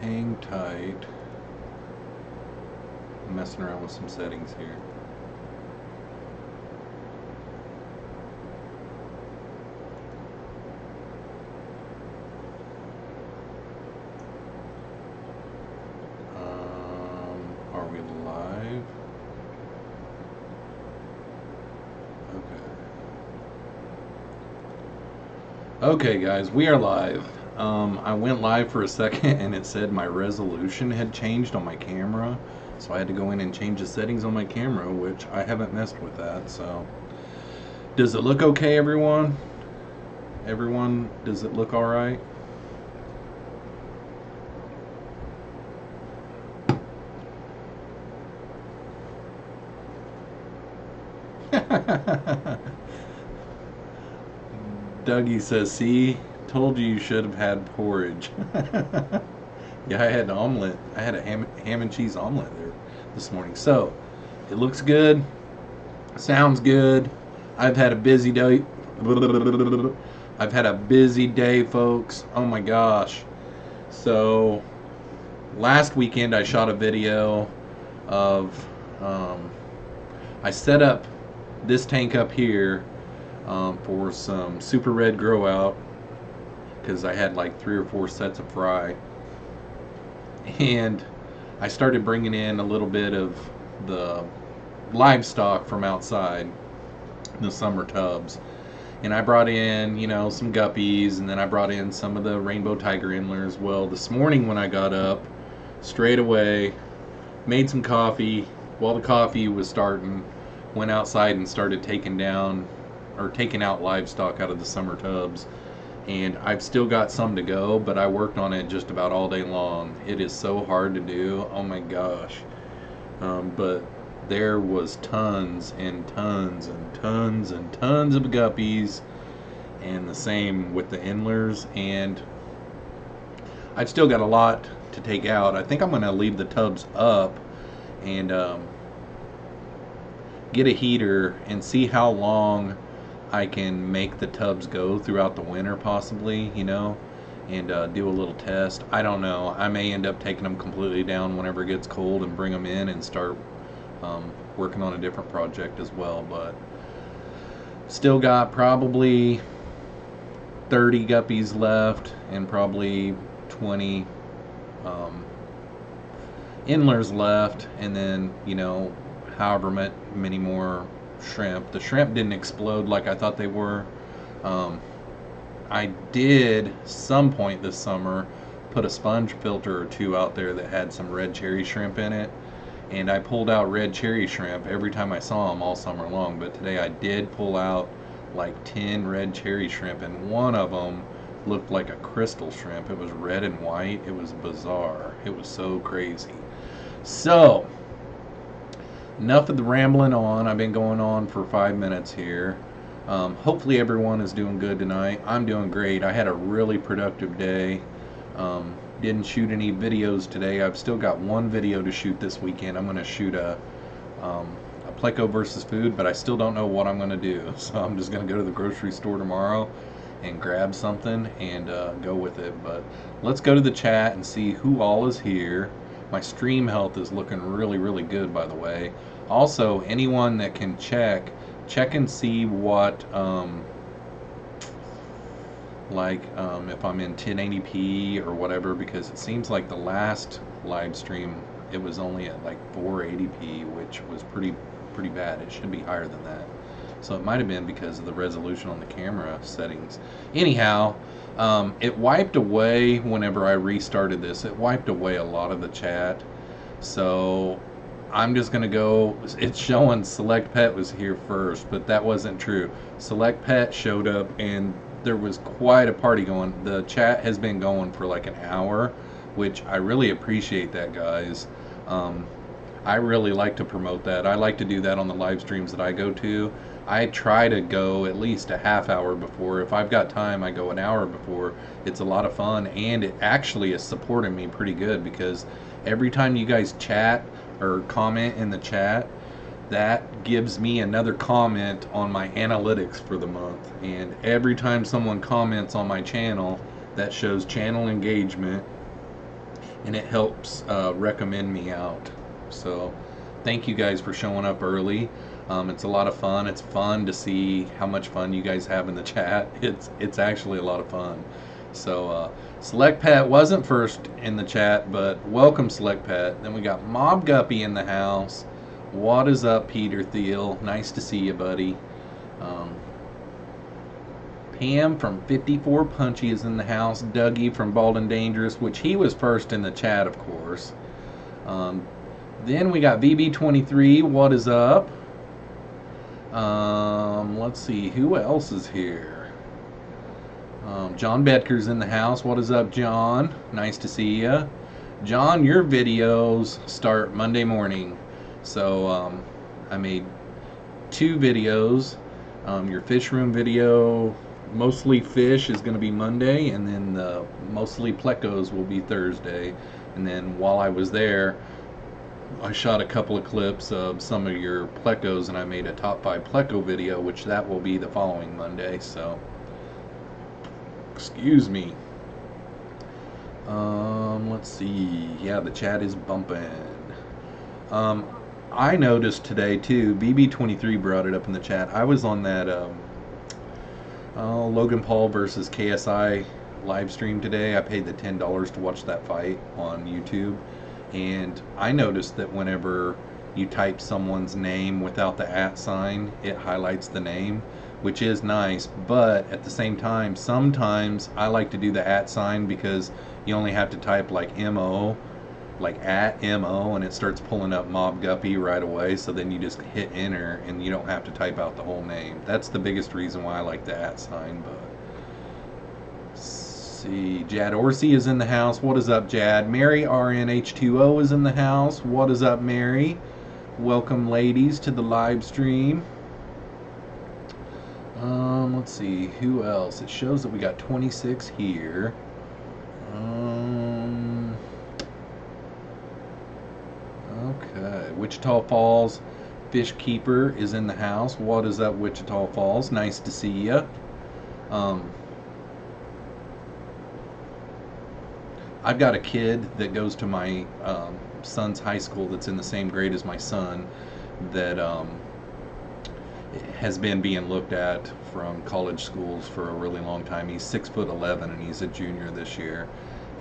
hang tight. I'm messing around with some settings here. Are we live? Okay guys, we are live. I went live for a second and it said my resolution had changed on my camera, so I had to go in and change the settings on my camera, which I haven't messed with that. So does it look okay, everyone? Everyone, does it look all right? Dougie says, see, told you should have had porridge. Yeah, I had an omelet. I had a ham and cheese omelet there this morning. So, it looks good. Sounds good. I've had a busy day. I've had a busy day, folks. Oh my gosh. So, last weekend I shot a video of, I set up this tank up here for some super red grow out because I had like 3 or 4 sets of fry, and I started bringing in a little bit of the livestock from outside, the summer tubs, and I brought in, you know, some guppies, and then I brought in some of the rainbow tiger endlers. Well, this morning when I got up, straight away made some coffee. While the coffee was starting, went outside and started taking out livestock out of the summer tubs, and I've still got some to go, but I worked on it just about all day long. It is so hard to do, oh my gosh. But there was tons and tons and tons and tons of guppies, and the same with the endlers, and I've still got a lot to take out. I think I'm going to leave the tubs up and get a heater and see how long I can make the tubs go throughout the winter, possibly, you know, and do a little test. I don't know. I may end up taking them completely down whenever it gets cold and bring them in and start working on a different project as well. But still got probably 30 guppies left and probably 20 endlers left, and then, you know, however many more shrimp. The shrimp didn't explode like I thought they were. I did some point this summer put a sponge filter or 2 out there that had some red cherry shrimp in it, and I pulled out red cherry shrimp every time I saw them all summer long. But today I did pull out like 10 red cherry shrimp, and one of them looked like a crystal shrimp. It was red and white. It was bizarre. It was so crazy. So enough of the rambling on. I've been going on for 5 minutes here. Hopefully everyone is doing good tonight. I'm doing great. I had a really productive day. Didn't shoot any videos today. I've still got one video to shoot this weekend. I'm going to shoot a Pleco versus food, but I still don't know what I'm going to do. So I'm just going to go to the grocery store tomorrow and grab something and go with it. But let's go to the chat and see who all is here. My stream health is looking really, really good, by the way. Also, anyone that can check and see what, if I'm in 1080p or whatever, because it seems like the last live stream, it was only at like 480p, which was pretty bad. It should be higher than that. So it might have been because of the resolution on the camera settings. Anyhow, it wiped away whenever I restarted this. It wiped away a lot of the chat. So I'm just going to go. It's showing Select Pet was here first, but that wasn't true. Select Pet showed up and there was quite a party going. The chat has been going for like an hour, which I really appreciate that, guys. I really like to promote that. I like to do that on the live streams that I go to. I try to go at least a half hour before. If I've got time, I go an hour before. It's a lot of fun, and it actually is supporting me pretty good, because every time you guys chat or comment in the chat, that gives me another comment on my analytics for the month. And every time someone comments on my channel, that shows channel engagement. and it helps recommend me out. So thank you guys for showing up early. It's a lot of fun. It's fun to see how much fun you guys have in the chat. It's actually a lot of fun. So Select Pet wasn't first in the chat, but welcome Select Pet. Then we got Mob Guppy in the house. What is up, Peter Thiel? Nice to see you, buddy. Pam from 54 Punchy is in the house. Dougie from Bald and Dangerous, which he was first in the chat, of course. Then we got VB23. What is up? Let's see, who else is here? John Betker's in the house. What is up, John? Nice to see you. John, your videos start Monday morning. So I made 2 videos. Your fish room video, mostly fish, is going to be Monday, and then the mostly plecos will be Thursday. And then while I was there, I shot a couple of clips of some of your plecos, and I made a top 5 pleco video, which that will be the following Monday. So excuse me. Let's see. Yeah, the chat is bumping. I noticed today too, BB23 brought it up in the chat. I was on that Logan Paul versus KSI live stream today. I paid the $10 to watch that fight on YouTube, and I noticed that whenever you type someone's name without the @ sign, it highlights the name, which is nice. But at the same time, sometimes I like to do the @ sign because you only have to type like MO, like @MO, and it starts pulling up Mob Guppy right away. So then you just hit enter and you don't have to type out the whole name. That's the biggest reason why I like the @ sign. But let's see, Jad Orsi is in the house. What is up, Jad? Mary RNH2O is in the house. What is up, Mary? Welcome, ladies, to the live stream. Let's see, who else? It shows that we got 26 here. Okay, Wichita Falls Fish Keeper is in the house. What is up, Wichita Falls? Nice to see ya. I've got a kid that goes to my son's high school that's in the same grade as my son that has been being looked at from college schools for a really long time. He's 6'11" and he's a junior this year.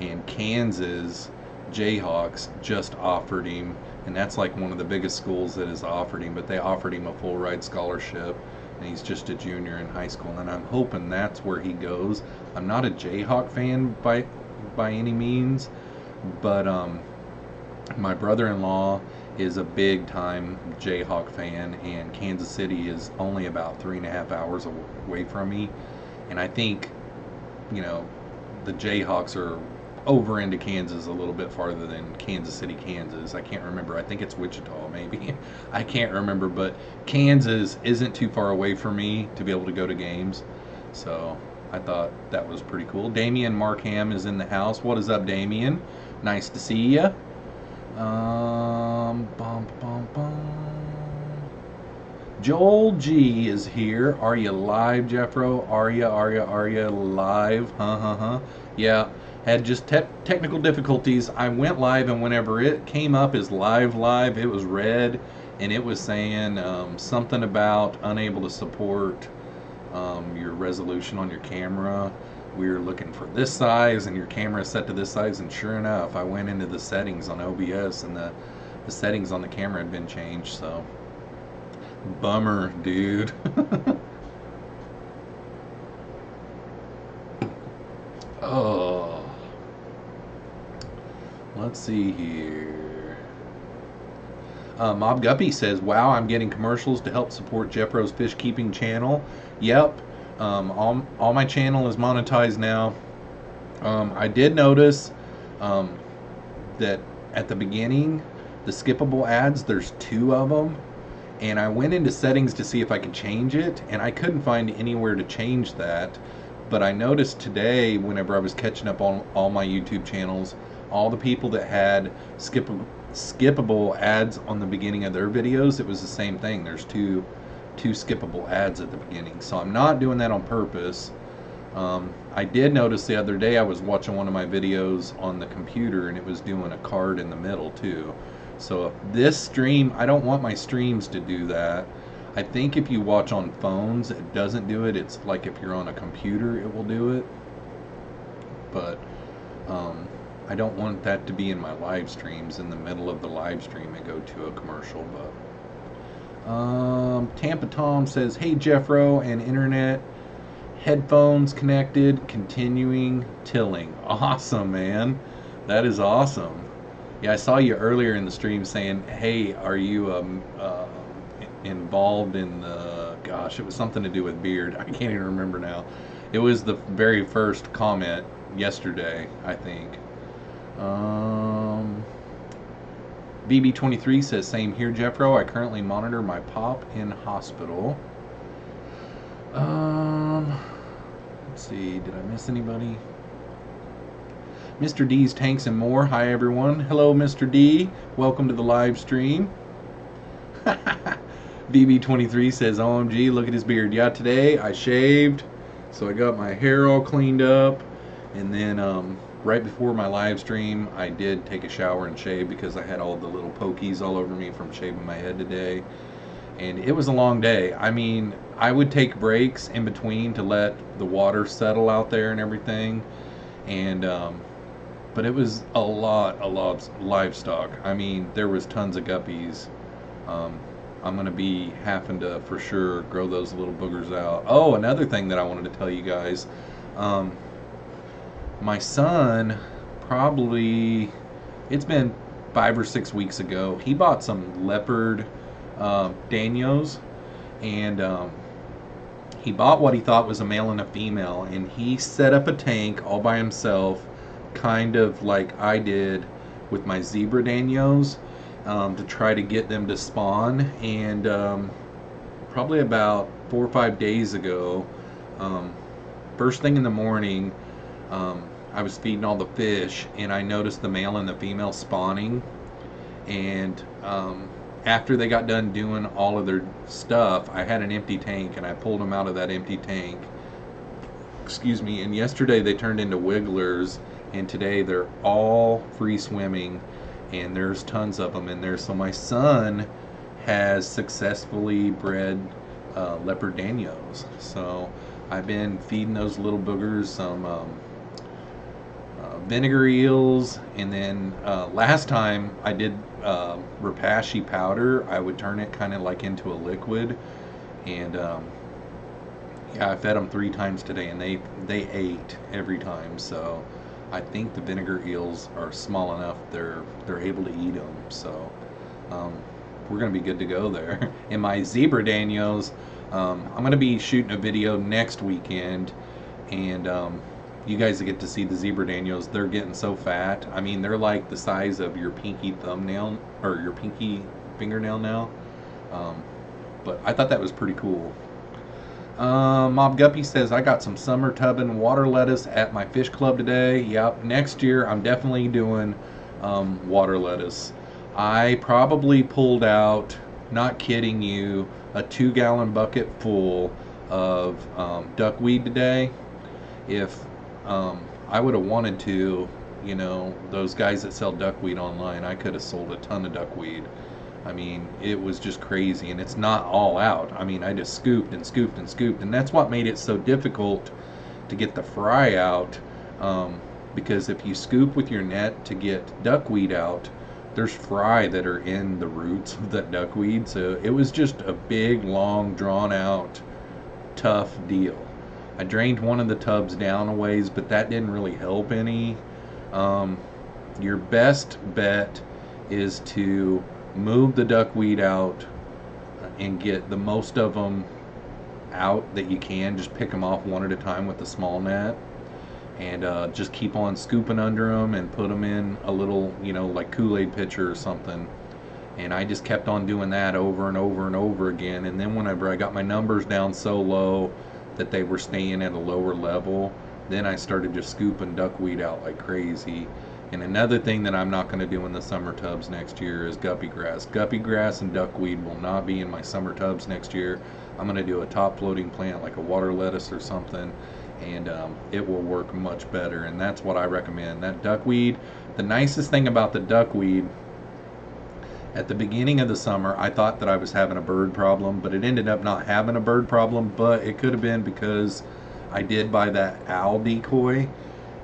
And Kansas Jayhawks just offered him, and that's like one of the biggest schools that has offered him, but they offered him a full ride scholarship, and he's just a junior in high school, and I'm hoping that's where he goes. I'm not a Jayhawk fan by any means, but my brother-in-law is a big time Jayhawk fan, and Kansas City is only about 3.5 hours away from me, and I think, you know, the Jayhawks are over into Kansas a little bit farther than Kansas City, Kansas. I can't remember. I think it's Wichita, maybe. I can't remember, but Kansas isn't too far away for me to be able to go to games. So I thought that was pretty cool. Damian Markham is in the house. What is up, Damian? Nice to see ya. Joel G is here. Are you live, Jeffro? Are you live? Yeah. Had just technical difficulties. I went live, and whenever it came up as live, it was red, and it was saying something about unable to support your resolution on your camera. We were looking for this size, and your camera is set to this size, and sure enough, I went into the settings on OBS, and the settings on the camera had been changed, so bummer, dude. Oh. Let's see here. Mob Guppy says, wow, I'm getting commercials to help support Jeffroz FishKeeping channel. Yep. All my channel is monetized now. I did notice that at the beginning, the skippable ads, there's 2 of them. And I went into settings to see if I could change it, and I couldn't find anywhere to change that. But I noticed today, whenever I was catching up on all my YouTube channels, all the people that had skippable ads on the beginning of their videos, it was the same thing. There's two skippable ads at the beginning. So I'm not doing that on purpose. I did notice the other day I was watching one of my videos on the computer and it was doing a card in the middle too. So if this stream, I don't want my streams to do that. I think if you watch on phones, it doesn't do it. It's like if you're on a computer, it will do it. But I don't want that to be in my live streams. In the middle of the live stream, and go to a commercial. But Tampa Tom says, "Hey Jeffro and internet, headphones connected, continuing tilling." Awesome, man. That is awesome. Yeah, I saw you earlier in the stream saying, "Hey, are you involved in the?" Gosh, it was something to do with beard. I can't even remember now. It was the very first comment yesterday, I think. BB23 says, "Same here, Jeffro. I currently monitor my pop in hospital." Let's see, did I miss anybody? Mr. D's Tanks and More. Hi everyone. Hello Mr. D. Welcome to the live stream. BB23 says, "OMG, look at his beard." Yeah, today I shaved, so I got my hair all cleaned up, and then right before my live stream I did take a shower and shave because I had all the little pokies all over me from shaving my head today. And it was a long day. I mean, I would take breaks in between to let the water settle out there and everything. And but it was a lot of livestock. I mean, there was tons of guppies. I'm gonna be having to for sure grow those little boogers out. Oh, another thing that I wanted to tell you guys. My son, probably, it's been 5 or 6 weeks ago, he bought some leopard danios, and he bought what he thought was a male and a female, and he set up a tank all by himself, kind of like I did with my zebra danios, to try to get them to spawn. And probably about 4 or 5 days ago, first thing in the morning, I was feeding all the fish, and I noticed the male and the female spawning. And after they got done doing all of their stuff, I had an empty tank, and I pulled them out of that empty tank. Excuse me. And yesterday they turned into wigglers, and today they're all free swimming, and there's tons of them in there. So my son has successfully bred leopard danios. So I've been feeding those little boogers some vinegar eels, and then last time I did rapashi powder. I would turn it kind of like into a liquid, and yeah, I fed them 3 times today, and they ate every time. So I think the vinegar eels are small enough they're able to eat them. So we're gonna be good to go there. And my zebra danios, I'm gonna be shooting a video next weekend, and you guys get to see the zebra danios. They're getting so fat. I mean, they're like the size of your pinky thumbnail, or your pinky fingernail now. But I thought that was pretty cool. Mob Guppy says, "I got some summer tubbing water lettuce at my fish club today." Yep, next year I'm definitely doing water lettuce. I probably pulled out, not kidding you, a 2-gallon bucket full of duckweed today. If I would have wanted to, you know, those guys that sell duckweed online, I could have sold a ton of duckweed. I mean, it was just crazy, and it's not all out. I mean, I just scooped and scooped and scooped, and that's what made it so difficult to get the fry out, because if you scoop with your net to get duckweed out, there's fry that are in the roots of that duckweed. So it was just a big, long, drawn out, tough deal. I drained one of the tubs down a ways, but that didn't really help any. Your best bet is to move the duckweed out and get the most of them out that you can. Just pick them off one at a time with the small net, and just keep on scooping under them and put them in a little, you know, like Kool-Aid pitcher or something. And I just kept on doing that over and over and over again. And then whenever I got my numbers down so low that they were staying at a lower level, then I started just scooping duckweed out like crazy. And another thing that I'm not going to do in the summer tubs next year is guppy grass. Guppy grass and duckweed will not be in my summer tubs next year. I'm going to do a top floating plant like a water lettuce or something, and it will work much better. And that's what I recommend. That duckweed, the nicest thing about the duckweed, at the beginning of the summer, I thought that I was having a bird problem, but it ended up not having a bird problem. But it could have been because I did buy that owl decoy,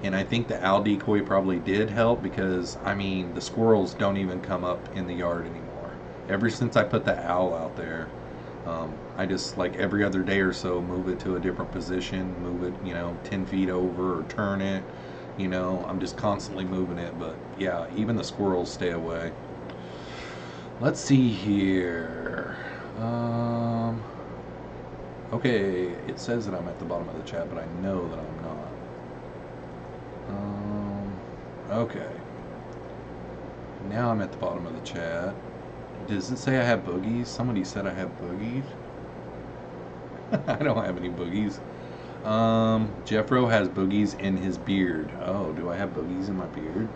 and I think the owl decoy probably did help, because I mean the squirrels don't even come up in the yard anymore. Ever since I put the owl out there, I just, like, every other day or so, move it to a different position, move it, 10 feet over, or turn it. I'm just constantly moving it. But yeah, even the squirrels stay away. Let's see here. Okay, it says that I'm at the bottom of the chat, but I know that I'm not. Okay. Now I'm at the bottom of the chat. Does it say I have boogies? Somebody said I have boogies. I don't have any boogies. Jeffro has boogies in his beard. Oh, do I have boogies in my beard?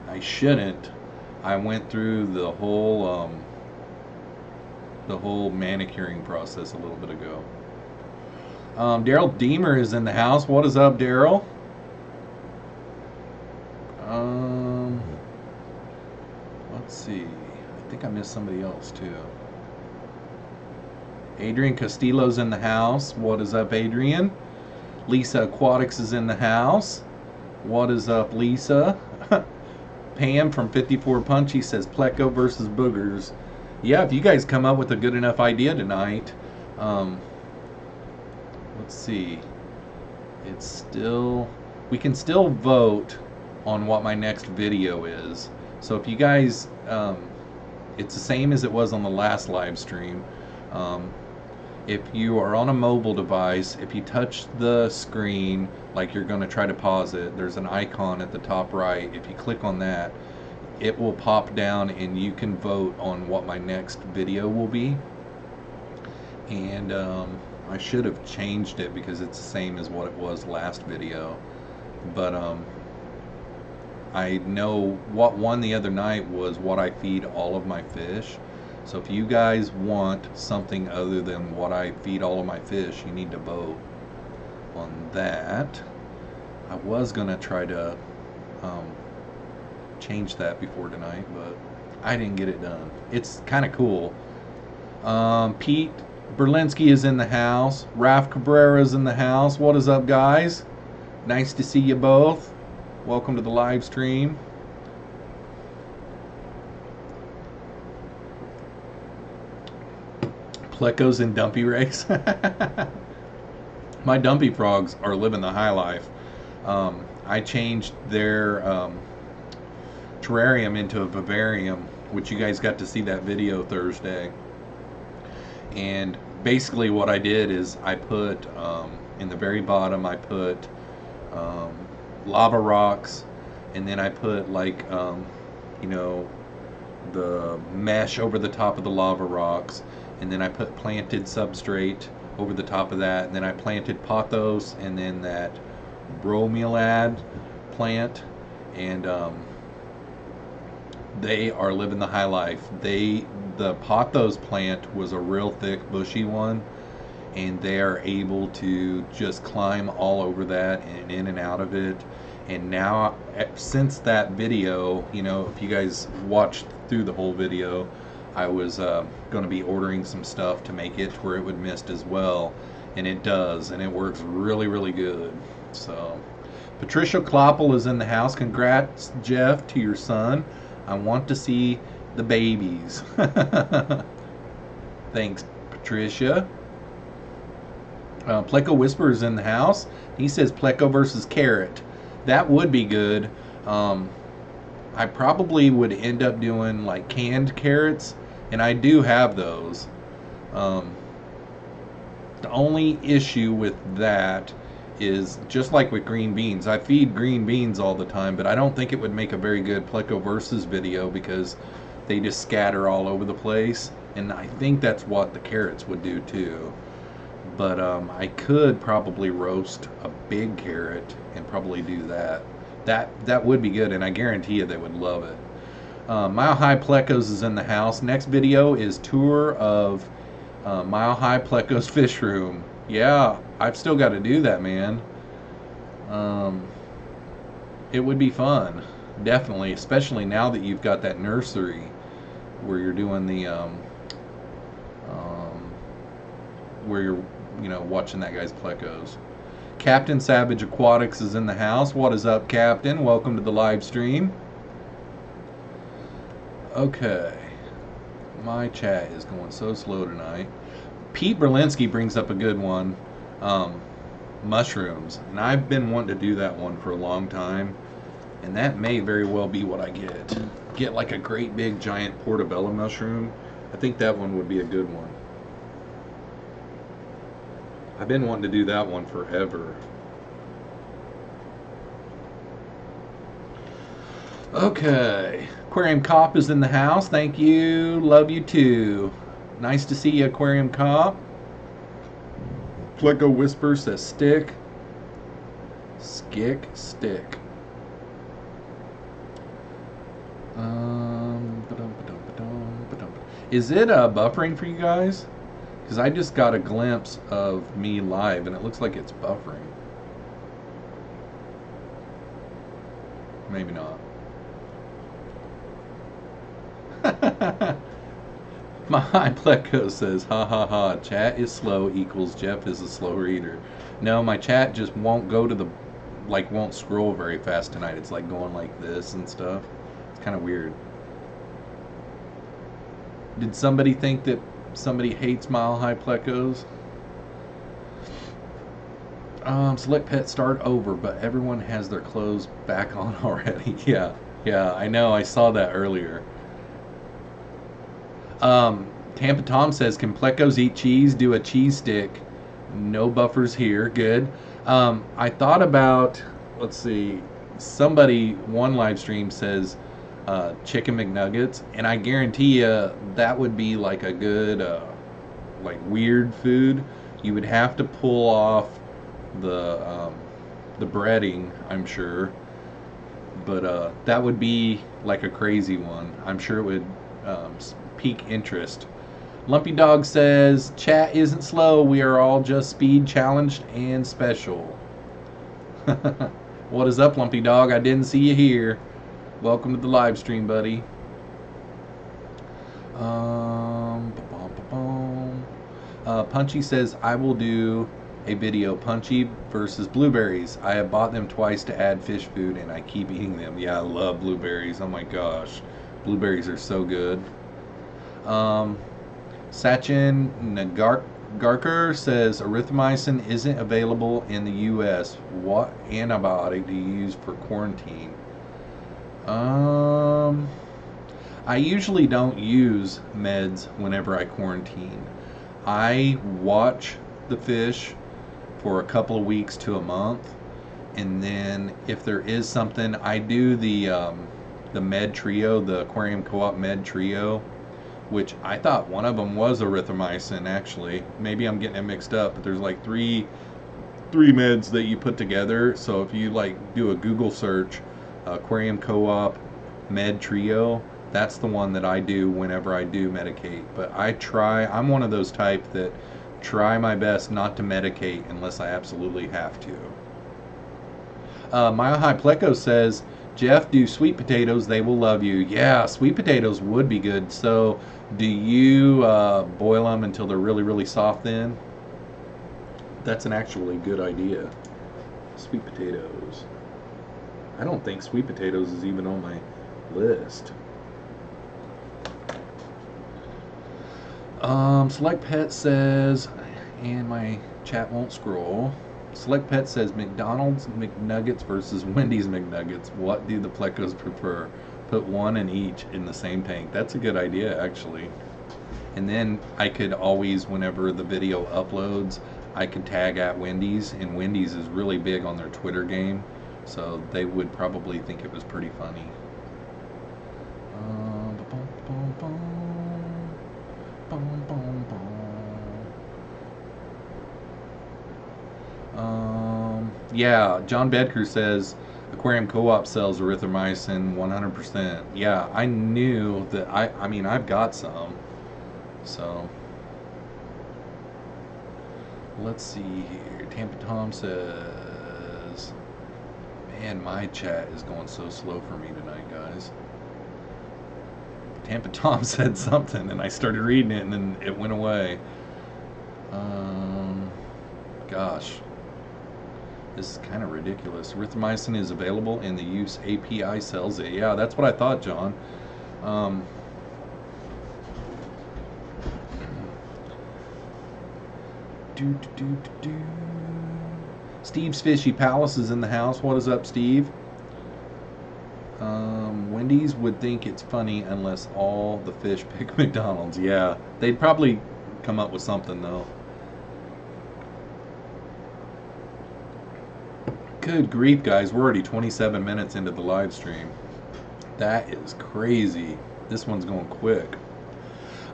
I shouldn't. I went through the whole manicuring process a little bit ago. Daryl Deemer is in the house. What is up, Daryl? Let's see. I think I missed somebody else too. Adrian Castillo's in the house. What is up, Adrian? Lisa Aquatics is in the house. What is up, Lisa? Pam from 54 Punchy says Pleco versus Boogers. Yeah, if you guys come up with a good enough idea tonight. Let's see. We can still vote on what my next video is. So if you guys, it's the same as it was on the last live stream. If you are on a mobile device, if you touch the screen like you're going to try to pause it, there's an icon at the top right. If you click on that, it will pop down and you can vote on what my next video will be. And I should have changed it because it's the same as what it was last video. But I know what won the other night was what I feed all of my fish. So if you guys want something other than what I feed all of my fish, you need to vote on that. I was going to try to change that before tonight, but I didn't get it done. It's kind of cool. Pete Berlinski is in the house. Raf Cabrera is in the house. What is up, guys? Nice to see you both. Welcome to the live stream. Plecos and Dumpy Race. My Dumpy frogs are living the high life. I changed their terrarium into a vivarium, which you guys got to see that video Thursday. And basically what I did is I put, in the very bottom, I put lava rocks, and then I put, like, the mesh over the top of the lava rocks, and then I put planted substrate over the top of that, and then I planted pothos and then that bromelad plant, and they are living the high life. The pothos plant was a real thick bushy one, and they are able to just climb all over that and in and out of it. And now, since that video, if you guys watched through the whole video, I was going to be ordering some stuff to make it to where it would mist as well, and it does, and it works really, really good. So Patricia Kloppel is in the house. Congrats, Jeff, to your son. I want to see the babies. Thanks, Patricia. Pleco Whisperer is in the house. He says Pleco versus Carrot. That would be good. I probably would end up doing like canned carrots, and I do have those. The only issue with that is, just like with green beans, I feed green beans all the time, but I don't think it would make a very good Pleco versus video because they just scatter all over the place, and I think that's what the carrots would do too. But I could probably roast a big carrot and probably do that. That would be good, and I guarantee you they would love it. Mile High Plecos is in the house. Next video is tour of Mile High Plecos fish room. Yeah, I've still got to do that, man. Um, it would be fun, definitely, especially now that you've got that nursery where you're doing the um, where you're watching that guy's plecos. Captain Savage Aquatics is in the house. What is up, Captain? Welcome to the live stream. Okay, my chat is going so slow tonight. Pete Berlinski brings up a good one. Mushrooms, and I've been wanting to do that one for a long time, and that may very well be what I get like a great big giant portobello mushroom. I think that one would be a good one. I've been wanting to do that one forever. Okay, Aquarium Cop is in the house. Thank you, love you too. Nice to see you, Aquarium Cop. Pleco Whisper says stick. Stick. Is it buffering for you guys? Because I just got a glimpse of me live and it looks like it's buffering. Maybe not. My Pleco says, ha ha ha, chat is slow equals Jeff is a slow reader. No, my chat just won't go to the, won't scroll very fast tonight. It's like going like this and stuff. It's kind of weird. Did somebody think that somebody hates Mile High Plecos? Select pet start over, but everyone has their clothes back on already. Yeah, I know. I saw that earlier. Tampa Tom says, can plecos eat cheese? Do a cheese stick. No buffers here. Good. I thought about, let's see, one live stream says chicken McNuggets, and I guarantee you that would be like a good, weird food. You would have to pull off the breading, I'm sure, but that would be like a crazy one. I'm sure it would pique interest. Lumpy Dog says, chat isn't slow, we are all just speed challenged and special. What is up, Lumpy Dog? I didn't see you here. Welcome to the live stream, buddy. Punchy says, I will do a video, Punchy versus blueberries. I have bought them twice to add fish food and I keep eating them. Yeah, I love blueberries. Oh my gosh. Blueberries are so good. Sachin Nagarkar says, erythromycin isn't available in the US. What antibiotic do you use for quarantine? I usually don't use meds whenever I quarantine. I watch the fish for a couple of weeks to a month, and then if there is something, I do the med trio, the Aquarium Co-op med trio, which I thought one of them was erythromycin, actually. Maybe I'm getting it mixed up, but there's like three meds that you put together. So if you do a Google search, Aquarium Co-op med trio, that's the one that I do whenever I do medicate. But I'm one of those type that try my best not to medicate unless I absolutely have to. Mile High Pleco says, Jeff, do sweet potatoes, they will love you. Yeah, sweet potatoes would be good. So do you boil them until they're really, really soft then? That's an actually good idea. Sweet potatoes. I don't think sweet potatoes is even on my list. Select Pet says, and my chat won't scroll. Select Pet says McDonald's McNuggets versus Wendy's McNuggets. What do the plecos prefer? Put one in each in the same tank. That's a good idea, actually. And then I could always, whenever the video uploads, I could tag at Wendy's, and Wendy's is really big on their Twitter game, so they would probably think it was pretty funny. Yeah, John Bedker says Aquarium Co-op sells erythromycin 100%. Yeah, I knew that. I mean, I've got some. So Let's see here. Tampa Tom says, man, my chat is going so slow for me tonight, guys. Tampa Tom said something, and I started reading it, and then it went away. Gosh. This is kind of ridiculous. Erythromycin is available in the use API sells it. Yeah, that's what I thought, John. Steve's Fishy Palace is in the house. What is up, Steve? Wendy's would think it's funny unless all the fish pick McDonald's. Yeah, they'd probably come up with something, though. Good grief, guys. We're already 27 minutes into the live stream. That is crazy. This one's going quick.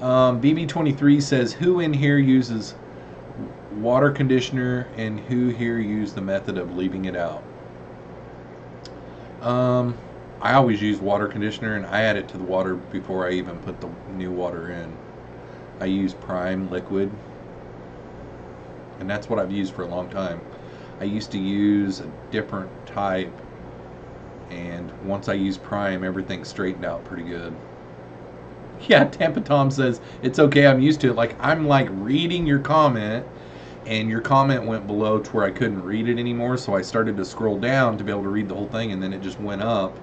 BB23 says, who in here uses water conditioner and who here used the method of leaving it out? I always use water conditioner, and I add it to the water before I even put the new water in. I use Prime liquid, and that's what I've used for a long time. I used to use a different type, and once I used Prime, everything straightened out pretty good. Yeah, Tampa Tom says, it's okay, I'm used to it. Like, I'm like reading your comment, and your comment went below to where I couldn't read it anymore, so I started to scroll down to be able to read the whole thing, and then it just went up,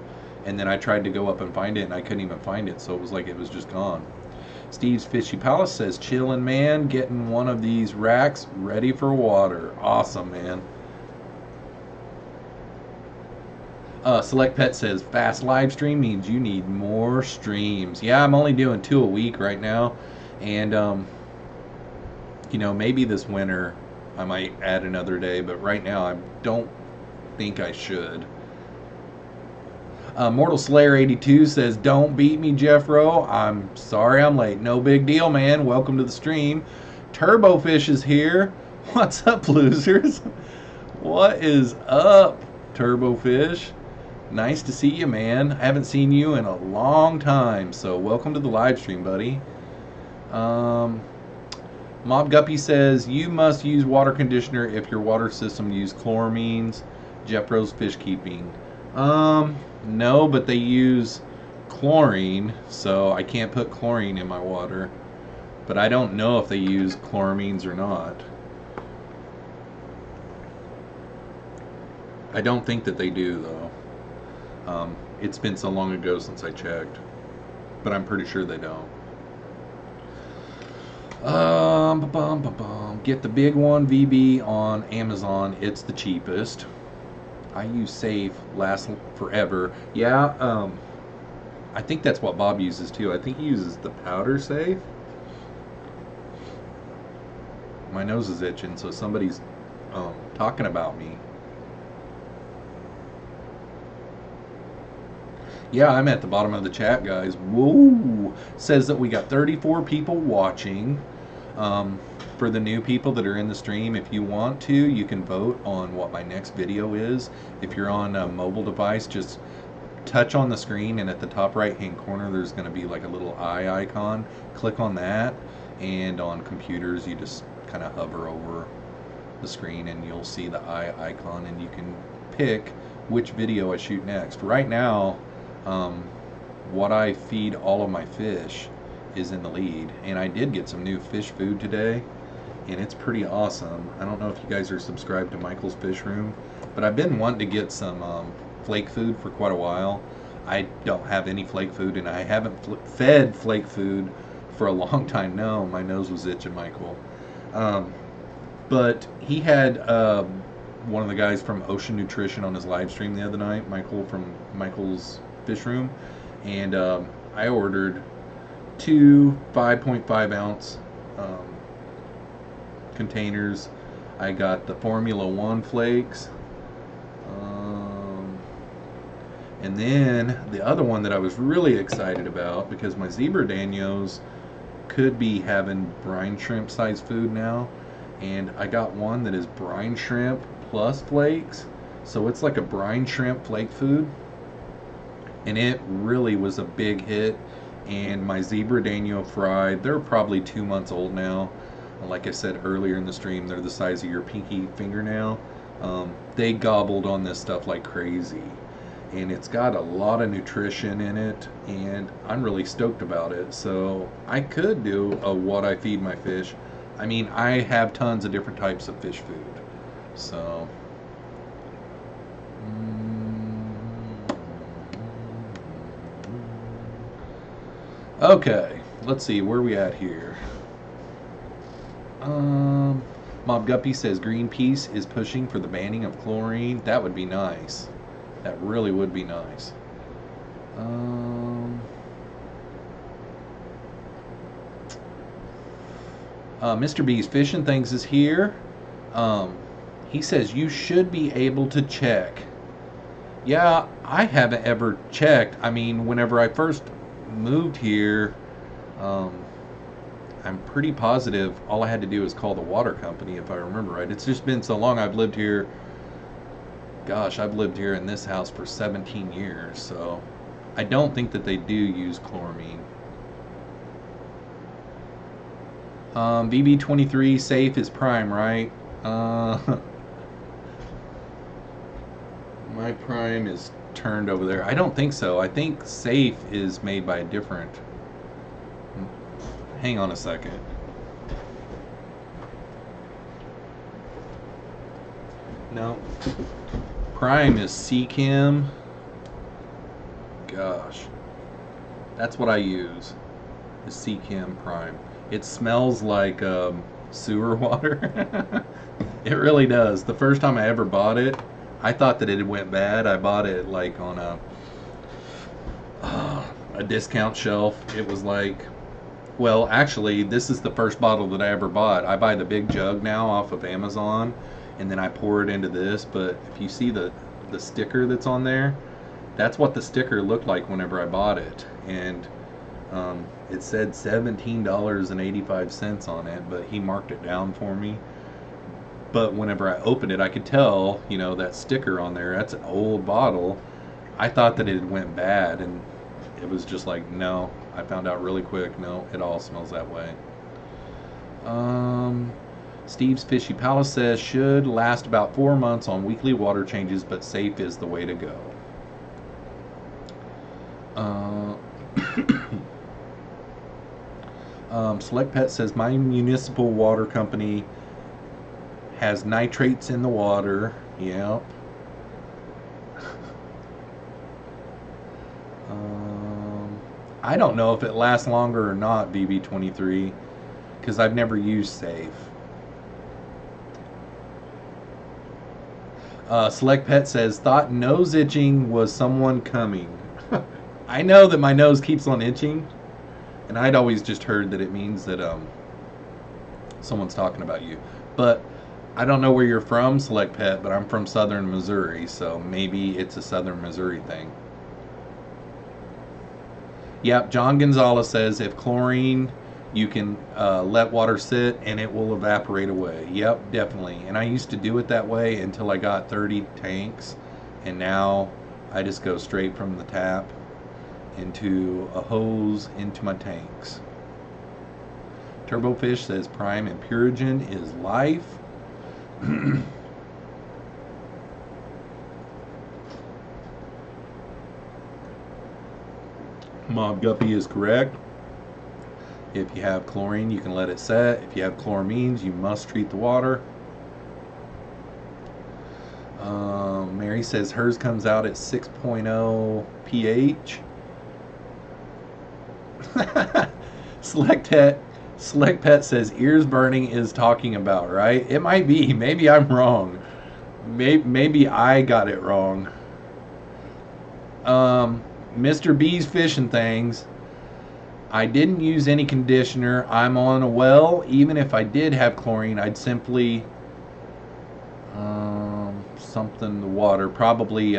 and then I tried to go up and find it, and I couldn't even find it, so it was like it was just gone. Steve's Fishy Palace says, chillin', man, getting one of these racks ready for water. Awesome, man. Select Pet says, fast live stream means you need more streams. Yeah, I'm only doing 2 a week right now, and you know, maybe this winter I might add another day, but right now I don't think I should. Mortal Slayer 82 says, don't beat me, Jeffro. I'm sorry I'm late. No big deal, man. Welcome to the stream. Turbofish is here. What's up, losers? What is up, Turbofish? Nice to see you, man. I haven't seen you in a long time, so welcome to the live stream, buddy. Mob Guppy says, you must use water conditioner if your water system uses chloramines. Jeffroz FishKeeping. No, but they use chlorine, so I can't put chlorine in my water. But I don't know if they use chloramines or not. I don't think that they do, though. It's been so long ago since I checked. But I'm pretty sure they don't. Get the big one, VB, on Amazon. It's the cheapest. I use Safe, lasts forever. Yeah, I think that's what Bob uses too. I think he uses the powder Safe. My nose is itching, so somebody's talking about me. Yeah, I'm at the bottom of the chat, guys. Whoa! Says that we got 34 people watching. For the new people that are in the stream, if you want to, you can vote on what my next video is. If you're on a mobile device, just touch on the screen, and at the top right hand corner there's going to be like a little eye icon. Click on that, and on computers you just kind of hover over the screen and you'll see the eye icon, and you can pick which video I shoot next. Right now, what I feed all of my fish is in the lead, and I did get some new fish food today, and it's pretty awesome. I don't know if you guys are subscribed to Michael's Fish Room, but I've been wanting to get some flake food for quite a while. I don't have any flake food, and I haven't fed flake food for a long time. No, my nose was itching, Michael. But he had one of the guys from Ocean Nutrition on his live stream the other night, Michael from Michael's Fish Room, and I ordered 2 5.5 ounce containers. I got the Formula 1 flakes, and then the other one that I was really excited about, because my zebra danios could be having brine shrimp size food now, and I got one that is brine shrimp plus flakes, so it's like a brine shrimp flake food, and it really was a big hit. And my zebra danio fried, they're probably 2 months old now. Like I said earlier in the stream, they're the size of your pinky fingernail. They gobbled on this stuff like crazy. And it's got a lot of nutrition in it, and I'm really stoked about it. So I could do a what I feed my fish. I mean, I have tons of different types of fish food. So okay, let's see where we at here. Mob Guppy says Greenpeace is pushing for the banning of chlorine. That would be nice. That really would be nice. Mr. B's Fish and Things is here. He says you should be able to check. Yeah, I haven't ever checked. I mean, whenever I first moved here, I'm pretty positive all I had to do was call the water company, if I remember right. It's just been so long. I've lived here. Gosh, I've lived here in this house for 17 years, so I don't think that they do use chloramine. VB23 safe is prime, right? My prime is turned over there. I don't think so. I think safe is made by a different. Hang on a second. No. Prime is Seachem. Gosh. That's what I use. The Seachem Prime. It smells like sewer water. It really does. The first time I ever bought it, I thought that it went bad. I bought it like on a discount shelf. It was like, well, actually, this is the first bottle that I ever bought. I buy the big jug now off of Amazon, and then I pour it into this. But if you see the sticker that's on there, that's what the sticker looked like whenever I bought it. And it said $17.85 on it, but he marked it down for me. But whenever I opened it, I could tell, you know, that sticker on there, that's an old bottle. I thought that it went bad, and it was just like, no. I found out really quick, no, it all smells that way. Steve's Fishy Palace says, should last about 4 months on weekly water changes, but safe is the way to go. Select Pet says, my municipal water company has nitrates in the water. Yep. I don't know if it lasts longer or not, BB23, because I've never used safe. Select Pet says, thought nose itching was someone coming. I know that my nose keeps on itching, and I'd always just heard that it means that someone's talking about you. But I don't know where you're from, Select Pet, but I'm from southern Missouri, so maybe it's a southern Missouri thing. Yep, John Gonzalez says if chlorine, you can let water sit and it will evaporate away. Yep, definitely. And I used to do it that way until I got 30 tanks, and now I just go straight from the tap into a hose into my tanks. Turbofish says Prime and Purigen is life. Mob Guppy is correct. If you have chlorine, you can let it set. If you have chloramines, you must treat the water. Mary says hers comes out at 6.0 pH. Select Pet says ears burning is talking about, right? It might be. Maybe I'm wrong. Maybe I got it wrong. Mr. B's Fish and Things. I didn't use any conditioner. I'm on a well. Even if I did have chlorine, I'd simply something the water. Probably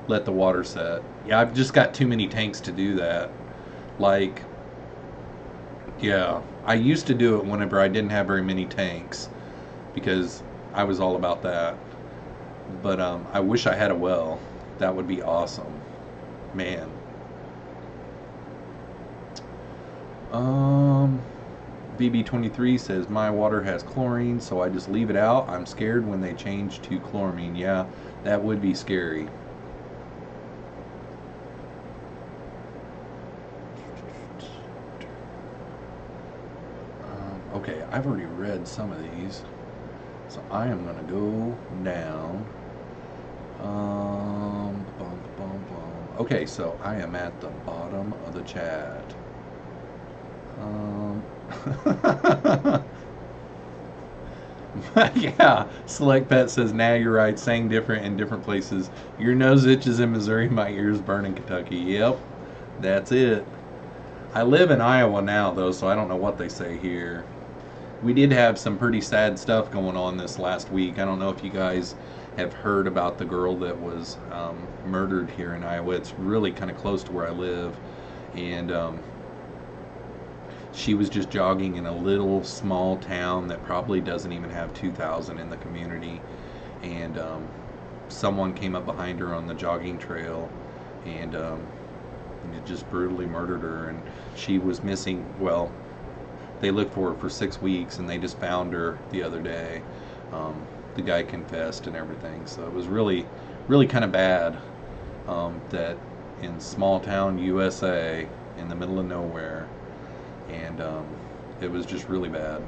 let the water set. Yeah, I've just got too many tanks to do that. Like, yeah, I used to do it whenever I didn't have very many tanks because I was all about that. But I wish I had a well. That would be awesome. Man. VB23 says my water has chlorine, so I just leave it out. I'm scared when they change to chloramine. Yeah, that would be scary. Okay, I've already read some of these, so I am gonna go down. Okay, so I am at the bottom of the chat. Yeah, Select Pet says, now you're right, saying different in different places. Your nose itches in Missouri, my ears burn in Kentucky. Yep, that's it. I live in Iowa now, though, so I don't know what they say here. We did have some pretty sad stuff going on this last week. I don't know if you guys have heard about the girl that was murdered here in Iowa. It's really kind of close to where I live. And she was just jogging in a little small town that probably doesn't even have 2,000 in the community. And someone came up behind her on the jogging trail and just brutally murdered her. And she was missing, well, they looked for her for 6 weeks and they just found her the other day. The guy confessed and everything, so it was really kind of bad that in small town USA in the middle of nowhere, and it was just really bad.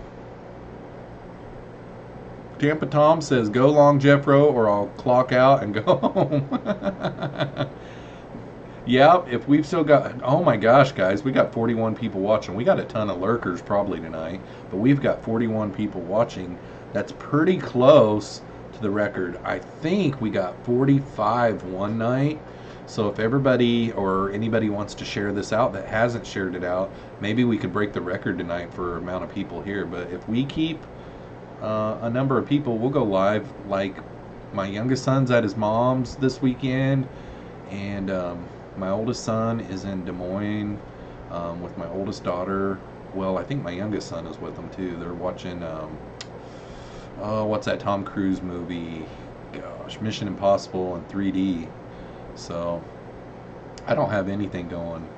Tampa Tom says, go long Jeffro or I'll clock out and go home. Yep, if we've still got, oh my gosh, guys, we got 41 people watching. We got a ton of lurkers probably tonight, but we've got 41 people watching. That's pretty close to the record. I think we got 45 one night. So if everybody or anybody wants to share this out that hasn't shared it out, maybe we could break the record tonight for amount of people here. But if we keep a number of people, we'll go live. Like my youngest son's at his mom's this weekend, and my oldest son is in Des Moines with my oldest daughter. Well, I think my youngest son is with them too. They're watching, what's that Tom Cruise movie? Gosh, Mission Impossible in 3D. So, I don't have anything going.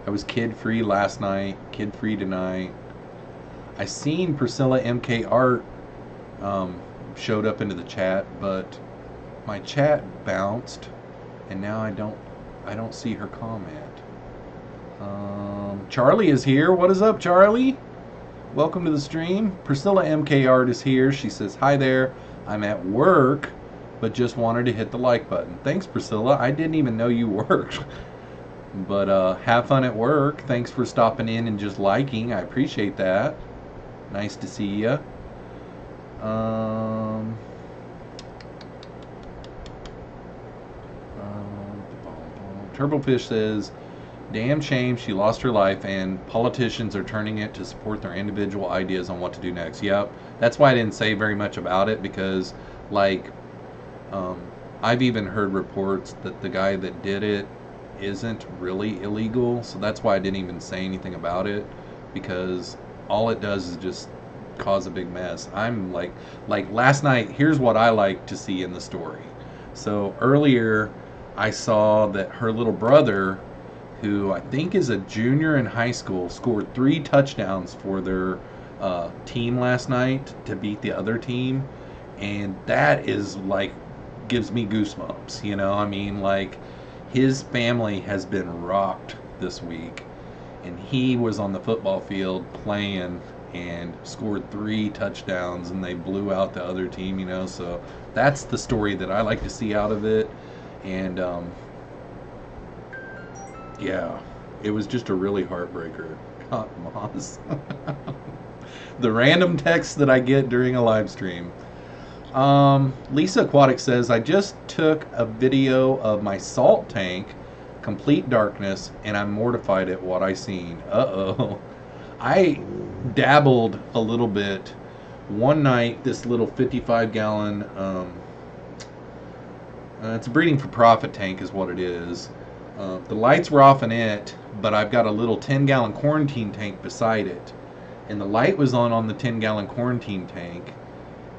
I was kid-free last night, kid-free tonight. I seen Priscilla MK Art showed up into the chat, but my chat bounced, and now I don't see her comment. Charlie is here. What is up, Charlie? Welcome to the stream. Priscilla MK Art is here. She says, hi there. I'm at work, but just wanted to hit the like button. Thanks, Priscilla. I didn't even know you worked. But have fun at work. Thanks for stopping in and just liking. I appreciate that. Nice to see you. Turbofish says, damn shame she lost her life and politicians are turning it to support their individual ideas on what to do next. Yep, that's why I didn't say very much about it, because like I've even heard reports that the guy that did it isn't really illegal, so that's why I didn't even say anything about it, because all it does is just cause a big mess. I'm like last night, here's what I like to see in the story. So earlier I saw that her little brother, who I think is a junior in high school, scored 3 touchdowns for their team last night to beat the other team, and that is like gives me goosebumps, you know. I mean, like, his family has been rocked this week, and he was on the football field playing and scored 3 touchdowns, and they blew out the other team, you know. So that's the story that I like to see out of it. And yeah, it was just a really heartbreaker. God, Moss. The random texts that I get during a live stream. Lisa Aquatic says, I just took a video of my salt tank, complete darkness, and I'm mortified at what I seen. Uh-oh. I dabbled a little bit one night, this little 55-gallon, it's a breeding for profit tank is what it is. The lights were off in it, but I've got a little 10-gallon quarantine tank beside it. And the light was on the 10-gallon quarantine tank,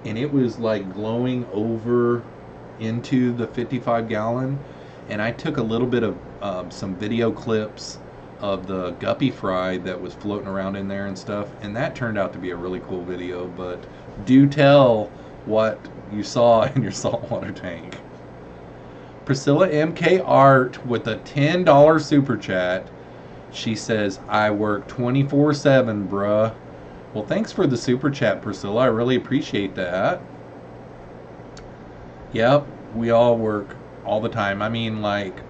and it was like glowing over into the 55-gallon. And I took a little bit of some video clips of the guppy fry that was floating around in there and stuff, and that turned out to be a really cool video. But do tell what you saw in your saltwater tank. Priscilla MK Art with a $10 super chat. She says, I work 24/7, bruh. Well, thanks for the super chat, Priscilla. I really appreciate that. Yep, we all work all the time. I mean, like,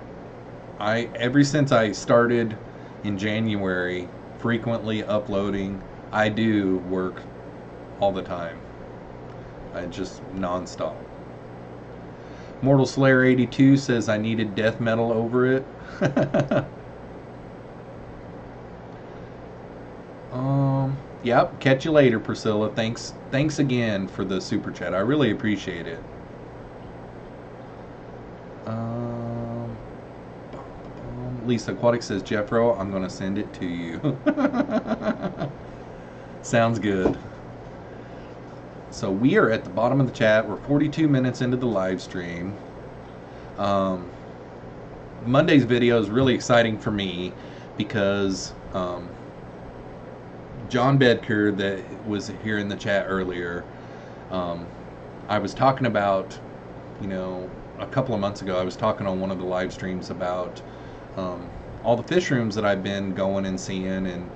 ever since I started in January, frequently uploading, I do work all the time. I just nonstop. Mortal Slayer 82 says I needed death metal over it. Yep, catch you later, Priscilla. Thanks again for the super chat. I really appreciate it. Lisa Aquatic says, Jeffro, I'm gonna send it to you. Sounds good. So we are at the bottom of the chat. We're 42 minutes into the live stream. Monday's video is really exciting for me because John Bedker, that was here in the chat earlier, I was talking about, a couple of months ago, I was talking on one of the live streams about all the fish rooms that I've been going and seeing, and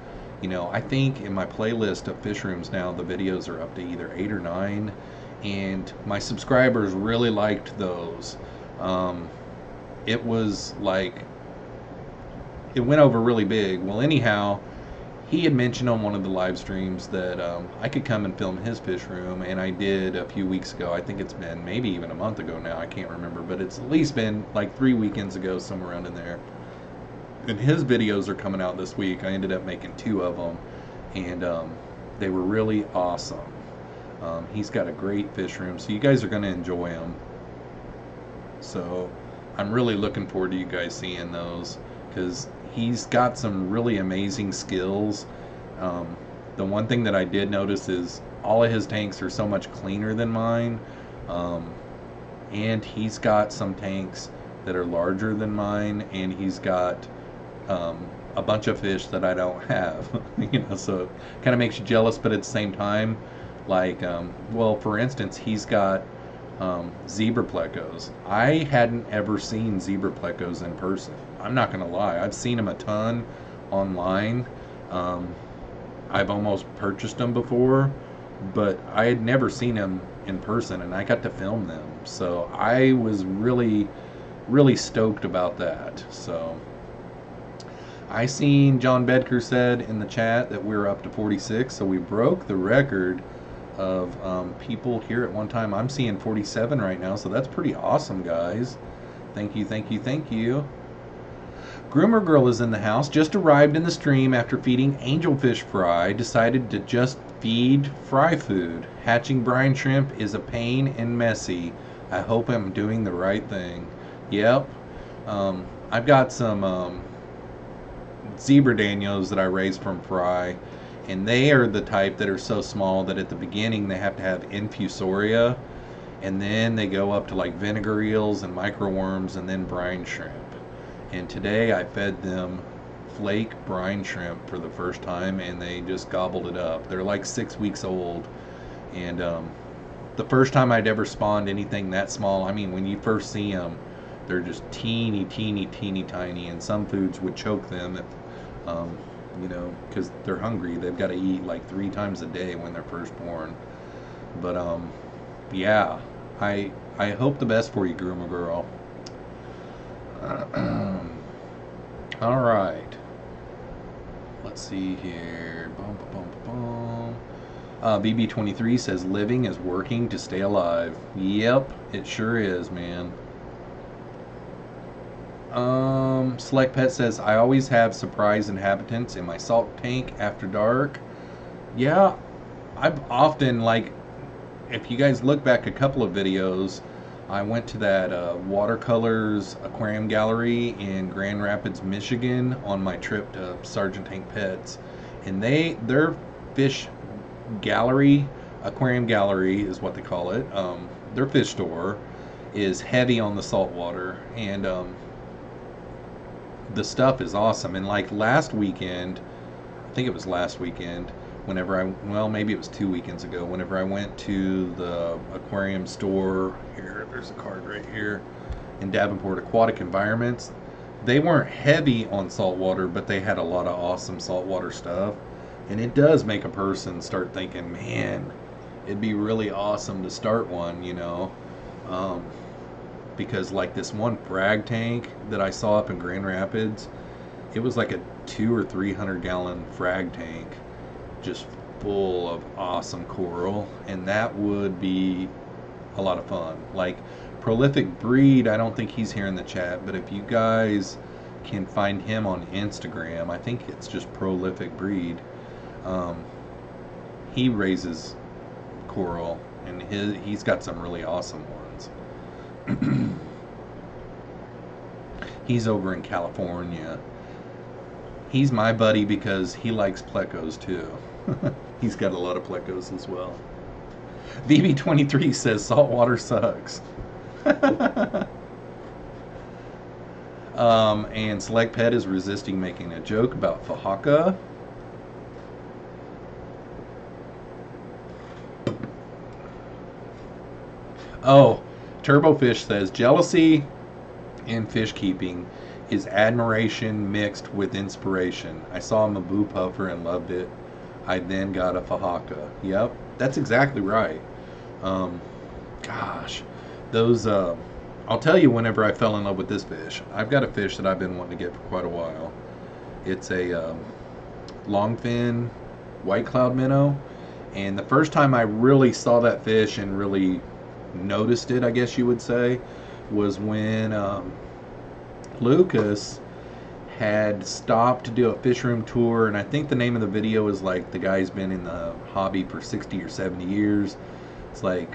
I think in my playlist of fish rooms now, the videos are up to either 8 or 9, and my subscribers really liked those. It was like, it went over really big. Well, anyhow, he had mentioned on one of the live streams that I could come and film his fish room, and I did a few weeks ago. I think it's been maybe even a month ago now, I can't remember, but it's at least been like 3 weekends ago, somewhere around in there. And his videos are coming out this week. I ended up making 2 of them, and they were really awesome. He's got a great fish room, so you guys are going to enjoy them. So I'm really looking forward to you guys seeing those, because he's got some really amazing skills. The one thing that I did notice is all of his tanks are so much cleaner than mine, and he's got some tanks that are larger than mine, and he's got a bunch of fish that I don't have. So it kind of makes you jealous, but at the same time, like, well, for instance, he's got zebra plecos. I hadn't ever seen zebra plecos in person. I'm not gonna lie, I've seen them a ton online. I've almost purchased them before, but I had never seen them in person, and I got to film them, so I was really stoked about that. So I seen John Bedker said in the chat that we're up to 46, so we broke the record of people here at one time. I'm seeing 47 right now, so that's pretty awesome, guys. Thank you. Groomer Girl is in the house. Just arrived in the stream after feeding angelfish fry. Decided to just feed fry food. Hatching brine shrimp is a pain and messy. I hope I'm doing the right thing. Yep. I've got some zebra danios that I raised from fry, and they are the type that are so small that at the beginning they have to have infusoria, and then they go up to like vinegar eels and microworms and then brine shrimp. And today I fed them flake brine shrimp for the first time, and they just gobbled it up. They're like 6 weeks old, and the first time I'd ever spawned anything that small, I mean, when you first see them, they're just teeny tiny, and some foods would choke them if because they're hungry. They've got to eat like 3 times a day when they're first born. But yeah, I hope the best for you, Groomer Girl. All right, let's see here. BB23 says living is working to stay alive. Yep, it sure is, man. Select Pet says, I always have surprise inhabitants in my salt tank after dark. Yeah, I've often, like, if you guys look back a couple of videos, I went to that watercolors aquarium gallery in Grand Rapids, Michigan on my trip to Sergeant Tank Pets, and their fish gallery, aquarium gallery is what they call it, their fish store is heavy on the salt water, and the stuff is awesome. And like last weekend, I think it was last weekend, whenever well, maybe it was 2 weekends ago, whenever I went to the aquarium store, here, there's a card right here, in Davenport, Aquatic Environments. They weren't heavy on saltwater, but they had a lot of awesome saltwater stuff. And it does make a person start thinking, man, it'd be really awesome to start one, you know. Because like this one frag tank that I saw up in Grand Rapids, it was like a 200 or 300 gallon frag tank, just full of awesome coral, and that would be a lot of fun. Like Prolific Breed, I don't think he's here in the chat, but if you guys can find him on Instagram, I think it's just Prolific Breed. He raises coral, and he's got some really awesome ones. He's over in California. He's my buddy because he likes plecos too. He's got a lot of plecos as well. VB23 says saltwater sucks. And Select Pet is resisting making a joke about Fahaka. Oh, Turbofish says jealousy in fish keeping is admiration mixed with inspiration. I saw a Mabu puffer and loved it. I then got a Fahaka. Yep, that's exactly right. Gosh, those, I'll tell you whenever I fell in love with this fish. I've got a fish that I've been wanting to get for quite a while. It's a longfin white cloud minnow. And the first time I really saw that fish and really noticed it, I guess you would say, was when Lucas had stopped to do a fish room tour, and I think the name of the video is like the guy's been in the hobby for 60 or 70 years. It's like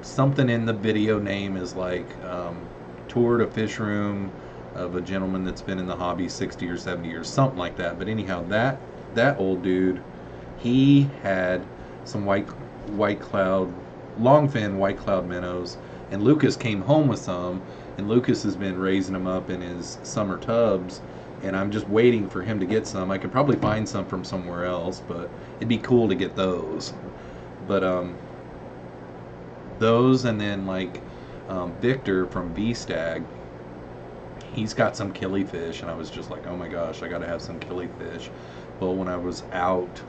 something in the video name is like toured a fish room of a gentleman that's been in the hobby 60 or 70 years, something like that. But anyhow, that old dude, he had some white cloud, longfin white cloud minnows, and Lucas came home with some, and Lucas has been raising them up in his summer tubs, and I'm just waiting for him to get some. I could probably find some from somewhere else, but it'd be cool to get those. But those, and then like Victor from V-Stag, he's got some killifish, and I was just like, oh my gosh, I gotta have some killifish. Well, when I was out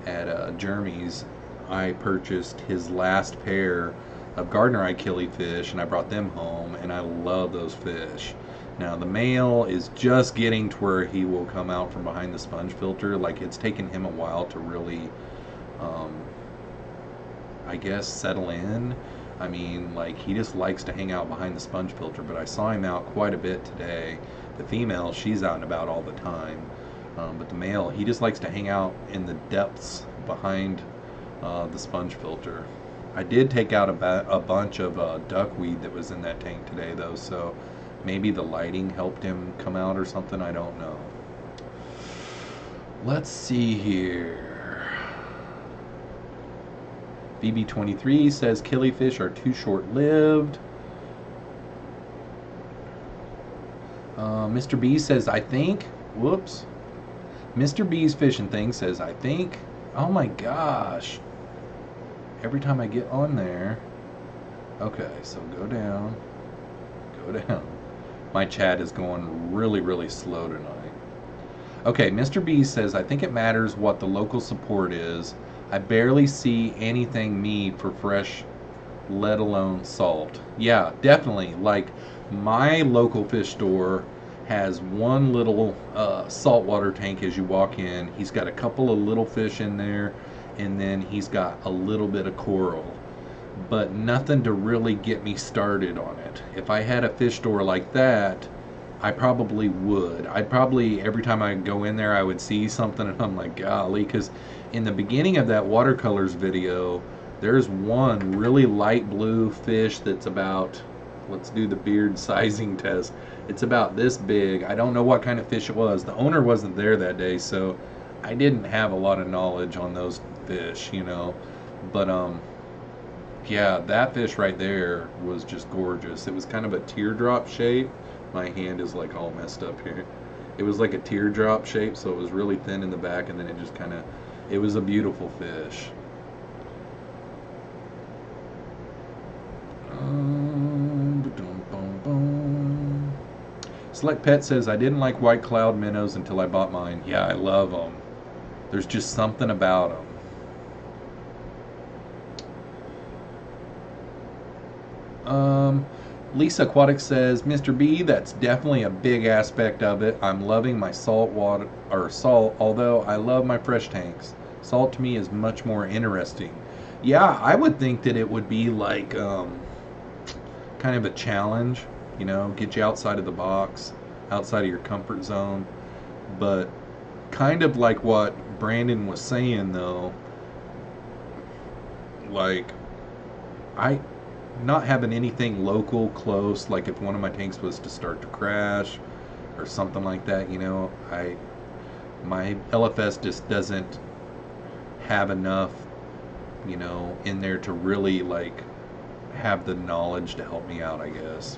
at Jeremy's, I purchased his last pair of Gardner Eye killifish, and I brought them home, and I love those fish. Now the male is just getting to where he will come out from behind the sponge filter. Like, it's taken him a while to really I guess settle in. I mean, like, he just likes to hang out behind the sponge filter, but I saw him out quite a bit today. The female, she's out and about all the time, but the male, he just likes to hang out in the depths behind the sponge filter. I did take out a bunch of duckweed that was in that tank today, though, so maybe the lighting helped him come out or something. I don't know. Let's see here. BB23 says killifish are too short-lived. Mr. B says, I think. Whoops. Mr. B's fishing thing says, I think. Oh my gosh. Every time I get on there. Okay, so go down. Go down. My chat is going really, really slow tonight. Okay, Mr. B says, I think it matters what the local support is. I barely see anything me for fresh, let alone salt. Yeah, definitely. Like, my local fish store has one little saltwater tank as you walk in. He's got a couple of little fish in there, and then he's got a little bit of coral, but nothing to really get me started on it. If I had a fish store like that, I probably would. I'd probably, every time I go in there, I would see something and I'm like, golly, because in the beginning of that watercolors video, there's one really light blue fish that's about, let's do the beard sizing test. It's about this big. I don't know what kind of fish it was. The owner wasn't there that day, so I didn't have a lot of knowledge on those fish, you know. But yeah, that fish right there was just gorgeous. It was kind of a teardrop shape. My hand is like all messed up here. It was like a teardrop shape, so it was really thin in the back, and then it just kind of, it was a beautiful fish. Select Pet says, I didn't like white cloud minnows until I bought mine. Yeah, I love them. There's just something about them. Lisa Aquatic says, Mr. B, that's definitely a big aspect of it. I'm loving my salt water, or salt, although I love my fresh tanks. Salt to me is much more interesting. Yeah, I would think that it would be like kind of a challenge, you know, get you outside of the box, outside of your comfort zone. But kind of like what Brandon was saying, though, like, not having anything local close, like if one of my tanks was to start to crash or something like that, you know, my LFS just doesn't have enough, you know, in there to really like have the knowledge to help me out, I guess.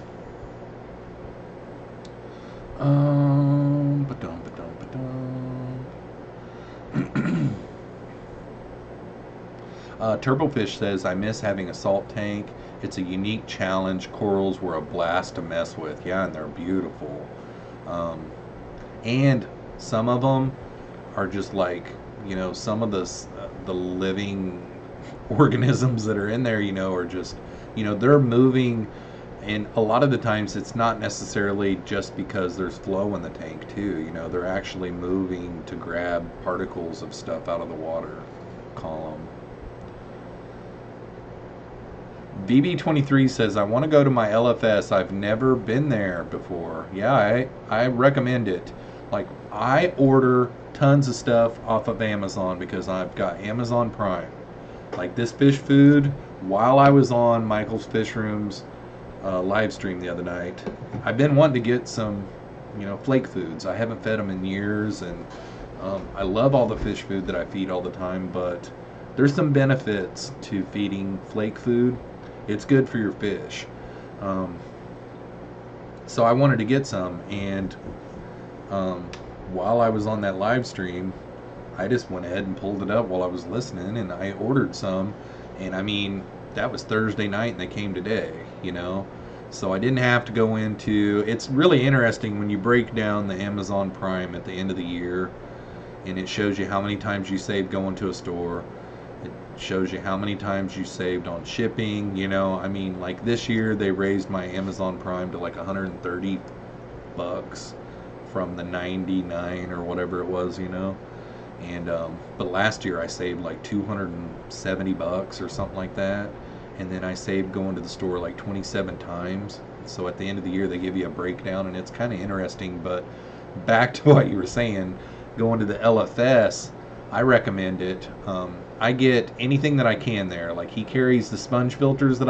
Turbofish says, I miss having a salt tank. It's a unique challenge. Corals were a blast to mess with. Yeah, and they're beautiful. And some of them are just like, you know, some of the living organisms that are in there, you know, are just, you know, they're moving. And a lot of the times it's not necessarily just because there's flow in the tank too. You know, they're actually moving to grab particles of stuff out of the water column. VB23 says, I want to go to my LFS. I've never been there before. Yeah, I recommend it. Like, I order tons of stuff off of Amazon because I've got Amazon Prime. Like this fish food, while I was on Michael's Fish Room's live stream the other night, I've been wanting to get some, you know, flake foods. I haven't fed them in years, and I love all the fish food that I feed all the time, but there's some benefits to feeding flake food. It's good for your fish. So I wanted to get some, and while I was on that live stream, I just went ahead and pulled it up while I was listening, and I ordered some. And I mean, that was Thursday night, and they came today, you know. So I didn't have to go into. It's really interesting when you break down the Amazon Prime at the end of the year, and it shows you how many times you saved going to a store. It shows you how many times you saved on shipping, you know. I mean, like this year they raised my Amazon Prime to like $130 from the 99 or whatever it was, you know. And but last year I saved like $270 or something like that, and then I saved going to the store like 27 times. So at the end of the year they give you a breakdown, and it's kind of interesting. But back to what you were saying, going to the LFS, I recommend it. I get anything that I can there. Like, he carries the sponge filters that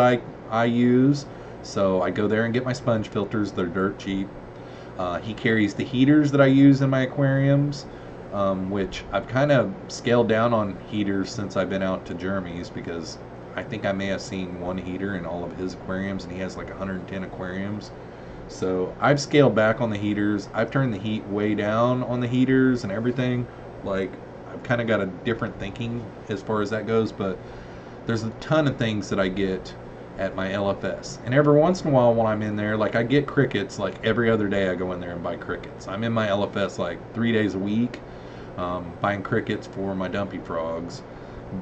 I use, so I go there and get my sponge filters. They're dirt cheap. He carries the heaters that I use in my aquariums, which I've kind of scaled down on heaters since I've been out to Jeremy's, because I think I may have seen one heater in all of his aquariums, and he has like 110 aquariums. So I've scaled back on the heaters. I've turned the heat way down on the heaters and everything. Like, I've kind of got a different thinking as far as that goes, but there's a ton of things that I get at my LFS. And every once in a while when I'm in there, like, I get crickets. Like every other day I go in there and buy crickets. I'm in my LFS like 3 days a week, buying crickets for my dumpy frogs.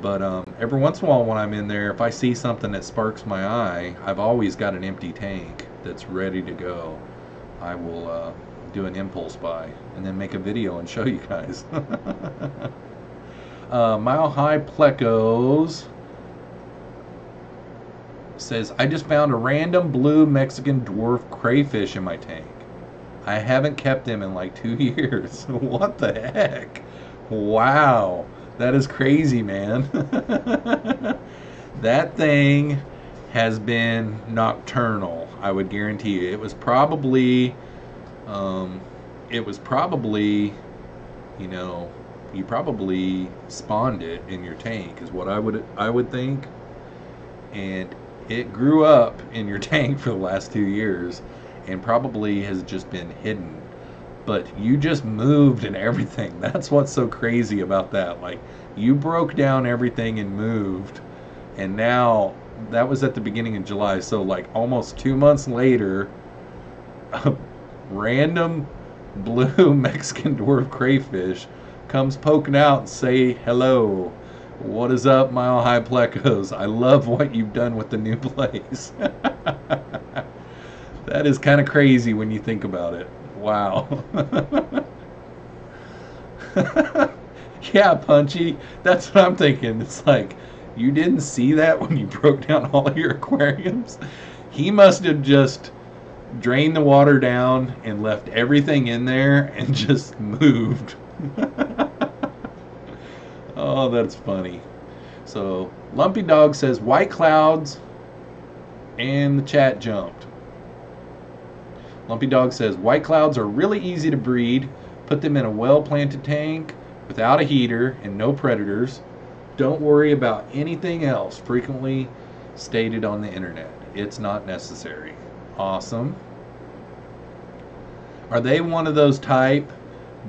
But every once in a while when I'm in there, if I see something that sparks my eye, I've always got an empty tank that's ready to go. I will do an impulse buy and then make a video and show you guys. Mile High Plecos says, I just found a random blue Mexican dwarf crayfish in my tank. I haven't kept them in like 2 years. What the heck? Wow, that is crazy, man. That thing has been nocturnal, I would guarantee you. It was probably, you know, you probably spawned it in your tank, is what I would think. And it grew up in your tank for the last 2 years, and probably has just been hidden. but you just moved and everything. That's what's so crazy about that. Like, you broke down everything and moved, and now that was at the beginning of July. So like almost 2 months later, a random blue Mexican dwarf crayfish comes poking out and say hello. What is up, Mile High Plecos? I love what you've done with the new place. That is kind of crazy when you think about it. Wow. Yeah, Punchy. That's what I'm thinking. It's like, you didn't see that when you broke down all your aquariums? He must have just drained the water down and left everything in there and just moved. Oh, that's funny. So, Lumpy Dog says, white clouds, and the chat jumped. Lumpy Dog says, white clouds are really easy to breed. Put them in a well-planted tank without a heater and no predators. Don't worry about anything else frequently stated on the internet. It's not necessary. Awesome. Are they one of those type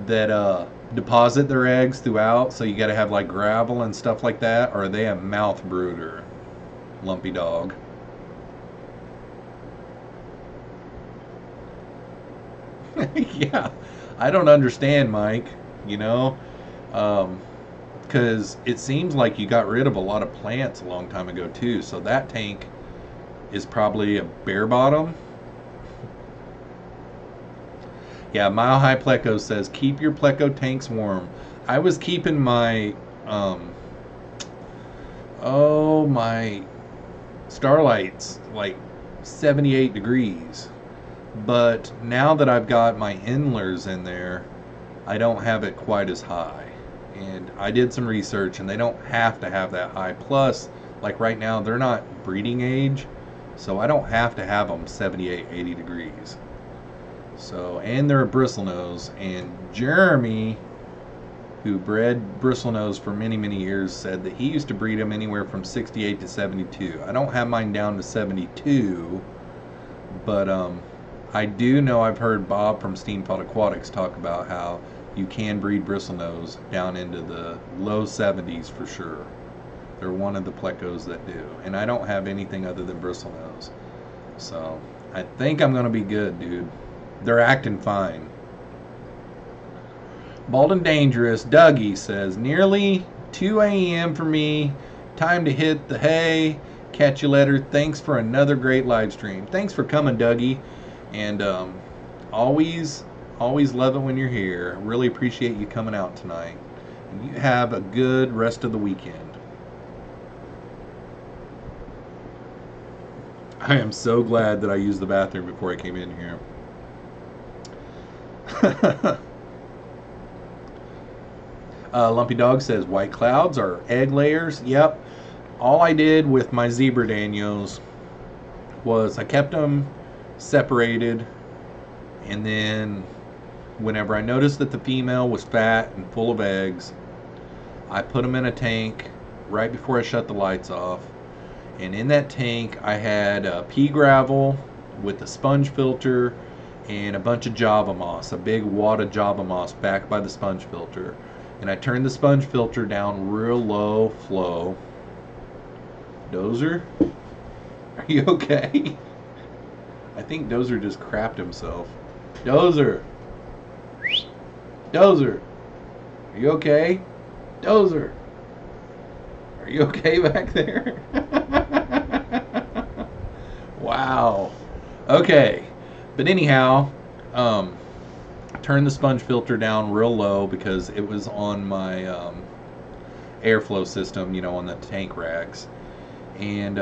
that deposit their eggs throughout, so you got to have like gravel and stuff like that? Or are they a mouth brooder, Lumpy Dog? Yeah, I don't understand, Mike, you know, because it seems like you got rid of a lot of plants a long time ago too, so that tank is probably a bare bottom. Yeah, Mile High Pleco says, keep your Pleco tanks warm. I was keeping my, my Starlights like 78 degrees. But now that I've got my Endlers in there, I don't have it quite as high. And I did some research, and they don't have to have that high. Plus, like right now, they're not breeding age, so I don't have to have them 78, 80 degrees. So, and they're a bristlenose, and Jeremy, who bred bristlenose for many, many years, said that he used to breed them anywhere from 68 to 72. I don't have mine down to 72, but I do know I've heard Bob from Steampod Aquatics talk about how you can breed bristlenose down into the low 70s for sure. They're one of the plecos that do, and I don't have anything other than bristlenose. So, I think I'm going to be good, dude. They're acting fine. Bald and Dangerous, Dougie says, nearly 2 a.m. for me. Time to hit the hay. Catch you later. Thanks for another great live stream. Thanks for coming, Dougie. And always love it when you're here. Really appreciate you coming out tonight. And you have a good rest of the weekend. I am so glad that I used the bathroom before I came in here. Lumpy Dog says, white clouds are egg layers. Yep. All I did with my zebra Danios was I kept them separated, and then whenever I noticed that the female was fat and full of eggs, I put them in a tank right before I shut the lights off. And in that tank I had pea gravel with a sponge filter and a bunch of Java moss, a big wad of Java moss back by the sponge filter. And I turned the sponge filter down real low flow. Dozer? Are you okay? I think Dozer just crapped himself. Dozer! Dozer! Are you okay? Dozer! Are you okay back there? Wow. Okay. But anyhow, turn the sponge filter down real low because it was on my airflow system, you know, on the tank racks. And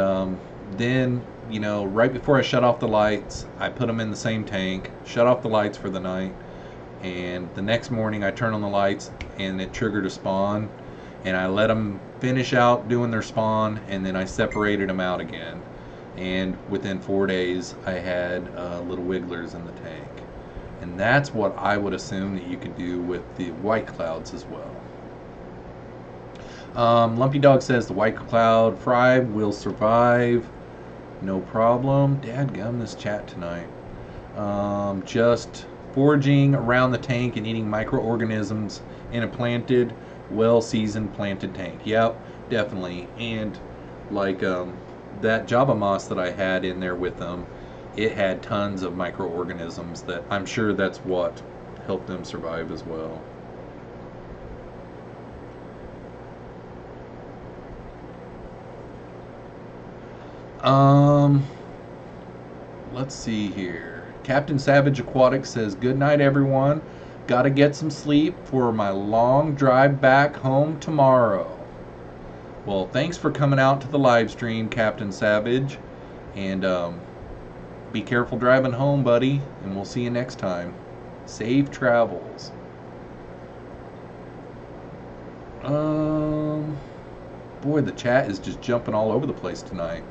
then, you know, right before I shut off the lights, I put them in the same tank, shut off the lights for the night, and the next morning I turn on the lights and it triggered a spawn, and I let them finish out doing their spawn, and then I separated them out again. And within 4 days I had little wigglers in the tank. And that's what I would assume that you could do with the white clouds as well. Lumpy Dog says the white cloud fry will survive. No problem. Dadgum this chat tonight. Just foraging around the tank and eating microorganisms in a planted, well-seasoned planted tank. Yep, definitely. And like that Java moss that I had in there with them, it had tons of microorganisms that I'm sure that's what helped them survive as well. Let's see here. Captain Savage Aquatic says, "Good night, everyone. Gotta get some sleep for my long drive back home tomorrow." Well, thanks for coming out to the live stream, Captain Savage. And be careful driving home, buddy. And we'll see you next time. Safe travels. Boy, the chat is just jumping all over the place tonight.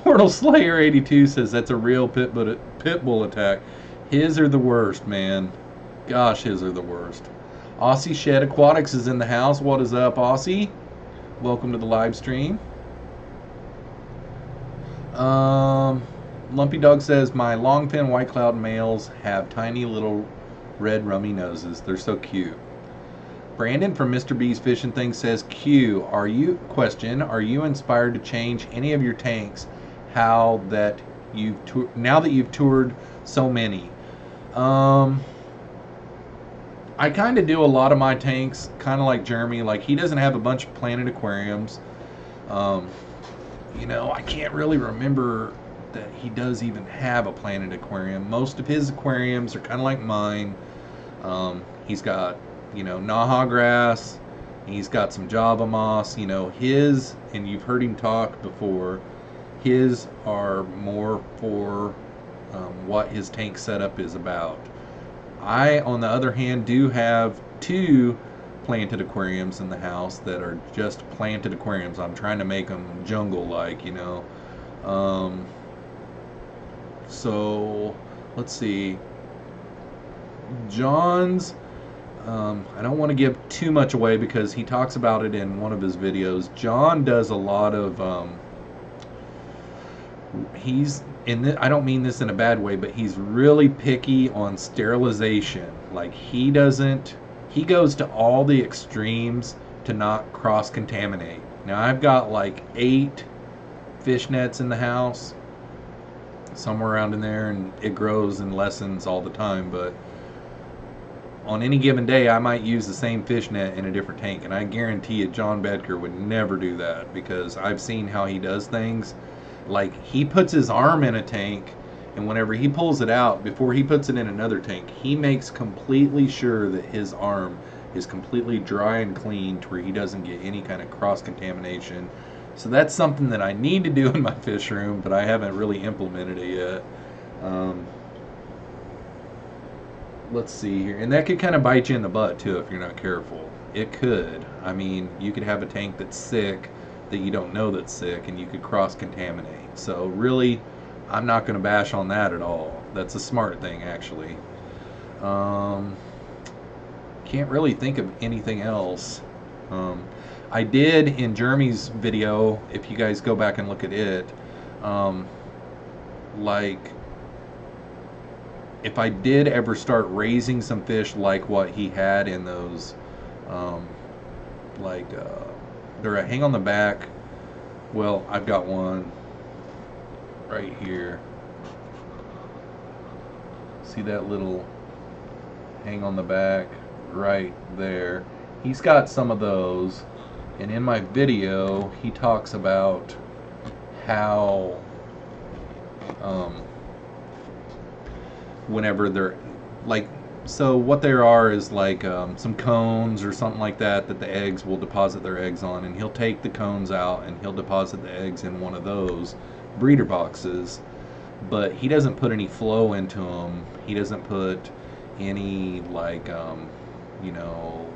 Mortal Slayer 82 says that's a real pit bull attack. His are the worst, man. Gosh, his are the worst. Aussie Shed Aquatics is in the house. What is up, Aussie? Welcome to the live stream. Lumpy Dog says my longfin white cloud males have tiny little red rummy noses. They're so cute. Brandon from Mr. B's Fishing Thing says, Q, are you inspired to change any of your tanks now that you've toured so many? I kind of do a lot of my tanks kind of like Jeremy. Like, he doesn't have a bunch of planted aquariums. You know, I can't really remember that he does even have a planted aquarium. Most of his aquariums are kind of like mine. He's got, you know, Naha grass. He's got some Java moss. You know, his, and you've heard him talk before, his are more for what his tank setup is about. I, on the other hand, do have 2 planted aquariums in the house that are just planted aquariums. I'm trying to make them jungle-like, you know. So, let's see. John's, I don't want to give too much away because he talks about it in one of his videos. John does a lot of, I don't mean this in a bad way, but he's really picky on sterilization. Like, he goes to all the extremes to not cross-contaminate. Now, I've got like 8 fish nets in the house, somewhere around in there, and it grows and lessens all the time, but on any given day, I might use the same fish net in a different tank, and I guarantee you John Bedker would never do that, because I've seen how he does things. Like, he puts his arm in a tank, and whenever he pulls it out, before he puts it in another tank, he makes completely sure that his arm is completely dry and clean to where he doesn't get any kind of cross-contamination. So that's something that I need to do in my fish room, but I haven't really implemented it yet. Let's see here. And that could kind of bite you in the butt, too, if you're not careful. It could. I mean, you could have a tank that's sick that you don't know that's sick, and you could cross-contaminate. So really, I'm not going to bash on that at all. That's a smart thing, actually. Can't really think of anything else. I did in Jeremy's video, if you guys go back and look at it, like, if I did ever start raising some fish like what he had in those, they're a hang on the back. Well, I've got one right here. See that little hang on the back right there? He's got some of those, and in my video he talks about how whenever they're like, so what there are is like some cones or something like that that the eggs will deposit their eggs on, and he'll take the cones out and he'll deposit the eggs in one of those breeder boxes, but he doesn't put any flow into them. He doesn't put any like you know,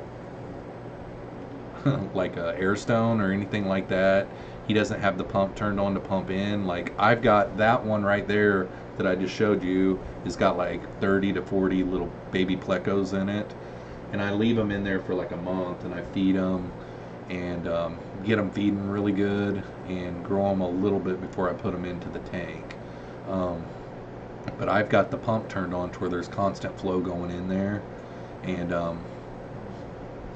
like a air stone or anything like that. He doesn't have the pump turned on to pump in. Like, I've got that one right there that I just showed you. It's got like 30 to 40 little baby plecos in it, and I leave them in there for like a month, and I feed them and get them feeding really good and grow them a little bit before I put them into the tank. But I've got the pump turned on to where there's constant flow going in there. And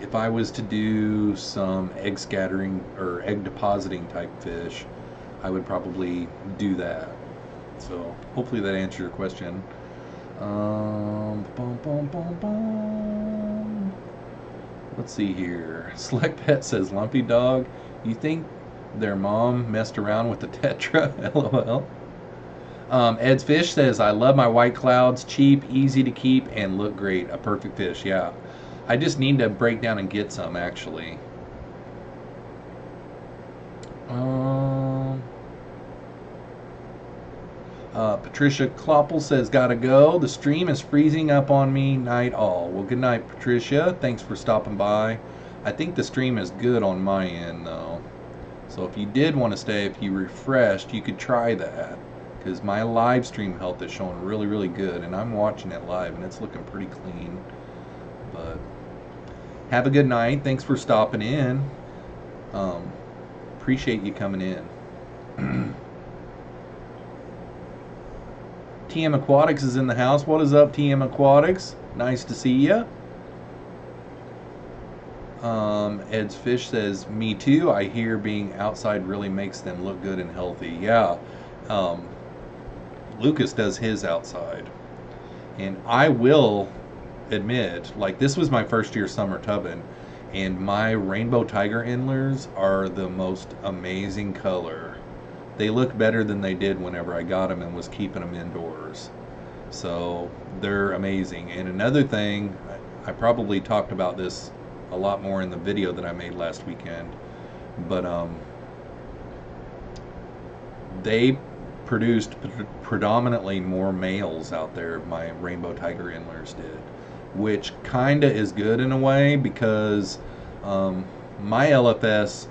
if I was to do some egg scattering or egg depositing type fish, I would probably do that. So hopefully that answers your question. Let's see here. Select Pet says, Lumpy Dog, you think their mom messed around with the Tetra? LOL. Ed's Fish says, I love my white clouds. Cheap, easy to keep, and look great. A perfect fish, yeah. I just need to break down and get some, actually. Patricia Kloppel says, gotta go. The stream is freezing up on me, night all. Well, good night, Patricia. Thanks for stopping by. I think the stream is good on my end, though. So if you did want to stay, if you refreshed, you could try that. Because my live stream health is showing really, really good. And I'm watching it live, and it's looking pretty clean. But have a good night. Thanks for stopping in. Appreciate you coming in. TM Aquatics is in the house. What is up, TM Aquatics? Nice to see you. Ed's Fish says, me too. I hear being outside really makes them look good and healthy. Yeah. Lucas does his outside. And I will admit, like, this was my first year summer tubbing, and my rainbow tiger endlers are the most amazing color. They look better than they did whenever I got them and was keeping them indoors. So they're amazing. And another thing, I probably talked about this a lot more in the video that I made last weekend, but they produced predominantly more males out there, my rainbow tiger endlers did, which kinda is good in a way, because my LFS,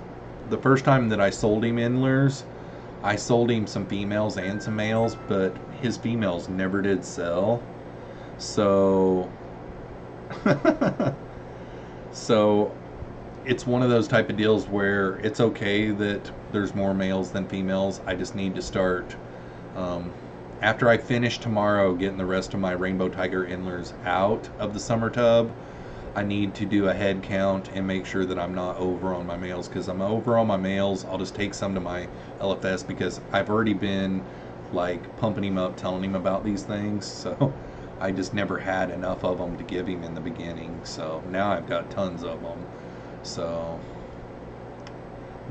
the first time that I sold him endlers, I sold him some females and some males, but his females never did sell. So so it's one of those type of deals where it's okay that there's more males than females. I just need to start, after I finish tomorrow getting the rest of my rainbow tiger endlers out of the summer tub, I need to do a head count and make sure that I'm not over on my males, because I'm over on my males. I'll just take some to my LFS, because I've already been like pumping him up, telling him about these things, so I just never had enough of them to give him in the beginning. So now I've got tons of them. So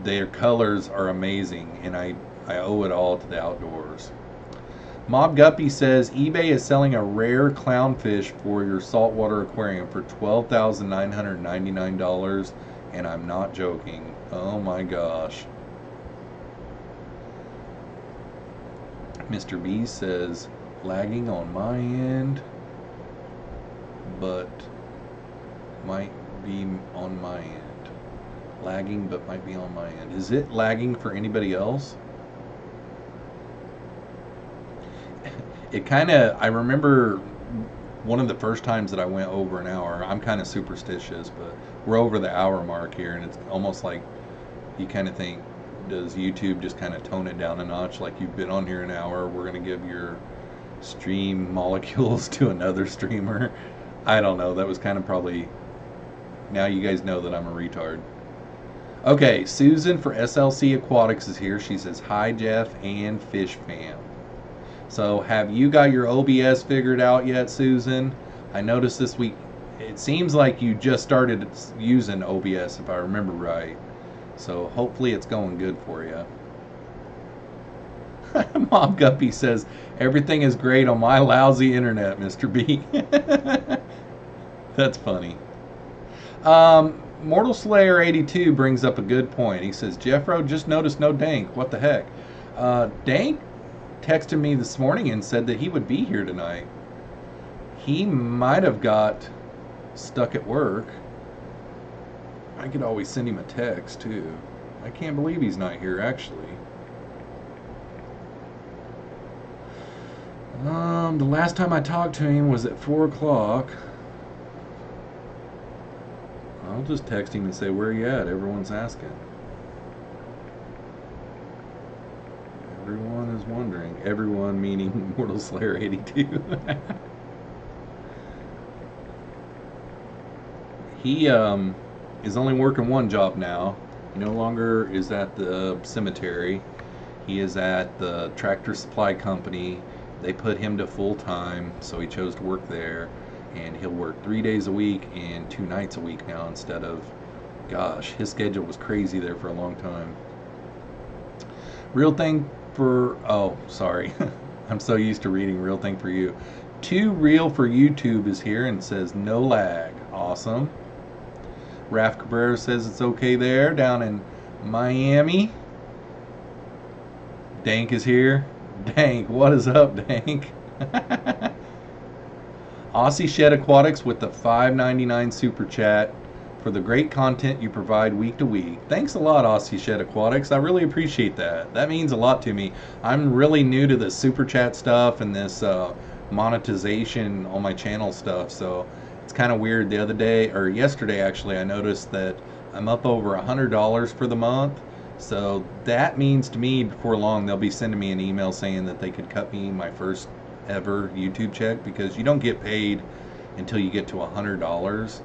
their colors are amazing, and I owe it all to the outdoors. Mob Guppy says, eBay is selling a rare clownfish for your saltwater aquarium for $12,999, and I'm not joking. Oh my gosh. Mr. B says, lagging on my end, but might be on my end. Lagging, but might be on my end. Is it lagging for anybody else? It kind of, I remember one of the first times that I went over an hour. I'm kind of superstitious, but we're over the hour mark here, and it's almost like you kind of think, does YouTube just kind of tone it down a notch? Like, you've been on here an hour, we're going to give your stream molecules to another streamer. I don't know. That was kind of probably, now you guys know that I'm a retard. Okay, Susan for SLC Aquatics is here. She says, hi Jeff and Fish Fam. So have you got your OBS figured out yet, Susan? I noticed this week, it seems like you just started using OBS, if I remember right. So hopefully it's going good for you. Mom Guppy says, everything is great on my lousy internet, Mr. B. That's funny. Mortal Slayer 82 brings up a good point. He says, Jeffro, just noticed no Dank. What the heck? Dank texted me this morning and said that he would be here tonight. He might have got stuck at work. I could always send him a text too. I can't believe he's not here, actually. The last time I talked to him was at 4 o'clock. I'll just text him and say, where you at? Everyone's asking. Everyone is was wondering. Everyone meaning Mortal Slayer 82. He is only working one job now. He no longer is at the cemetery. He is at the tractor supply company. They put him to full time, so he chose to work there. And he'll work 3 days a week and 2 nights a week now instead of, gosh, his schedule was crazy there for a long time. Real thing for, oh, sorry. I'm so used to reading real thing for you. 2 real for YouTube is here and says no lag. Awesome. Raf Cabrera says it's okay there down in Miami. Dank is here. Dank, what is up, Dank? Aussie Shed Aquatics with the $5.99 super chat for the great content you provide week to week. Thanks a lot, Aussie Shed Aquatics. I really appreciate that. That means a lot to me. I'm really new to the super chat stuff and this monetization on my channel stuff, so it's kind of weird. The other day, or yesterday actually, I noticed that I'm up over $100 for the month. So that means to me before long they'll be sending me an email saying that they could cut me my first ever YouTube check, because you don't get paid until you get to $100.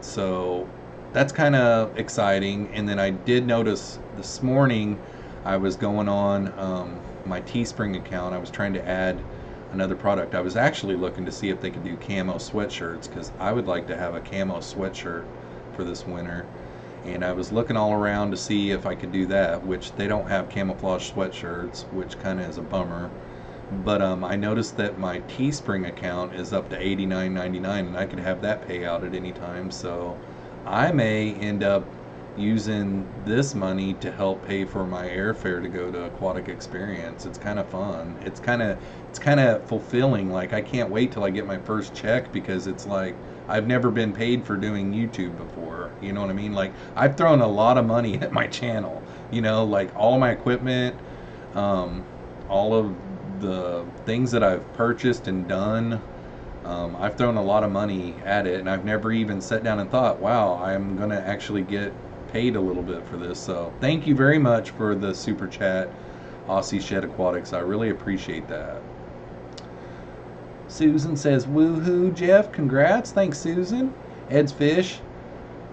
So that's kind of exciting. And then I did notice this morning I was going on my Teespring account. I was trying to add another product. I was actually looking to see if they could do camo sweatshirts, because I would like to have a camo sweatshirt for this winter. And I was looking all around to see if I could do that, which they don't have camouflage sweatshirts, which kind of is a bummer. But I noticed that my Teespring account is up to $89.99, and I could have that pay out at any time. So I may end up using this money to help pay for my airfare to go to Aquatic Experience. It's kind of fun. It's kind of fulfilling. Like, I can't wait till I get my first check, because it's like I've never been paid for doing YouTube before. You know what I mean? Like, I've thrown a lot of money at my channel. You know, like all my equipment, all of the things that I've purchased and done. I've thrown a lot of money at it, and I've never even sat down and thought, wow, I'm gonna actually get paid a little bit for this. So thank you very much for the super chat, Aussie Shed Aquatics. I really appreciate that. Susan says, woohoo, Jeff, congrats. Thanks, Susan. Ed's Fish,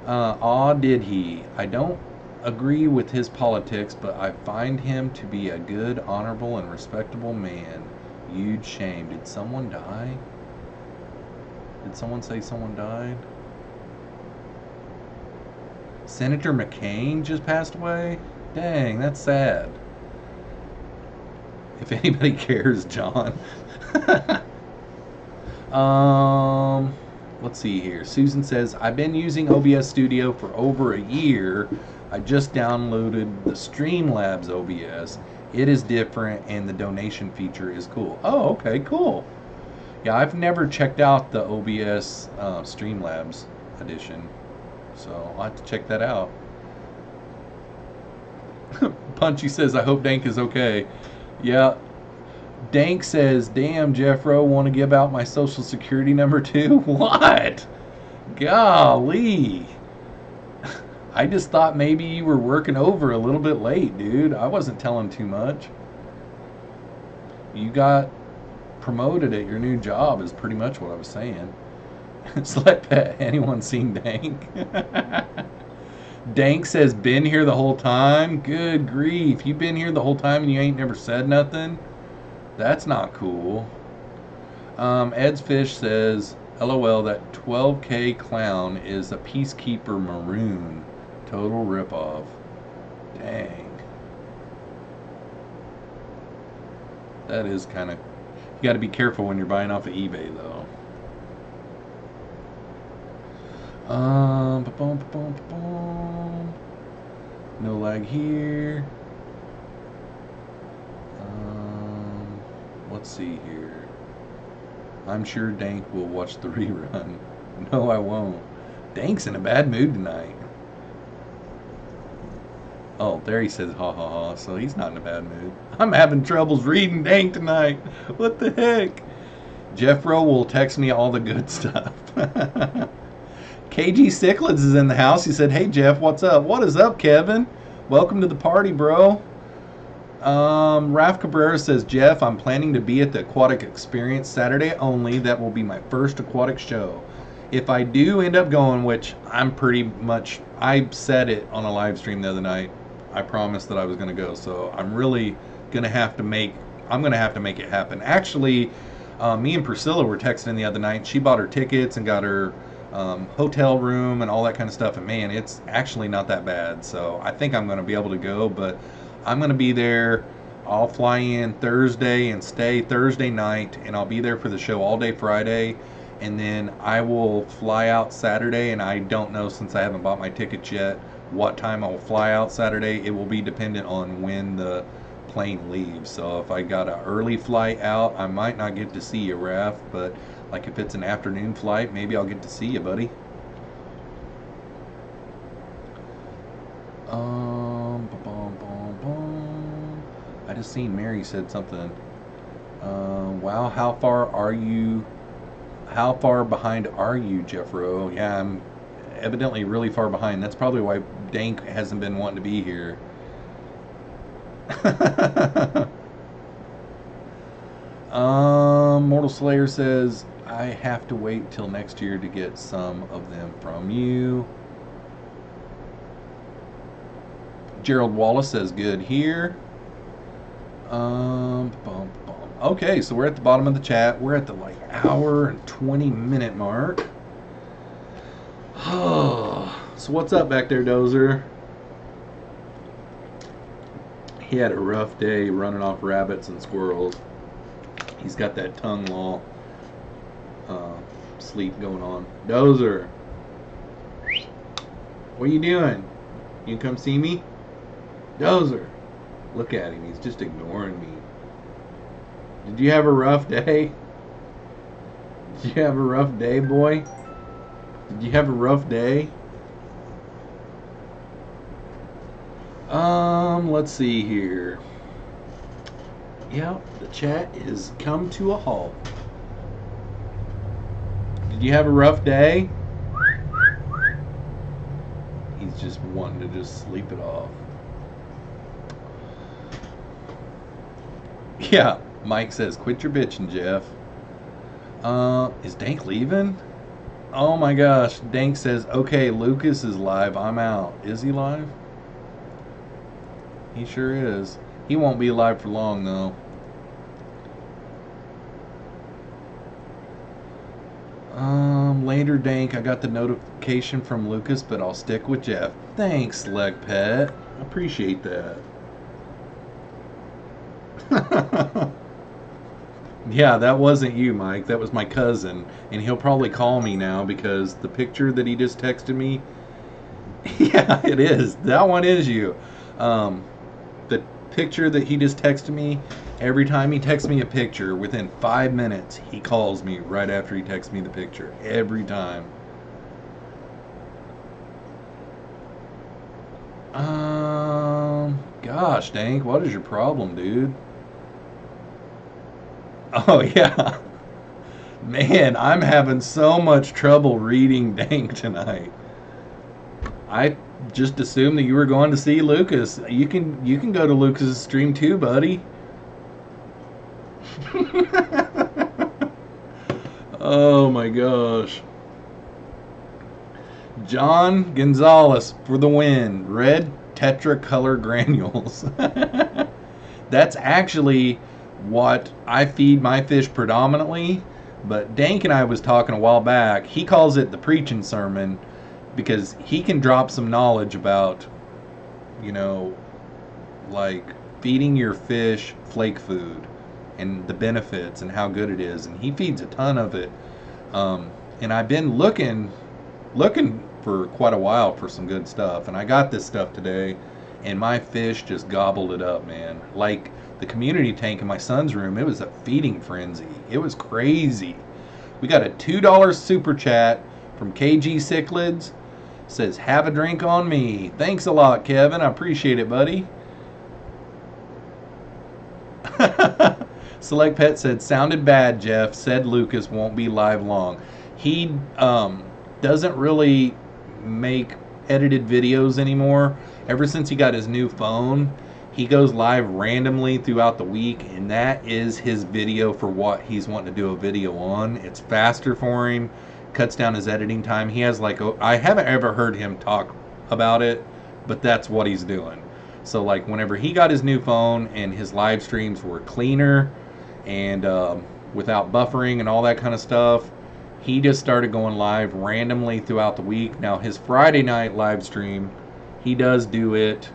aw, did he? I don't agree with his politics, but I find him to be a good, honorable, and respectable man. Huge shame. Did someone die? Did someone say someone died? Senator McCain just passed away? Dang, that's sad. If anybody cares, John. Let's see here. Susan says, I've been using OBS Studio for over a year. I just downloaded the Streamlabs OBS. It is different, and the donation feature is cool. Oh, okay, cool. Yeah, I've never checked out the OBS Streamlabs edition, so I'll have to check that out. Punchy says, I hope Dank is okay. Yeah. Dank says, damn, Jeffro, want to give out my social security number too? What? Golly. I just thought maybe you were working over a little bit late, dude. I wasn't telling too much. You got promoted at your new job is pretty much what I was saying. Select pet. Anyone seen Dank? Dank says, been here the whole time? Good grief. You been here the whole time and you ain't never said nothing? That's not cool. Ed's Fish says, LOL, that 12K clown is a Peacekeeper Maroon. Total ripoff. Dang. That is kind of... You got to be careful when you're buying off of eBay, though. No lag here. Let's see here. I'm sure Dank will watch the rerun. No, I won't. Dank's in a bad mood tonight. Oh, there he says ha ha ha, so he's not in a bad mood. I'm having troubles reading Dank tonight. What the heck? Jeffro will text me all the good stuff. KG Sicklets is in the house. He said, hey Jeff, what's up? What is up, Kevin? Welcome to the party, bro. Ralph Cabrera says, Jeff, I'm planning to be at the Aquatic Experience Saturday only. That will be my first aquatic show. If I do end up going, which I'm pretty much, I said it on a live stream the other night. I promised that I was going to go, so I'm really going to have to make, I'm going to have to make it happen. Actually, me and Priscilla were texting the other night. She bought her tickets and got her hotel room and all that kind of stuff, and man, it's actually not that bad. So I think I'm going to be able to go, but I'm going to be there. I'll fly in Thursday and stay Thursday night, and I'll be there for the show all day Friday, and then I will fly out Saturday. And I don't know, since I haven't bought my tickets yet, what time I will fly out Saturday. It will be dependent on when the plane leaves. So if I got an early flight out, I might not get to see you, Raph, but like if it's an afternoon flight, maybe I'll get to see you, buddy. I just seen Mary said something. Wow, how far behind are you, Jeffro? Yeah, I'm evidently really far behind. That's probably why Dank hasn't been wanting to be here. Mortal Slayer says, I have to wait till next year to get some of them from you. Gerald Wallace says, good here. Okay, so we're at the bottom of the chat. We're at the like hour and 20-minute mark. So what's up back there, Dozer? He had a rough day running off rabbits and squirrels. He's got that tongue law sleep going on. Dozer, what are you doing? You come see me? Dozer, look at him. He's just ignoring me. Did you have a rough day? Did you have a rough day, boy? Did you have a rough day? Let's see here. Yeah, the chat is come to a halt. Did you have a rough day? He's just wanting to just sleep it off. Yeah, Mike says, quit your bitching, Jeff. Is Dank leaving? Oh my gosh, Dank says, okay, Lucas is live, I'm out. Is he live? He sure is. He won't be live for long, though. Later, Dank, I got the notification from Lucas, but I'll stick with Jeff. Thanks, Leg Pet. Appreciate that. Yeah, that wasn't you, Mike. That was my cousin. And he'll probably call me now because the picture that he just texted me... Yeah, it is. That one is you. The picture that he just texted me, every time he texts me a picture, within 5 minutes, he calls me right after he texts me the picture. Every time. Gosh, Dank, what is your problem, dude? Oh, yeah. Man, I'm having so much trouble reading Dank tonight. I just assumed that you were going to see Lucas. You can go to Lucas's stream too, buddy. Oh my gosh. John Gonzalez for the win. Red tetracolor granules. That's actually what I feed my fish predominantly, but Dank and I was talking a while back. He calls it the preaching sermon because he can drop some knowledge about, you know, like feeding your fish flake food and the benefits and how good it is, and he feeds a ton of it. And I've been looking for quite a while for some good stuff, and I got this stuff today, and my fish just gobbled it up, man. Like the community tank in my son's room, it was a feeding frenzy. It was crazy. We got a $2 super chat from KG Cichlids. Says, have a drink on me. Thanks a lot, Kevin. I appreciate it, buddy. Select Pet said, sounded bad, Jeff. Said Lucas won't be live long. He doesn't really make edited videos anymore. Ever since he got his new phone, He goes live randomly throughout the week, and that is his video for what he's wanting to do a video on. It's faster for him, cuts down his editing time. He has like, I haven't ever heard him talk about it, but that's what he's doing. So like whenever he got his new phone and his live streams were cleaner and without buffering and all that kind of stuff, he just started going live randomly throughout the week. Now his Friday night live stream, he does do it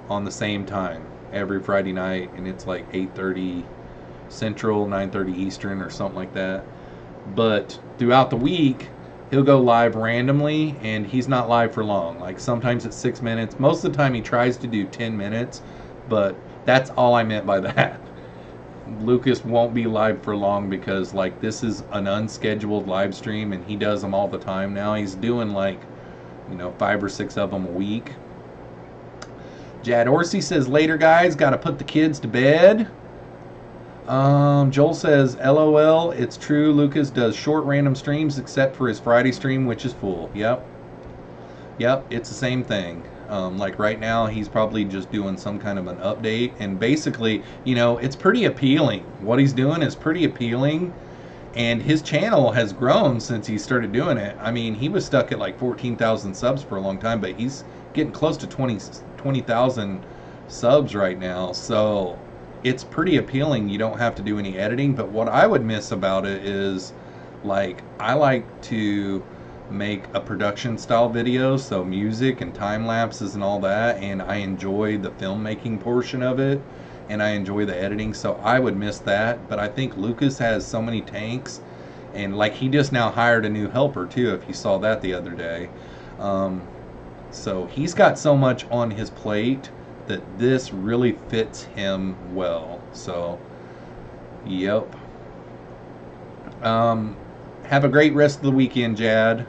on the same time every Friday night, and it's like 8:30 Central, 9:30 Eastern or something like that. But throughout the week, he'll go live randomly, and he's not live for long. Like sometimes it's 6 minutes. Most of the time he tries to do 10 minutes, but that's all I meant by that. Lucas won't be live for long because like this is an unscheduled live stream, and he does them all the time now. He's doing like, 5 or 6 of them a week. Jad Orsi says, later guys, gotta put the kids to bed. Joel says, LOL, it's true, Lucas does short random streams except for his Friday stream, which is full. Yep, it's the same thing. Like right now, he's probably just doing some kind of an update, and basically, it's pretty appealing. What he's doing is pretty appealing, and his channel has grown since he started doing it. I mean, he was stuck at like 14,000 subs for a long time, but he's getting close to 20,000 subs right now, so it's pretty appealing. You don't have to do any editing. But what I would miss about it is, like, I like to make a production style video, so music and time lapses and all that, and I enjoy the filmmaking portion of it, and I enjoy the editing, so I would miss that. But I think Lucas has so many tanks, and like he just now hired a new helper too, if you saw that the other day. So he's got so much on his plate that this really fits him well. So, yep. Have a great rest of the weekend, Jad.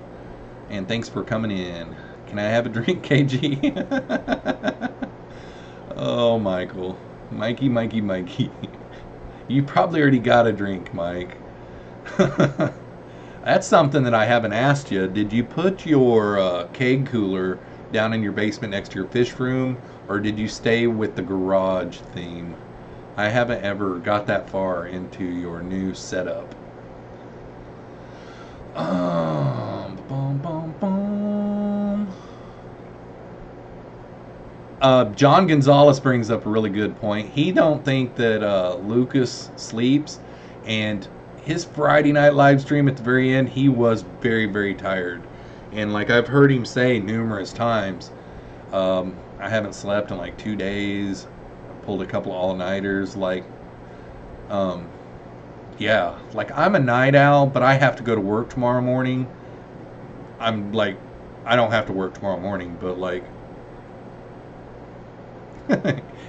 And thanks for coming in. Can I have a drink, KG? Oh, Michael. Mikey. You probably already got a drink, Mike. That's something that I haven't asked you. Did you put your keg cooler down in your basement next to your fish room, or did you stay with the garage theme? I haven't ever got that far into your new setup. John Gonzalez brings up a really good point. He don't think that Lucas sleeps, and his Friday night live stream at the very end, he was very, very tired. And like I've heard him say numerous times, I haven't slept in like 2 days. I pulled a couple of all-nighters. Like, yeah, like I'm a night owl, but I have to go to work tomorrow morning. I'm like, I don't have to work tomorrow morning, but like,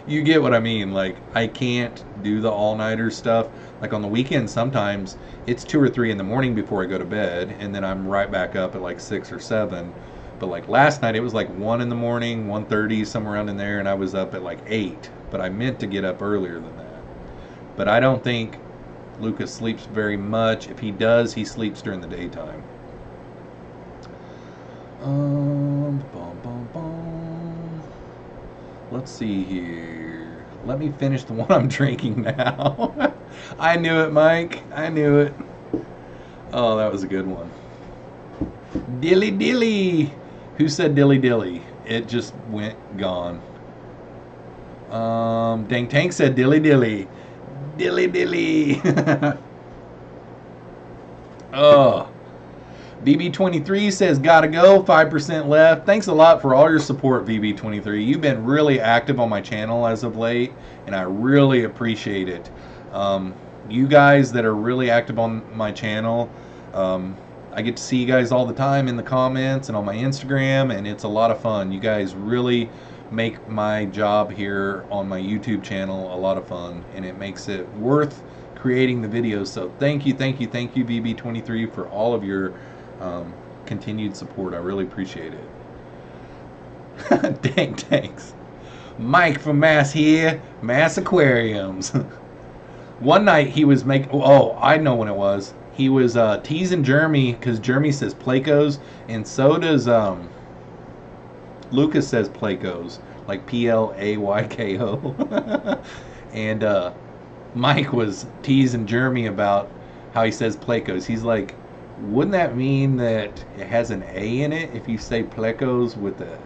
you get what I mean. Like, I can't do the all-nighter stuff. Like on the weekend, sometimes it's 2 or 3 in the morning before I go to bed, and then I'm right back up at like 6 or 7. But like last night, it was like 1 in the morning, 1:30, somewhere around in there, and I was up at like 8. But I meant to get up earlier than that. But I don't think Lucas sleeps very much. If he does, he sleeps during the daytime. Let's see here. Let me finish the one I'm drinking now. I knew it, Mike. I knew it. Oh, that was a good one. Dilly dilly. Who said dilly dilly? It just went gone. Dang Tank said dilly dilly. Dilly dilly. Oh. VB23 says, gotta go, 5% left. Thanks a lot for all your support, VB23. You've been really active on my channel as of late, and I really appreciate it. You guys that are really active on my channel, I get to see you guys all the time in the comments and on my Instagram, and it's a lot of fun. You guys really make my job here on my YouTube channel a lot of fun, and it makes it worth creating the videos. So thank you, VB23, for all of your continued support. I really appreciate it. Dang, thanks. Mike from Mass here, Mass Aquariums. One night he was making, oh, I know when it was. He was teasing Jeremy, because Jeremy says Plecos, and so does Lucas says Playcos, like Playko. And Mike was teasing Jeremy about how he says Playcos. He's like, wouldn't that mean that it has an A in it if you say Playcos with a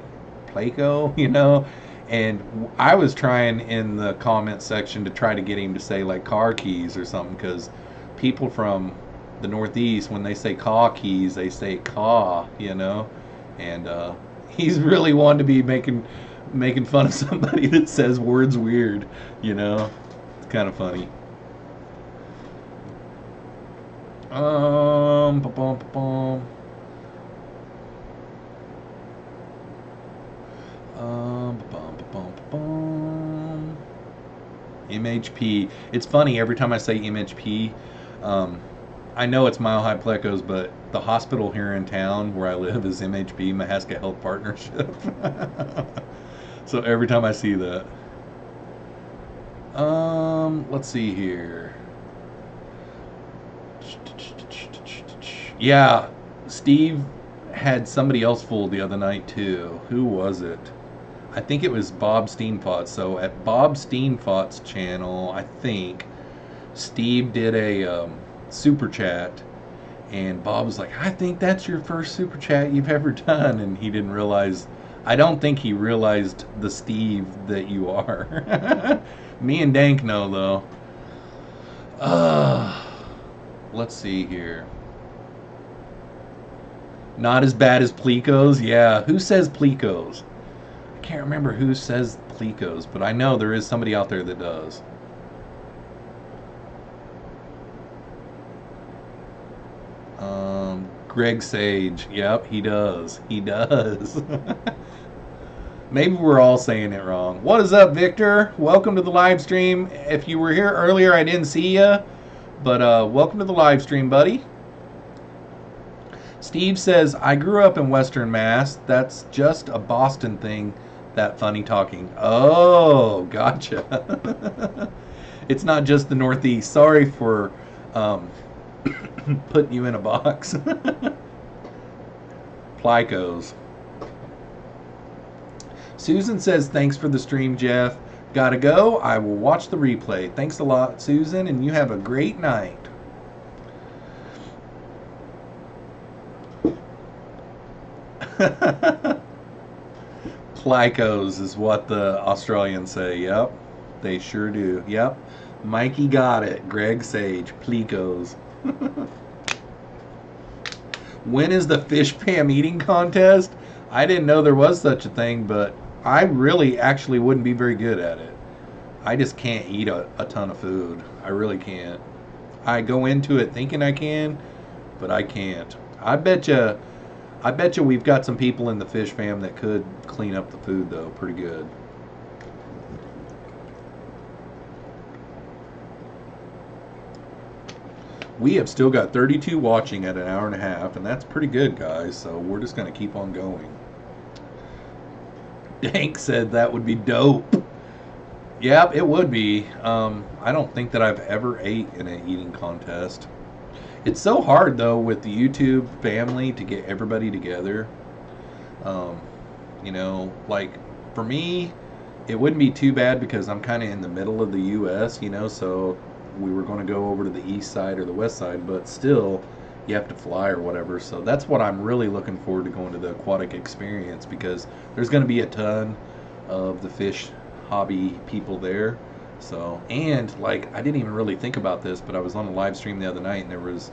Playco, you know? And I was trying in the comment section to try to get him to say like car keys or something, because people from the Northeast, when they say car keys, they say car, you know? And he's really wanted to be making fun of somebody that says words weird, you know? It's kind of funny. Ba-bum. MHP. It's funny, every time I say MHP, I know it's Mile High Plecos, but the hospital here in town where I live is MHP, Mahaska Health Partnership. So every time I see that. Let's see here. Yeah, Steve had somebody else fooled the other night too. Who was it? I think it was Bob Steenfot's. So at Bob Steenfot's channel, I think Steve did a super chat, and Bob was like, I think that's your first super chat you've ever done, and he didn't realize. I don't think he realized the Steve that you are. Me and Dank know though. Let's see here. Not as bad as Plecos. Yeah, who says Plecos? I can't remember who says Plecos, but I know there is somebody out there that does. Greg Sage. Yep, he does. He does. Maybe we're all saying it wrong. What is up, Victor? Welcome to the live stream. If you were here earlier, I didn't see you, but welcome to the live stream, buddy. Steve says, I grew up in Western Mass. That's just a Boston thing, that funny talking. Oh, gotcha. It's not just the Northeast. Sorry for putting you in a box. Plycos. Susan says, thanks for the stream, Jeff. Gotta go. I will watch the replay. Thanks a lot, Susan, and you have a great night. Plycos is what the Australians say. Yep, they sure do. Yep, Mikey got it. Greg Sage, Plecos. When is the fish Pam eating contest? I didn't know there was such a thing, but I really actually wouldn't be very good at it. I just can't eat a ton of food. I really can't. I go into it thinking I can, but I can't. I bet you we've got some people in the fish fam that could clean up the food, though, pretty good. We have still got 32 watching at an hour and a half, and that's pretty good, guys, so we're just going to keep on going. Dank said that would be dope. Yep, it would be. I don't think that I've ever ate in an eating contest. It's so hard, though, with the YouTube family to get everybody together. You know, like, for me, it wouldn't be too bad because I'm kind of in the middle of the U.S., you know, so we were going to go over to the east side or the west side, but still, you have to fly or whatever. So that's what I'm really looking forward to going to the aquatic experience, because there's going to be a ton of the fish hobby people there. So, and like, I didn't even really think about this, but I was on a live stream the other night, and there was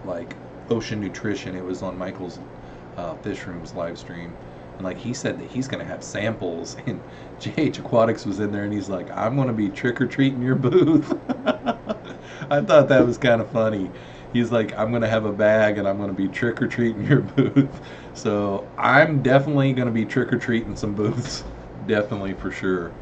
like Ocean Nutrition. It was on Michael's Fish Room's live stream, and like, he said that he's going to have samples, and JH Aquatics was in there, and he's like, I'm going to be trick-or-treating your booth. I thought that was kind of funny. He's like, I'm going to have a bag, and I'm going to be trick-or-treating your booth. So I'm definitely going to be trick-or-treating some booths. Definitely, for sure.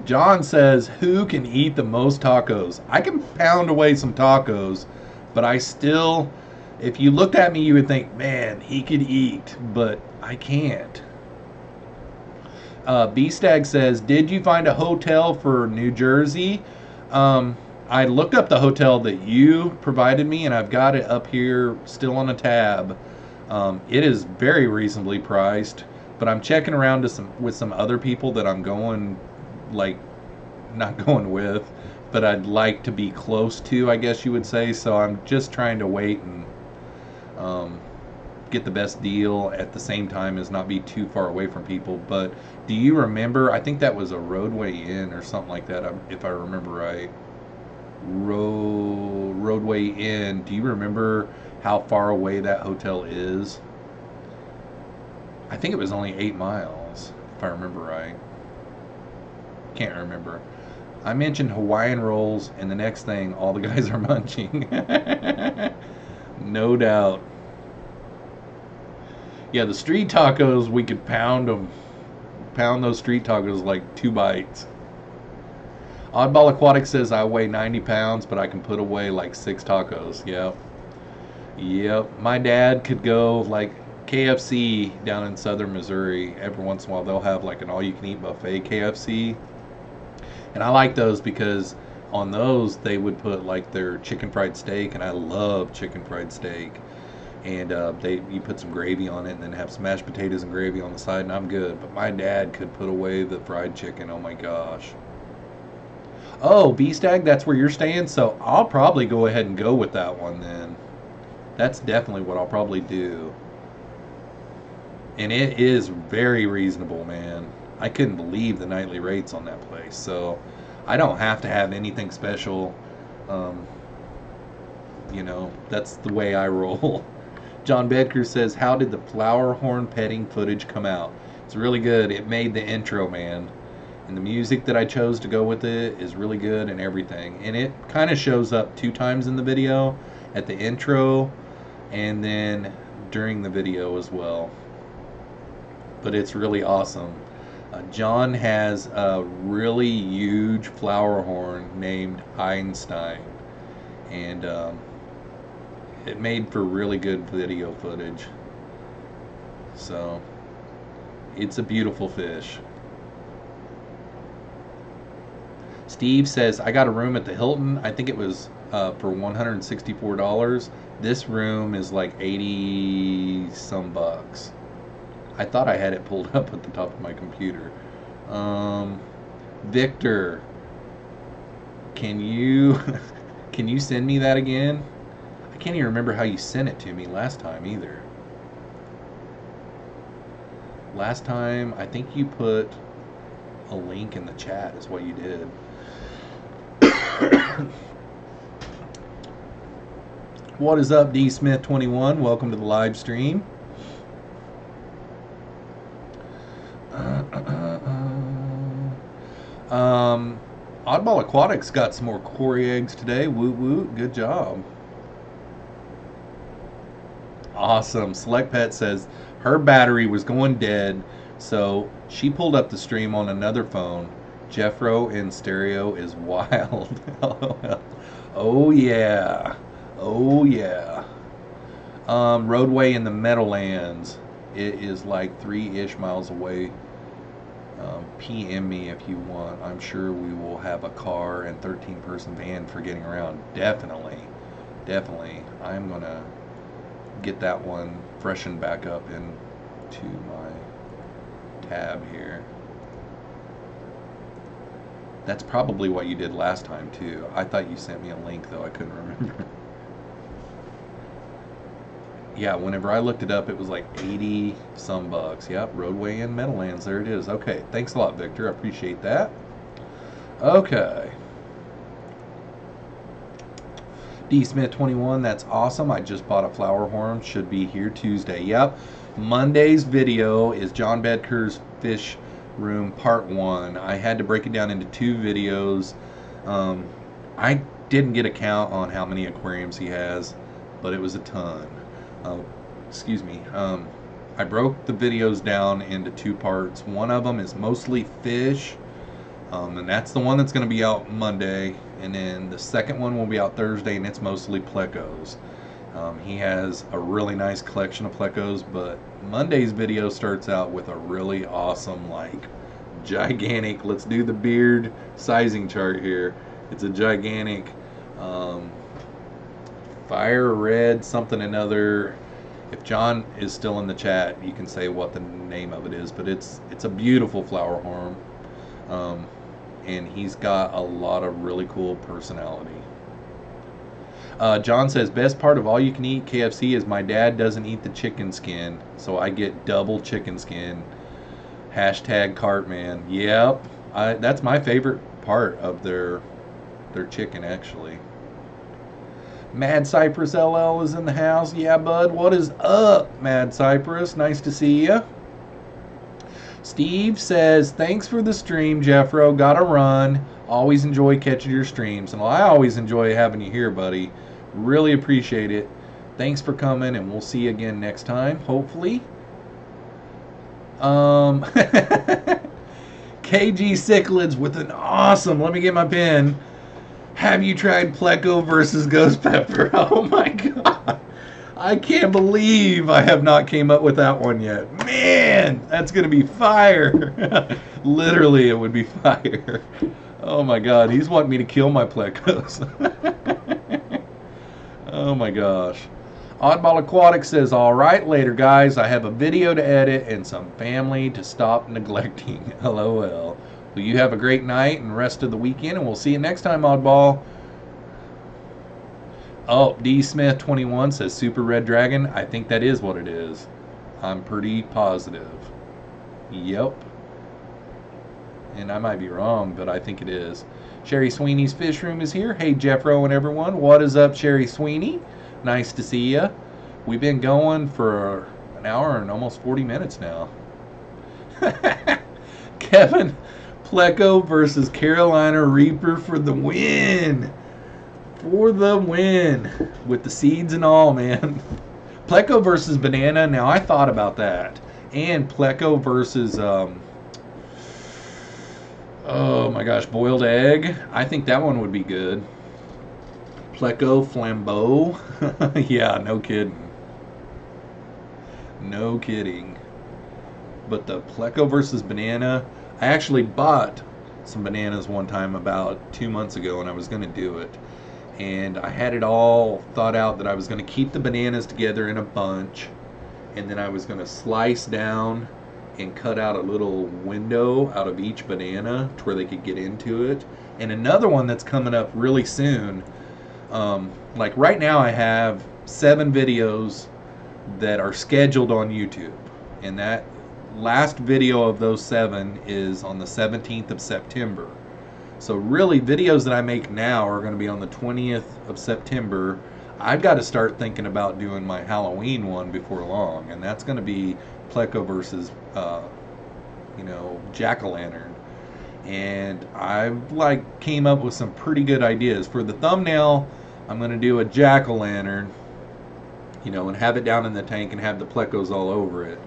John says, who can eat the most tacos? I can pound away some tacos, but I still, if you looked at me, you would think, man, he could eat, but I can't. B-Stag says, did you find a hotel for New Jersey? I looked up the hotel that you provided me, and I've got it up here still on a tab. It is very reasonably priced, but I'm checking around with some other people that I'm going, like, not going with, but I'd like to be close to, I guess you would say. So I'm just trying to wait and um, get the best deal at the same time as not be too far away from people. But do you remember? I think that was a Roadway Inn or something like that, if I remember right. Roadway Inn. Do you remember how far away that hotel is? I think it was only 8 miles, if I remember right. Can't remember. I mentioned Hawaiian rolls, and the next thing, all the guys are munching. No doubt. Yeah, the street tacos, we could pound them. Pound those street tacos like 2 bites. Oddball Aquatic says I weigh 90 pounds, but I can put away like 6 tacos. Yep. Yep. My dad could go like KFC down in southern Missouri. Every once in a while, they'll have like an all-you-can-eat buffet KFC. And I like those because on those, they would put like their chicken fried steak, and I love chicken fried steak. And you put some gravy on it and then have some mashed potatoes and gravy on the side, and I'm good. But my dad could put away the fried chicken. Oh my gosh. Oh, B-Stag, that's where you're staying? So I'll probably go ahead and go with that one then. That's definitely what I'll probably do. And it is very reasonable, man. I couldn't believe the nightly rates on that place. So I don't have to have anything special. You know, that's the way I roll. John Bedker says, how did the flower horn petting footage come out? It's really good. It made the intro, man. And the music that I chose to go with it is really good and everything. And it kind of shows up 2 times in the video, at the intro and then during the video as well. But it's really awesome. John has a really huge flower horn named Einstein. And it made for really good video footage. So it's a beautiful fish. Steve says, I got a room at the Hilton. I think it was for $164. This room is like 80 some bucks. I thought I had it pulled up at the top of my computer. Victor, can you send me that again? I can't even remember how you sent it to me last time either. Last time, I think you put a link in the chat is what you did. What is up, D Smith 21? Welcome to the live stream. Oddball Aquatics got some more Cory eggs today. Woot woot, good job. Awesome. Select Pet says her battery was going dead, so she pulled up the stream on another phone. Jeffro in stereo is wild. Oh yeah. Oh yeah. Roadway in the Meadowlands. It is like 3-ish miles away. PM me if you want. I'm sure we will have a car and 13-person van for getting around. Definitely. Definitely. I'm going to get that one freshened back up into my tab here. That's probably what you did last time too. I thought you sent me a link though. I couldn't remember. Yeah, whenever I looked it up, it was like 80 some bucks. Yep, Roadway in Meadowlands. There it is. Okay, thanks a lot, Victor. I appreciate that. Okay. D Smith 21, that's awesome. I just bought a flower horn. Should be here Tuesday. Yep. Monday's video is John Bedker's Fish Room Part 1. I had to break it down into 2 videos. I didn't get a count on how many aquariums he has, but it was a ton. Excuse me. I broke the videos down into 2 parts. One of them is mostly fish, and that's the one that's going to be out Monday. And then the second one will be out Thursday, and it's mostly plecos. He has a really nice collection of plecos, but Monday's video starts out with a really awesome, like, gigantic, let's do the beard sizing chart here. It's a gigantic fire red something another. If John is still in the chat, you can say what the name of it is, but it's a beautiful flower horn, and he's got a lot of really cool personality. John says, best part of all you can eat KFC is my dad doesn't eat the chicken skin, so I get double chicken skin. Hashtag Cartman. Yep, that's my favorite part of their chicken, actually. Mad Cypress LL is in the house. Yeah, bud. What is up, Mad Cypress? Nice to see you. Steve says, thanks for the stream, Jeffro. Gotta run. Always enjoy catching your streams. And I always enjoy having you here, buddy. Really appreciate it. Thanks for coming, and we'll see you again next time, hopefully. KG Cichlids with an awesome, let me get my pen. Have you tried Pleco versus Ghost Pepper? Oh my god. I can't believe I have not came up with that one yet. Man, that's going to be fire. Literally, it would be fire. Oh my god, he's wanting me to kill my Plecos. Oh my gosh. Oddball Aquatic says, all right, later, guys. I have a video to edit and some family to stop neglecting. LOL. Well, you have a great night and rest of the weekend, and we'll see you next time, Oddball. Oh, D Smith 21 says Super Red Dragon. I think that is what it is. I'm pretty positive. Yep. And I might be wrong, but I think it is. Sherry Sweeney's Fish Room is here. Hey, Jeffro and everyone. What is up, Sherry Sweeney? Nice to see ya. We've been going for an hour and almost 40 minutes now. Kevin, Pleco versus Carolina Reaper for the win. For the win. With the seeds and all, man. Pleco versus banana. Now, I thought about that. And Pleco versus... oh my gosh, boiled egg. I think that one would be good. Pleco flambeau. Yeah, no kidding. No kidding. But the Pleco versus banana, I actually bought some bananas one time about 2 months ago, and I was going to do it. And I had it all thought out that I was going to keep the bananas together in a bunch, and then I was going to slice down and cut out a little window out of each banana to where they could get into it. And another one that's coming up really soon, like right now I have 7 videos that are scheduled on YouTube, and that last video of those 7 is on the 17th of September. So really, videos that I make now are going to be on the 20th of September. I've got to start thinking about doing my Halloween one before long, and that's going to be Pleco versus, jack-o'-lantern. And I came up with some pretty good ideas. For the thumbnail, I'm going to do a jack-o'-lantern, and have it down in the tank and have the Plecos all over it.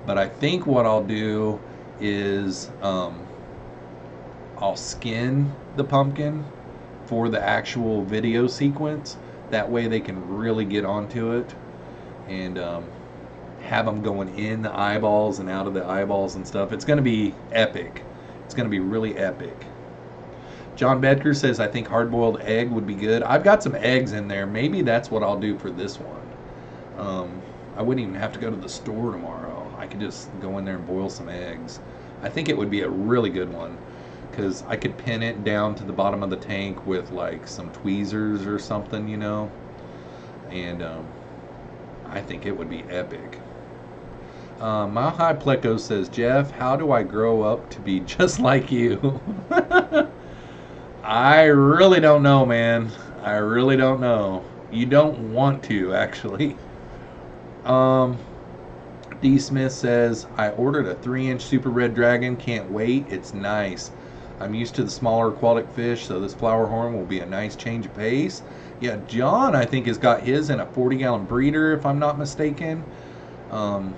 But I think what I'll do is I'll skin the pumpkin for the actual video sequence. That way they can really get onto it, and have them going in the eyeballs and out of the eyeballs and stuff. It's going to be epic. It's going to be really epic. John Bedker says, I think hard-boiled egg would be good. I've got some eggs in there. Maybe that's what I'll do for this one. I wouldn't even have to go to the store tomorrow. I could just go in there and boil some eggs. I think it would be a really good one, because I could pin it down to the bottom of the tank with like some tweezers or something, and I think it would be epic. Mile High Pleco says, Jeff, how do I grow up to be just like you? I really don't know, man. I really don't know. You don't want to, actually. D Smith says, I ordered a 3-inch Super Red Dragon. Can't wait. It's nice. I'm used to the smaller aquatic fish, so this flower horn will be a nice change of pace. Yeah, John, I think, has got his in a 40-gallon breeder, if I'm not mistaken. And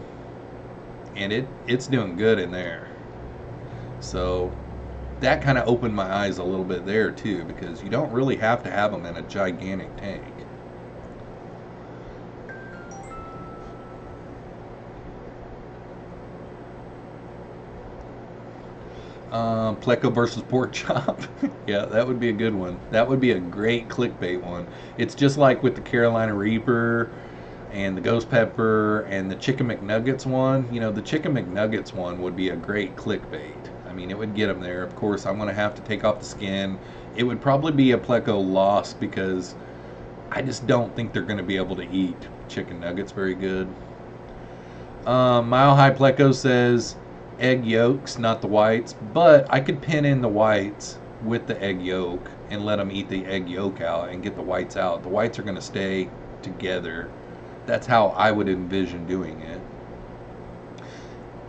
it's doing good in there. So that kind of opened my eyes a little bit there, too, because you don't really have to have them in a gigantic tank. Pleco versus pork chop. Yeah, that would be a good one. That would be a great clickbait one. It's just like with the Carolina Reaper and the ghost pepper and the chicken McNuggets one. You know, the chicken McNuggets one would be a great clickbait. I mean, it would get them there. Of course, I'm going to have to take off the skin. It would probably be a Pleco loss because I just don't think they're going to be able to eat chicken nuggets very good. Mile High Pleco says egg yolks, not the whites, but I could pin in the whites with the egg yolk and let them eat the egg yolk out and get the whites out. The whites are going to stay together. That's how I would envision doing it.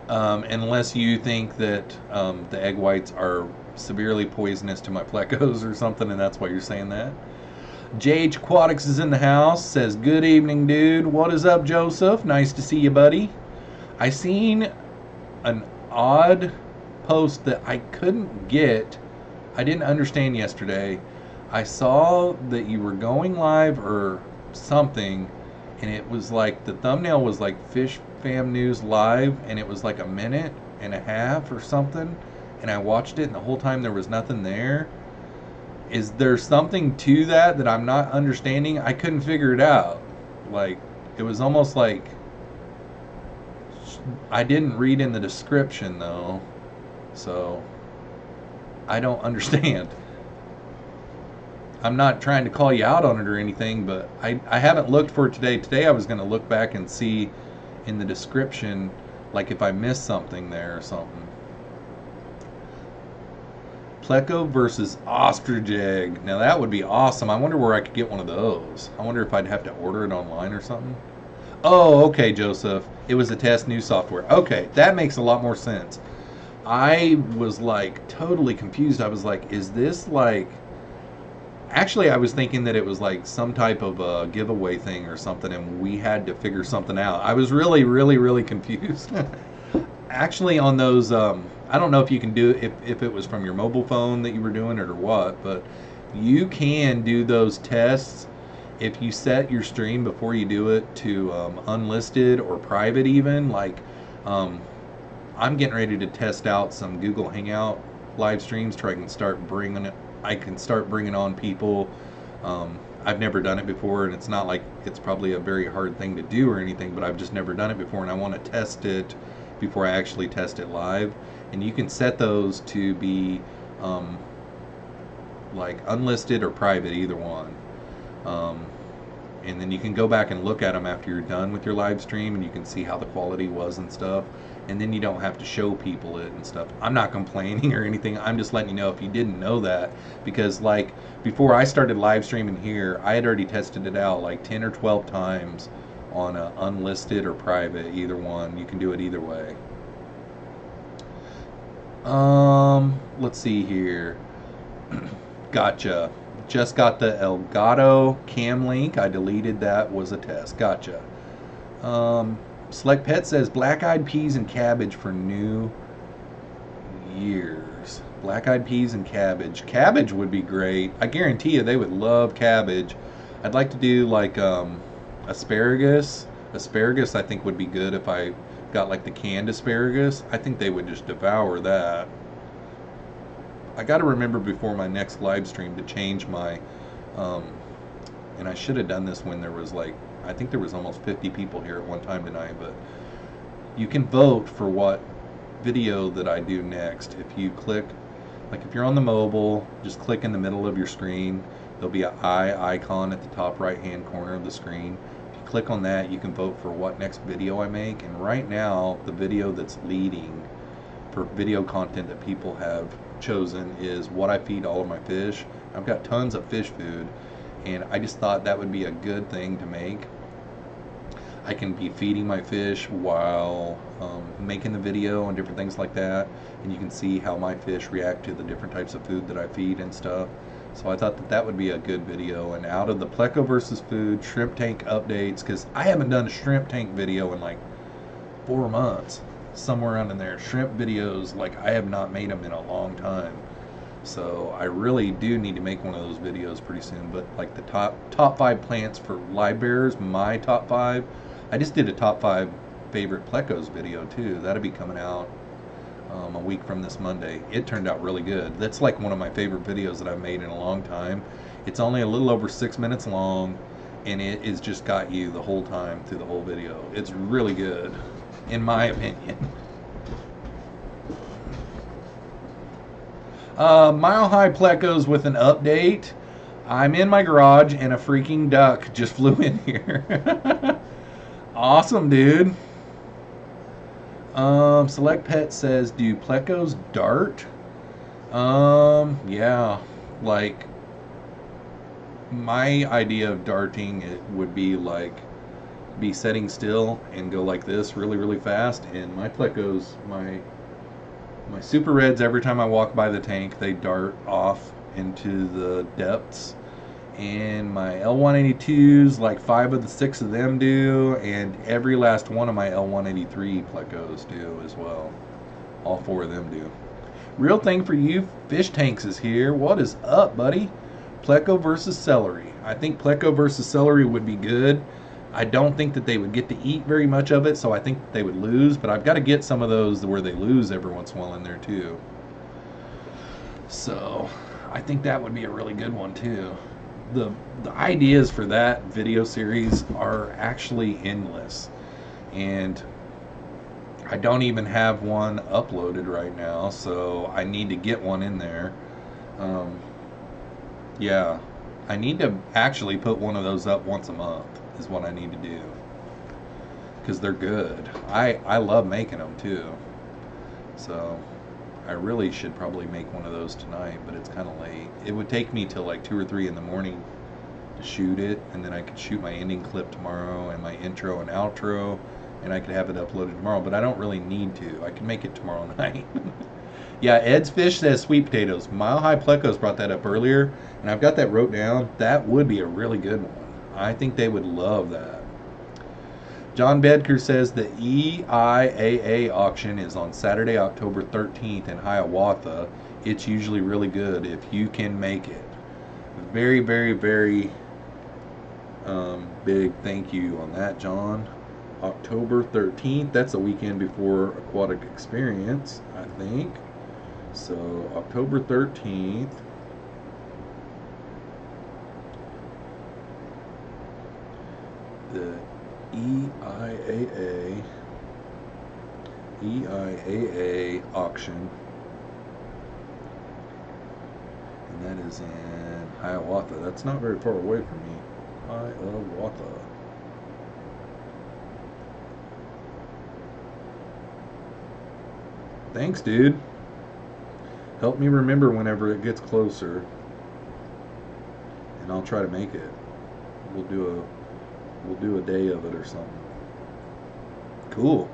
Unless you think that the egg whites are severely poisonous to my plecos or something, and that's why you're saying that. JH Aquatics is in the house, says, good evening, dude. What is up, Joseph? Nice to see you, buddy. I seen an odd post that I couldn't get. I didn't understand yesterday. I saw that you were going live or something, and it was like the thumbnail was like Fish Fam News Live, and it was like a minute and a half or something, and I watched it, and the whole time there was nothing there. Is there something to that I'm not understanding? I couldn't figure it out. Like, it was almost like I didn't read in the description though, so I don't understand. I'm not trying to call you out on it or anything, but I haven't looked for it today. Today I was going to look back and see in the description, like if I missed something there or something. Pleco versus ostrich egg. Now that would be awesome. I wonder where I could get one of those. I wonder if I'd have to order it online or something. Oh, okay, Joseph. It was a test new software. Okay, that makes a lot more sense. I was like totally confused. I was like, is this like... Actually, I was thinking that it was like some type of a giveaway thing or something, and we had to figure something out. I was really confused. Actually, on those, I don't know if you can do it, if it was from your mobile phone that you were doing it or what, but you can do those tests if you set your stream before you do it to unlisted or private even. Like, I'm getting ready to test out some Google Hangout live streams to where I can start bringing on people. I've never done it before, and it's not like it's probably a very hard thing to do or anything, but I've just never done it before, and I want to test it before I actually test it live. And you can set those to be like unlisted or private, either one. And then you can go back and look at them after you're done with your live stream, and you can see how the quality was and stuff. And then you don't have to show people it and stuff. I'm not complaining or anything. I'm just letting you know if you didn't know that. Because like before I started live streaming here, I had already tested it out like 10 or 12 times on a unlisted or private, either one. You can do it either way. Let's see here. Gotcha. Just got the Elgato cam link. I deleted that. Was a test. Gotcha. Select Pet says black-eyed peas and cabbage for New Year's. Black-eyed peas and cabbage. Cabbage would be great. I guarantee you they would love cabbage. I'd like to do like asparagus. Asparagus I think would be good if I got like the canned asparagus. I think they would just devour that. I got to remember before my next live stream to change my and I should have done this when there was like, I think there was almost 50 people here at one time tonight, but you can vote for what video that I do next. If you click, like if you're on the mobile, just click in the middle of your screen. There'll be an eye icon at the top right hand corner of the screen. If you click on that, you can vote for what next video I make. And right now, the video that's leading for video content that people have chosen is what I feed all of my fish. I've got tons of fish food, and I just thought that would be a good thing to make. I can be feeding my fish while making the video and different things like that, and you can see how my fish react to the different types of food that I feed and stuff. So I thought that that would be a good video. And out of the Pleco versus food, shrimp tank updates, because I haven't done a shrimp tank video in like 4 months, somewhere around in there. Shrimp videos, like I have not made them in a long time. So I really do need to make one of those videos pretty soon. But like the top 5 plants for live bearers, my top 5. I just did a top 5 favorite Plecos video too. That'll be coming out a week from this Monday. It turned out really good. That's like one of my favorite videos that I've made in a long time. It's only a little over 6 minutes long, and it is just got you the whole time through the whole video. It's really good, in my opinion. Mile High Plecos with an update. I'm in my garage and a freaking duck just flew in here. Awesome, dude. Select Pet says, do plecos dart? Yeah, like my idea of darting, it would be like be setting still and go like this really, really fast. And my plecos, my super reds, every time I walk by the tank, they dart off into the depths. And my L182s, like 5 of the 6 of them do, and every last one of my L183 plecos do as well. All 4 of them do. Real thing for you, fish tanks is here. What is up, buddy? Pleco versus celery. I think pleco versus celery would be good. I don't think that they would get to eat very much of it, so I think they would lose, but I've got to get some of those where they lose every once in a while in there too. So I think that would be a really good one too. The ideas for that video series are actually endless, and I don't even have one uploaded right now, so I need to get one in there. Yeah, I need to actually put one of those up once a month is what I need to do, because they're good. I love making them too, so I really should probably make one of those tonight, but it's kind of late. It would take me till like 2 or 3 in the morning to shoot it, and then I could shoot my ending clip tomorrow and my intro and outro, and I could have it uploaded tomorrow, but I don't really need to. I can make it tomorrow night. Yeah, Ed's Fish says sweet potatoes. Mile High Plecos brought that up earlier, and I've got that wrote down. That would be a really good one. I think they would love that. John Bedker says the EIAA auction is on Saturday, October 13th in Hiawatha. It's usually really good if you can make it. Very, very, very big thank you on that, John. October 13th. That's the weekend before Aquatic Experience, I think. So October 13th. The EIAA auction, and that is in Hiawatha. That's not very far away from me. Hiawatha. Thanks, dude. Help me remember whenever it gets closer, and I'll try to make it. We'll do a day of it or something. Cool.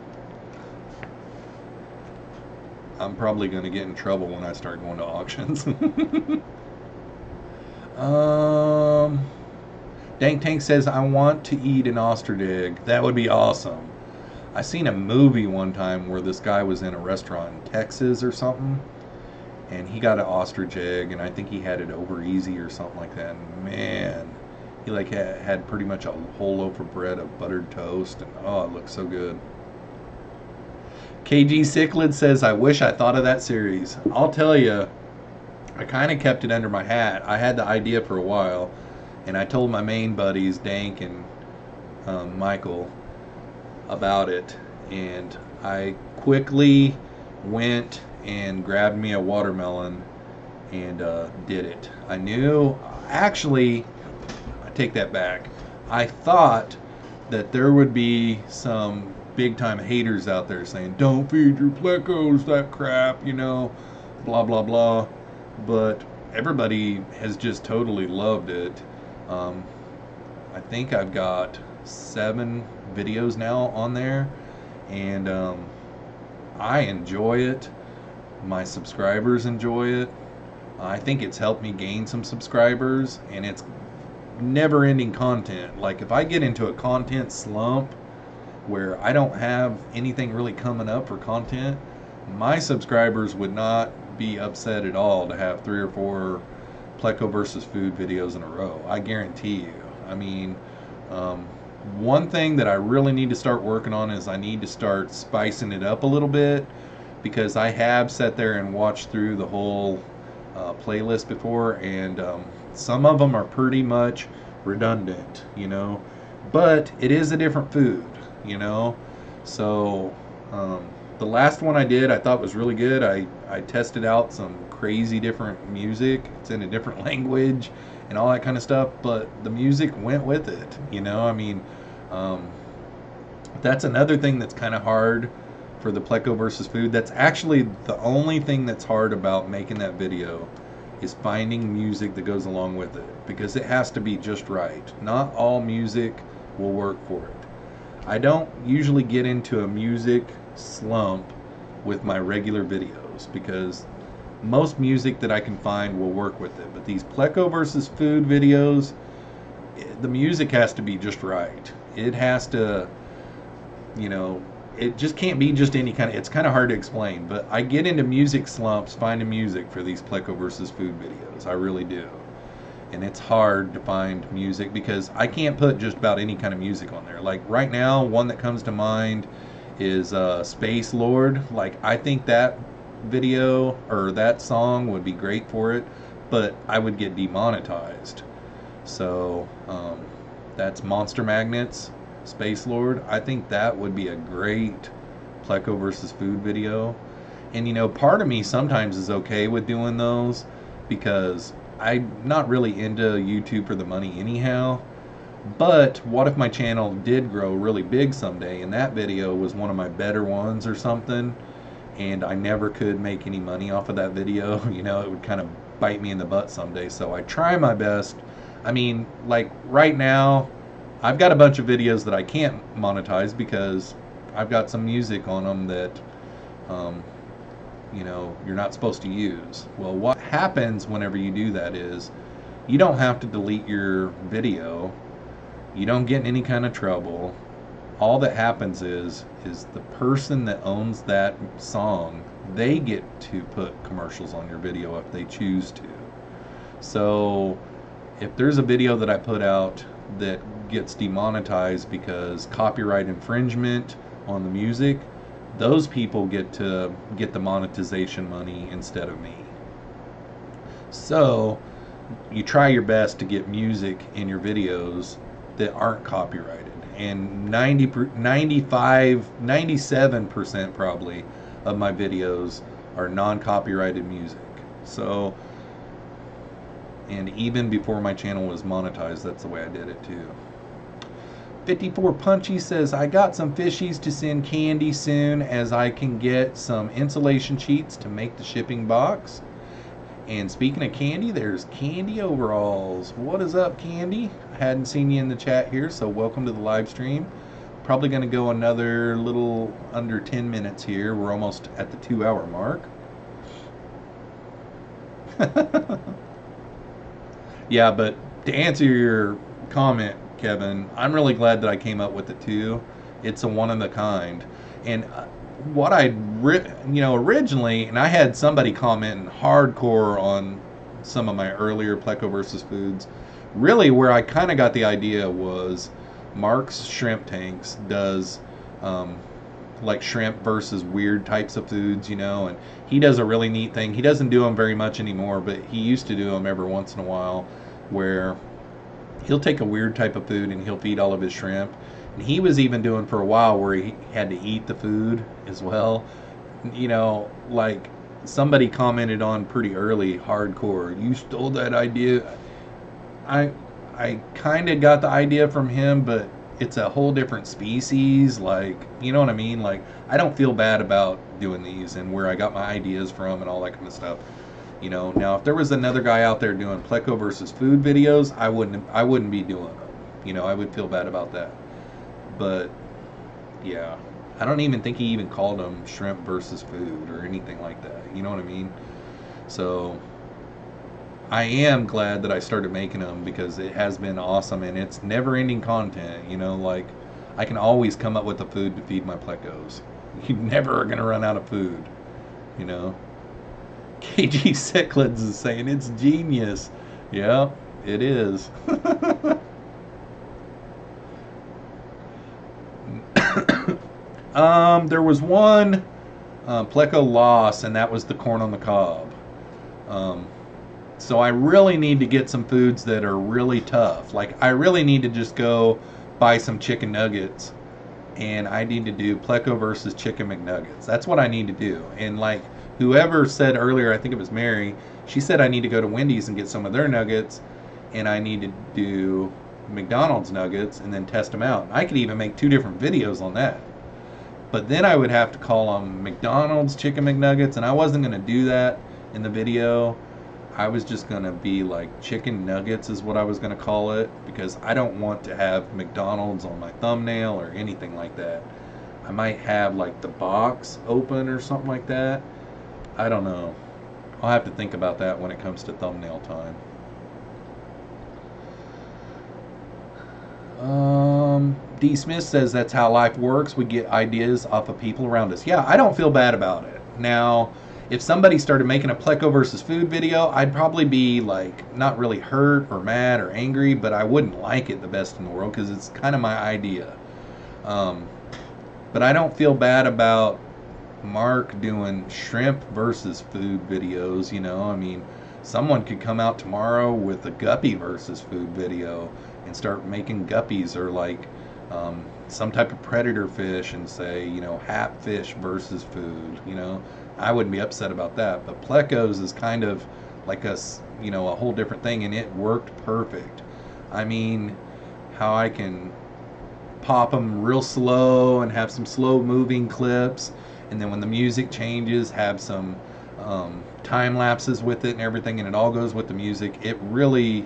I'm probably going to get in trouble when I start going to auctions. Dank Tank says, I want to eat an ostrich egg. That would be awesome. I seen a movie one time where this guy was in a restaurant in Texas or something, and he got an ostrich egg, and I think he had it over easy or something like that. And man, he like had pretty much a whole loaf of bread of buttered toast, and oh, it looked so good. KG Cichlid says, I wish I thought of that series. I'll tell you, I kind of kept it under my hat. I had the idea for a while, and I told my main buddies, Dank and Michael, about it, and I quickly went and grabbed me a watermelon and did it. I knew, actually, I take that back. I thought that there would be some big time haters out there saying, don't feed your plecos that crap, you know, blah blah blah, but everybody has just totally loved it. I think I've got 7 videos now on there, and I enjoy it. My subscribers enjoy it. I think it's helped me gain some subscribers, and it's never ending content. Like if I get into a content slump where I don't have anything really coming up for content, my subscribers would not be upset at all to have 3 or 4 Pleco versus food videos in a row. I guarantee you. I mean, one thing that I really need to start working on is I need to start spicing it up a little bit, because I have sat there and watched through the whole playlist before, and some of them are pretty much redundant, you know. But it is a different food, you know. So the last one I did, I thought was really good. I tested out some crazy different music. It's in a different language and all that kind of stuff, but the music went with it, you know. I mean, that's another thing that's kind of hard for the Pleco versus food. That's actually the only thing that's hard about making that video, is finding music that goes along with it, because it has to be just right. Not all music will work for it. I don't usually get into a music slump with my regular videos, because most music that I can find will work with it. But these Pleco versus food videos, the music has to be just right. It has to, you know, it just can't be just any kind of, it's kind of hard to explain, but I get into music slumps finding music for these Pleco versus food videos. I really do. And it's hard to find music because I can't put just about any kind of music on there. Like right now, one that comes to mind is Space Lord. Like, I think that video or that song would be great for it, but I would get demonetized. So that's Monster Magnets, Space Lord. I think that would be a great Pleco versus food video. And you know, part of me sometimes is okay with doing those because I'm not really into YouTube for the money anyhow. But what if my channel did grow really big someday and that video was one of my better ones or something, and I never could make any money off of that video? You know, it would kind of bite me in the butt someday. So I try my best. I mean, like right now, I've got a bunch of videos that I can't monetize because I've got some music on them that, you know, you're not supposed to use. Well, what happens whenever you do that is you don't have to delete your video. You don't get in any kind of trouble. All that happens is the person that owns that song, they get to put commercials on your video if they choose to. So if there's a video that I put out that gets demonetized because copyright infringement on the music, those people get to get the monetization money instead of me. So you try your best to get music in your videos that aren't copyrighted. And 97% probably of my videos are non-copyrighted music. So, and even before my channel was monetized, that's the way I did it too. 54 Punchy says, I got some fishies to send Candy soon, as I can get some insulation sheets to make the shipping box. And speaking of Candy, there's Candy overalls. What is up, Candy? I hadn't seen you in the chat here, so welcome to the live stream. Probably going to go another little under 10 minutes here. We're almost at the 2-hour mark. Yeah, but to answer your comment, Kevin, I'm really glad that I came up with it too. It's a one of a kind. And what I, you know, originally, and I had somebody comment hardcore on some of my earlier Pleco versus foods. Really, where I kind of got the idea was Mark's Shrimp Tanks does like shrimp versus weird types of foods, you know, and he does a really neat thing. He doesn't do them very much anymore, but he used to do them every once in a while, where he'll take a weird type of food and he'll feed all of his shrimp. And he was even doing for a while where he had to eat the food as well. You know, like somebody commented on pretty early, hardcore, you stole that idea. I kind of got the idea from him, but it's a whole different species. Like, you know what I mean? Like, I don't feel bad about doing these and where I got my ideas from and all that kind of stuff. You know, now if there was another guy out there doing Pleco versus food videos, I wouldn't be doing them. You know, I would feel bad about that. But yeah, I don't even think he even called them shrimp versus food or anything like that. You know what I mean? So I am glad that I started making them, because it has been awesome, and it's never-ending content. You know, like I can always come up with a food to feed my Plecos. You never are gonna run out of food. You know. KG Cichlids is saying it's genius. Yeah, it is. There was one Pleco loss, and that was the corn on the cob. So I really need to get some foods that are really tough. Like I really need to just go buy some chicken nuggets, and I need to do Pleco versus Chicken McNuggets. That's what I need to do. And like whoever said earlier, I think it was Mary, she said I need to go to Wendy's and get some of their nuggets, and I need to do McDonald's nuggets and then test them out. I could even make 2 different videos on that. But then I would have to call them McDonald's Chicken McNuggets, and I wasn't going to do that in the video. I was just going to be like chicken nuggets is what I was going to call it, because I don't want to have McDonald's on my thumbnail or anything like that. I might have like the box open or something like that. I don't know. I'll have to think about that when it comes to thumbnail time. D. Smith says that's how life works. We get ideas off of people around us. Yeah, I don't feel bad about it. Now, if somebody started making a Pleco versus food video, I'd probably be like not really hurt or mad or angry, but I wouldn't like it the best in the world because it's kind of my idea. But I don't feel bad about Mark doing shrimp versus food videos, you know. I mean, someone could come out tomorrow with a guppy versus food video and start making guppies, or like some type of predator fish, and say, you know, hatfish versus food, you know. I wouldn't be upset about that. But Plecos is kind of like a whole different thing, and it worked perfect. I mean, how I can pop them real slow and have some slow moving clips, and then when the music changes, have some time lapses with it and everything, and it all goes with the music. It really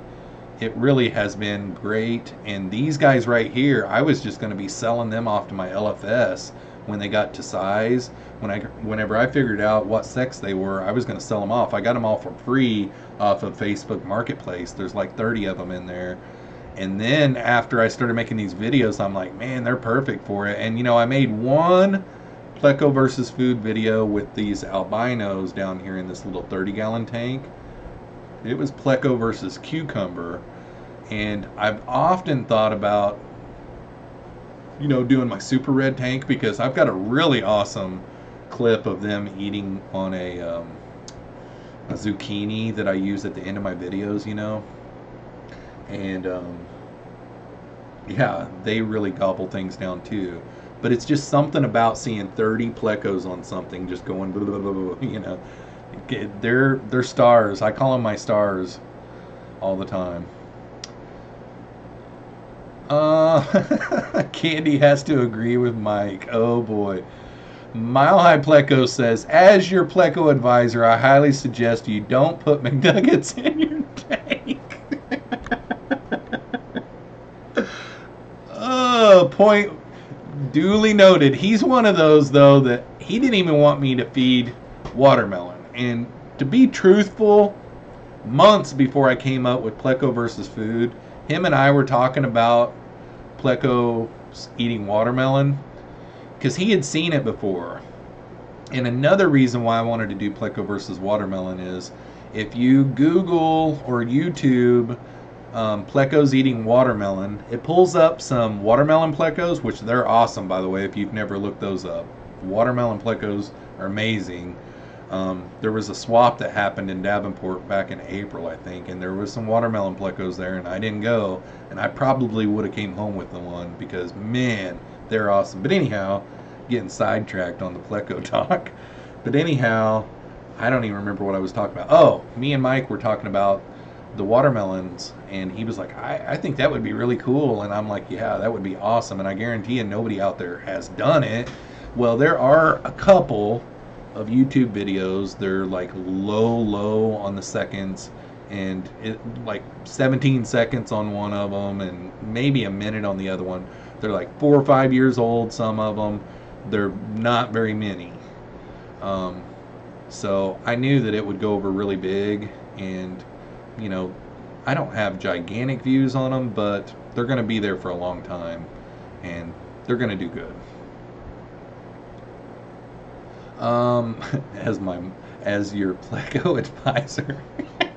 has been great. And these guys right here, I was just going to be selling them off to my LFS when they got to size. Whenever I figured out what sex they were, I was going to sell them off. I got them all for free off of Facebook Marketplace. There's like 30 of them in there. And then after I started making these videos, I'm like, man, they're perfect for it. And you know, I made one Pleco versus food video with these albinos down here in this little 30-gallon tank. It was Pleco versus cucumber. And I've often thought about, you know, doing my super red tank, because I've got a really awesome clip of them eating on a zucchini that I use at the end of my videos, you know. And yeah, they really gobble things down too. But it's just something about seeing 30 Plecos on something just going blah, blah, blah, blah, you know. They're stars. I call them my stars all the time. Candy has to agree with Mike. Oh boy. Mile High Pleco says, as your Pleco advisor, I highly suggest you don't put McNuggets in your tank. Point duly noted. He's one of those, though, that he didn't even want me to feed watermelon. And to be truthful, months before I came up with Pleco versus food, him and I were talking about Pleco eating watermelon, because he had seen it before. And another reason why I wanted to do Pleco versus watermelon is, if you Google or YouTube Plecos eating watermelon, it pulls up some watermelon Plecos, which they're awesome, by the way, if you've never looked those up. Watermelon Plecos are amazing. There was a swap that happened in Davenport back in April, I think, and there was some watermelon Plecos there, and I didn't go, and I probably would have came home with the one, because man, they're awesome. But anyhow, getting sidetracked on the Pleco talk. But anyhow, I don't even remember what I was talking about. Oh, me and Mike were talking about the watermelons, and he was like, I think that would be really cool. And I'm like, yeah, that would be awesome. And I guarantee you nobody out there has done it. Well, there are a couple of YouTube videos. They're like low on the seconds, and it like 17 seconds on one of them and maybe a minute on the other one. They're like 4 or 5 years old, some of them. They're not very many. So I knew that it would go over really big, and you know, I don't have gigantic views on them, but they're going to be there for a long time, and they're going to do good. As your Pleco advisor.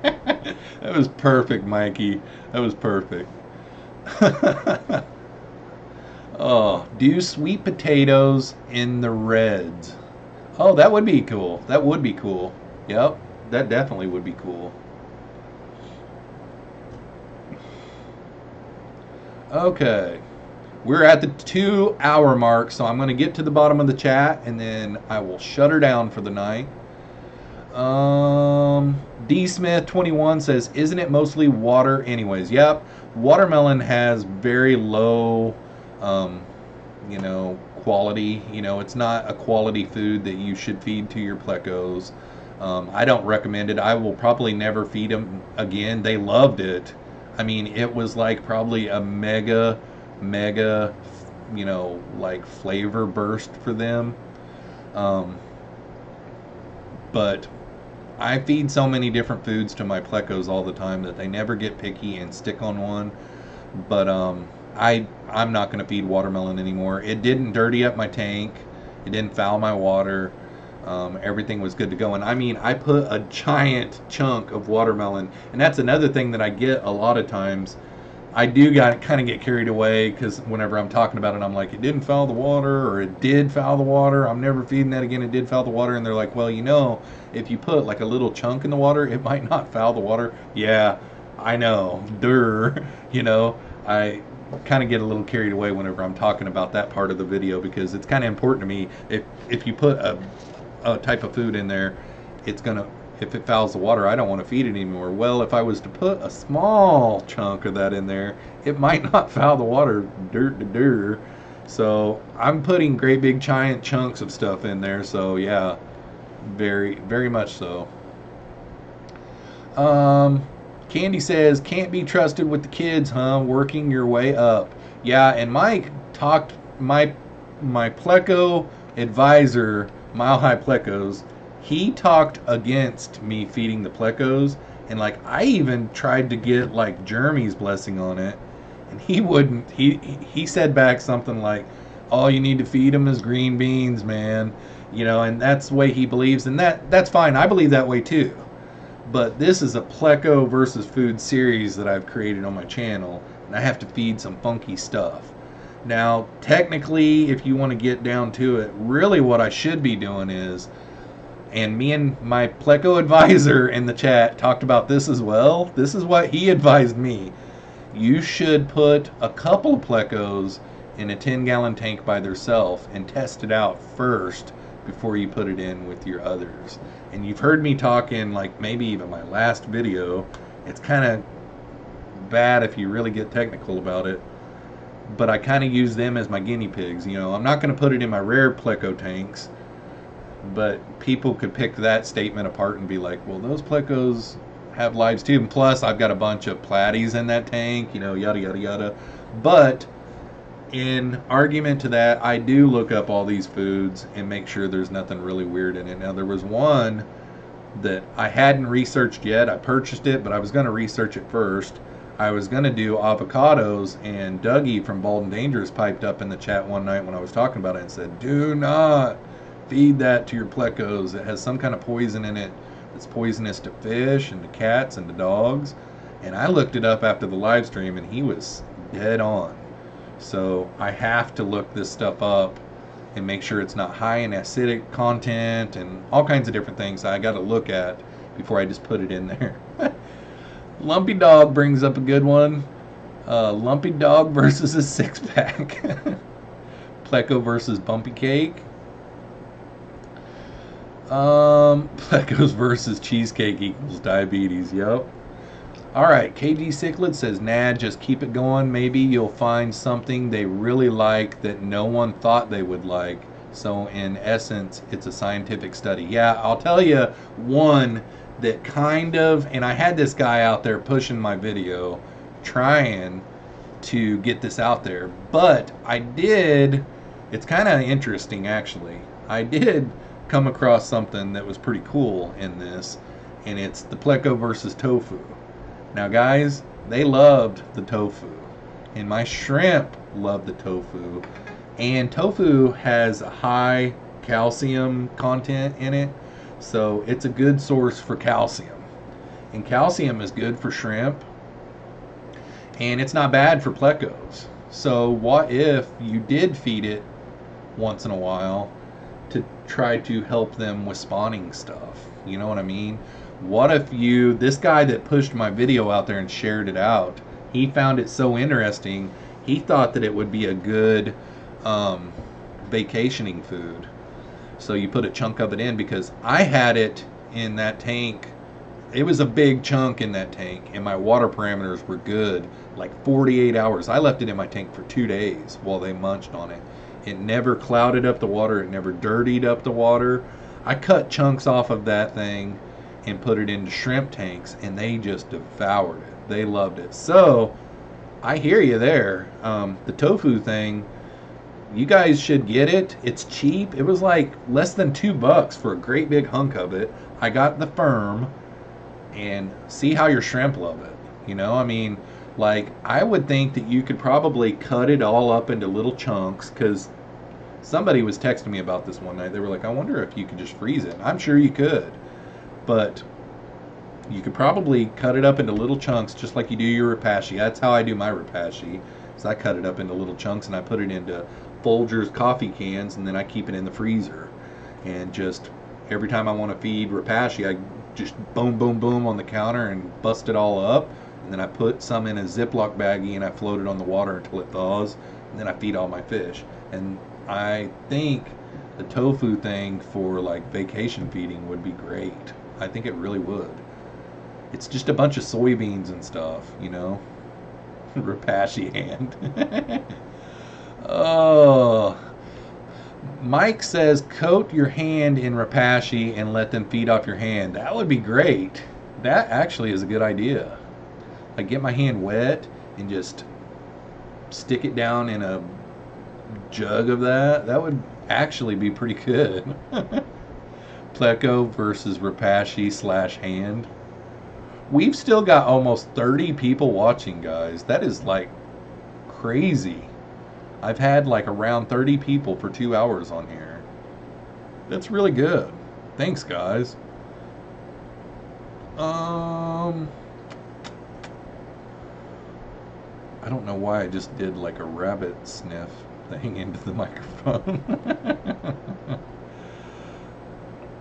That was perfect, Mikey. That was perfect. Oh, do sweet potatoes in the reds. Oh, that would be cool. That would be cool. Yep, that definitely would be cool. Okay. We're at the 2 hour mark, so I'm going to get to the bottom of the chat and then I will shut her down for the night. D Smith 21 says, isn't it mostly water anyways? Yep. Watermelon has very low, you know, quality. You know, it's not a quality food that you should feed to your plecos. I don't recommend it. I will probably never feed them again. They loved it. I mean, it was like probably a mega, you know, like flavor burst for them. But I feed so many different foods to my plecos all the time that they never get picky and stick on one. But I'm not going to feed watermelon anymore. It didn't dirty up my tank. It didn't foul my water. Everything was good to go. And I mean, I put a giant chunk of watermelon, and that's another thing that I get a lot of times. I do kind of get carried away because whenever I'm talking about it, I'm like, it didn't foul the water, or it did foul the water. I'm never feeding that again. It did foul the water. And they're like, well, you know, if you put like a little chunk in the water, it might not foul the water. Yeah, I know. You know, I kind of get a little carried away whenever I'm talking about that part of the video because it's kind of important to me. If you put a type of food in there, it's gonna, if it fouls the water, I don't want to feed it anymore. Well, if I was to put a small chunk of that in there, it might not foul the water. So I'm putting great big giant chunks of stuff in there. So yeah, very much so. Candy says, can't be trusted with the kids, huh? Working your way up. Yeah, and Mike talked, my pleco advisor, Mile High Plecos, he talked against me feeding the plecos, and like I even tried to get like Jeremy's blessing on it, and he wouldn't. He said back something like, all you need to feed them is green beans, man. You know, and that's the way he believes, and that's fine. I believe that way too. But this is a pleco versus food series that I've created on my channel, and I have to feed some funky stuff. Now, technically, if you want to get down to it, really what I should be doing is, and me and my pleco advisor in the chat talked about this as well. This is what he advised me. You should put a couple of plecos in a 10-gallon tank by themselves and test it out first before you put it in with your others. And you've heard me talk in like maybe even my last video. It's kind of bad if you really get technical about it, but I kind of use them as my guinea pigs. You know, I'm not going to put it in my rare pleco tanks, but people could pick that statement apart and be like, well, those plecos have lives too. And plus, I've got a bunch of platies in that tank, you know, yada, yada, yada. But in argument to that, I do look up all these foods and make sure there's nothing really weird in it. Now, there was one that I hadn't researched yet. I purchased it, but I was going to research it first. I was going to do avocados, and Dougie from Bald and Dangerous piped up in the chat one night when I was talking about it and said, do not feed that to your plecos. It has some kind of poison in it that's poisonous to fish and to cats and to dogs. And I looked it up after the live stream, and he was dead on. So I have to look this stuff up and make sure it's not high in acidic content and all kinds of different things I got to look at before I just put it in there. Lumpy Dog brings up a good one. Lumpy Dog versus a six-pack. Pleco versus Bumpy Cake. Plecos versus cheesecake equals diabetes. Yep. Alright, KG Cichlid says, nah, just keep it going. Maybe you'll find something they really like that no one thought they would like. So in essence, it's a scientific study. Yeah, I'll tell you one that kind of, and I had this guy out there pushing my video, trying to get this out there. But I did, it's kind of interesting actually. I did come across something that was pretty cool in this, and it's the pleco versus tofu. Now guys, they loved the tofu, and my shrimp loved the tofu, and tofu has a high calcium content in it, so it's a good source for calcium, and calcium is good for shrimp, and it's not bad for plecos. So what if you did feed it once in a while to try to help them with spawning stuff? You know what I mean? What if this guy that pushed my video out there and shared it out, he found it so interesting, he thought that it would be a good vacationing food. So you put a chunk of it in, because I had it in that tank. It was a big chunk in that tank, and my water parameters were good, like 48 hours. I left it in my tank for 2 days while they munched on it. It never clouded up the water. It never dirtied up the water. I cut chunks off of that thing and put it into shrimp tanks, and they just devoured it. They loved it. So I hear you there. The tofu thing, you guys should get it. It's cheap. It was like less than $2 for a great big hunk of it. I got the firm, and see how your shrimp love it. You know, I mean, like, I would think that you could probably cut it all up into little chunks, because somebody was texting me about this one night. They were like, I wonder if you could just freeze it. I'm sure you could, but you could probably cut it up into little chunks, just like you do your rapashi. That's how I do my rapashi. So I cut it up into little chunks, and I put it into Folgers coffee cans, and then I keep it in the freezer. And just every time I want to feed rapashi, I just boom, boom, boom on the counter and bust it all up. And then I put some in a Ziploc baggie, and I float it on the water until it thaws. And then I feed all my fish. And I think the tofu thing for like vacation feeding would be great. I think it really would. It's just a bunch of soybeans and stuff, you know. Rapashi hand. Oh. Mike says, coat your hand in rapashi and let them feed off your hand. That would be great. That actually is a good idea. Like, get my hand wet and just stick it down in a jug of that. That would actually be pretty good. Pleco versus rapashi / hand. We've still got almost 30 people watching, guys. That is like crazy. I've had like around 30 people for 2 hours on here. That's really good. Thanks, guys. I don't know why I just did like a rabbit sniff thing into the microphone.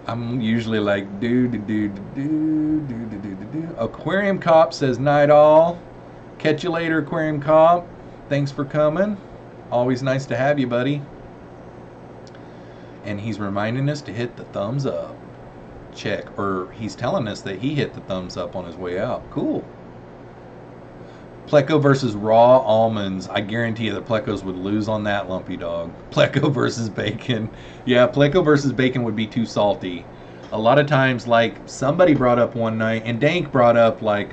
I'm usually like do. Aquarium Cop says night all. Catch you later, Aquarium Cop. Thanks for coming. Always nice to have you, buddy. And he's reminding us to hit the thumbs up. Check. Or he's telling us that he hit the thumbs up on his way out. Cool. Pleco versus raw almonds. I guarantee you the Plecos would lose on that, lumpy dog. Pleco versus bacon. Yeah, Pleco versus bacon would be too salty. A lot of times, like, somebody brought up one night, and Dank brought up, like,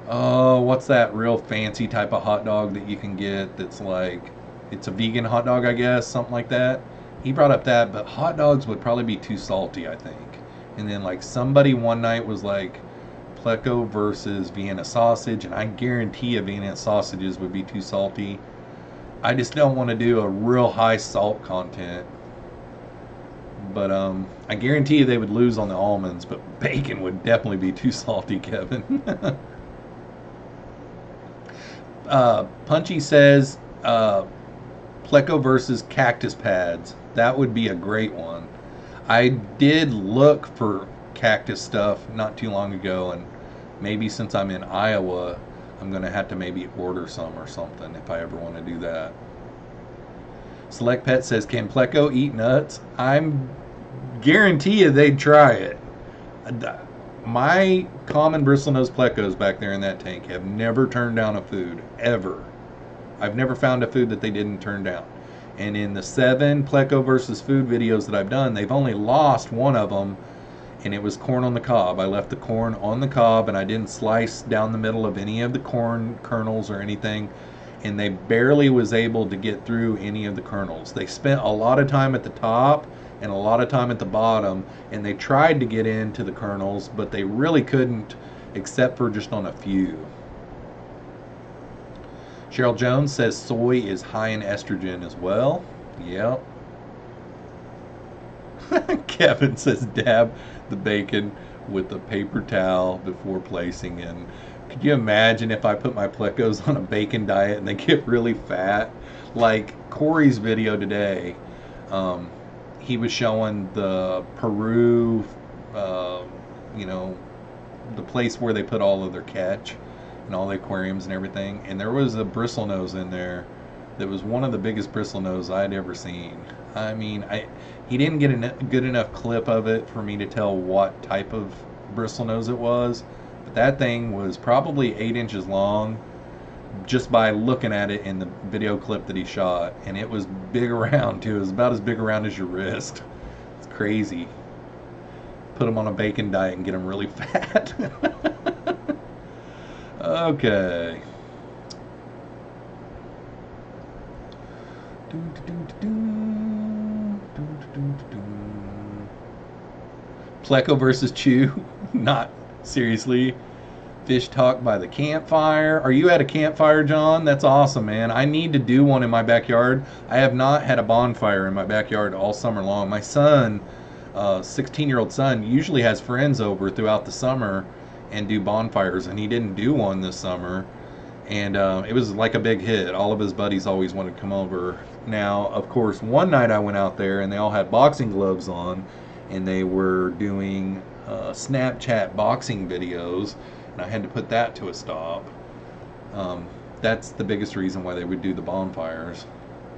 what's that real fancy type of hot dog that you can get that's like, it's a vegan hot dog, I guess, something like that. He brought up that, but hot dogs would probably be too salty, I think. And then, like, somebody one night was like, Pleco versus Vienna sausage, and I guarantee you Vienna sausages would be too salty. I just don't want to do a real high salt content. But I guarantee you they would lose on the almonds, but bacon would definitely be too salty, Kevin. Punchy says Pleco versus cactus pads. That would be a great one. I did look for cactus stuff not too long ago, and maybe since I'm in Iowa, I'm going to have to maybe order some or something if I ever want to do that. Select Pet says, can Pleco eat nuts? I'm guarantee you they'd try it. My common bristlenose Plecos back there in that tank have never turned down a food, ever. I've never found a food that they didn't turn down. And in the 7 Pleco versus food videos that I've done, they've only lost one of them, and it was corn on the cob. I left the corn on the cob, and I didn't slice down the middle of any of the corn kernels or anything, and they barely was able to get through any of the kernels. They spent a lot of time at the top and a lot of time at the bottom, and they tried to get into the kernels, but they really couldn't, except for just on a few. Cheryl Jones says soy is high in estrogen as well. Yep. Kevin says dab the bacon with a paper towel before placing in. Could you imagine if I put my Plecos on a bacon diet and they get really fat? Like Corey's video today, he was showing the Peru, the place where they put all of their catch. and all the aquariums and everything. And there was a bristlenose in there that was one of the biggest bristlenose I'd ever seen. I mean, he didn't get a good enough clip of it for me to tell what type of bristlenose it was, but that thing was probably 8 inches long just by looking at it in the video clip that he shot, and it was big around too. It was about as big around as your wrist. It's crazy. Put them on a bacon diet and get them really fat. Okay. Pleco versus Chew. Not seriously. Fish talk by the campfire. Are you at a campfire, John? That's awesome, man. I need to do one in my backyard. I have not had a bonfire in my backyard all summer long. My son, 16-year-old son, usually has friends over throughout the summer and do bonfires, and he didn't do one this summer. And it was like a big hit. All of his buddies always wanted to come over. Now, of course, one night I went out there and they all had boxing gloves on, and they were doing Snapchat boxing videos, and I had to put that to a stop. That's the biggest reason why they would do the bonfires.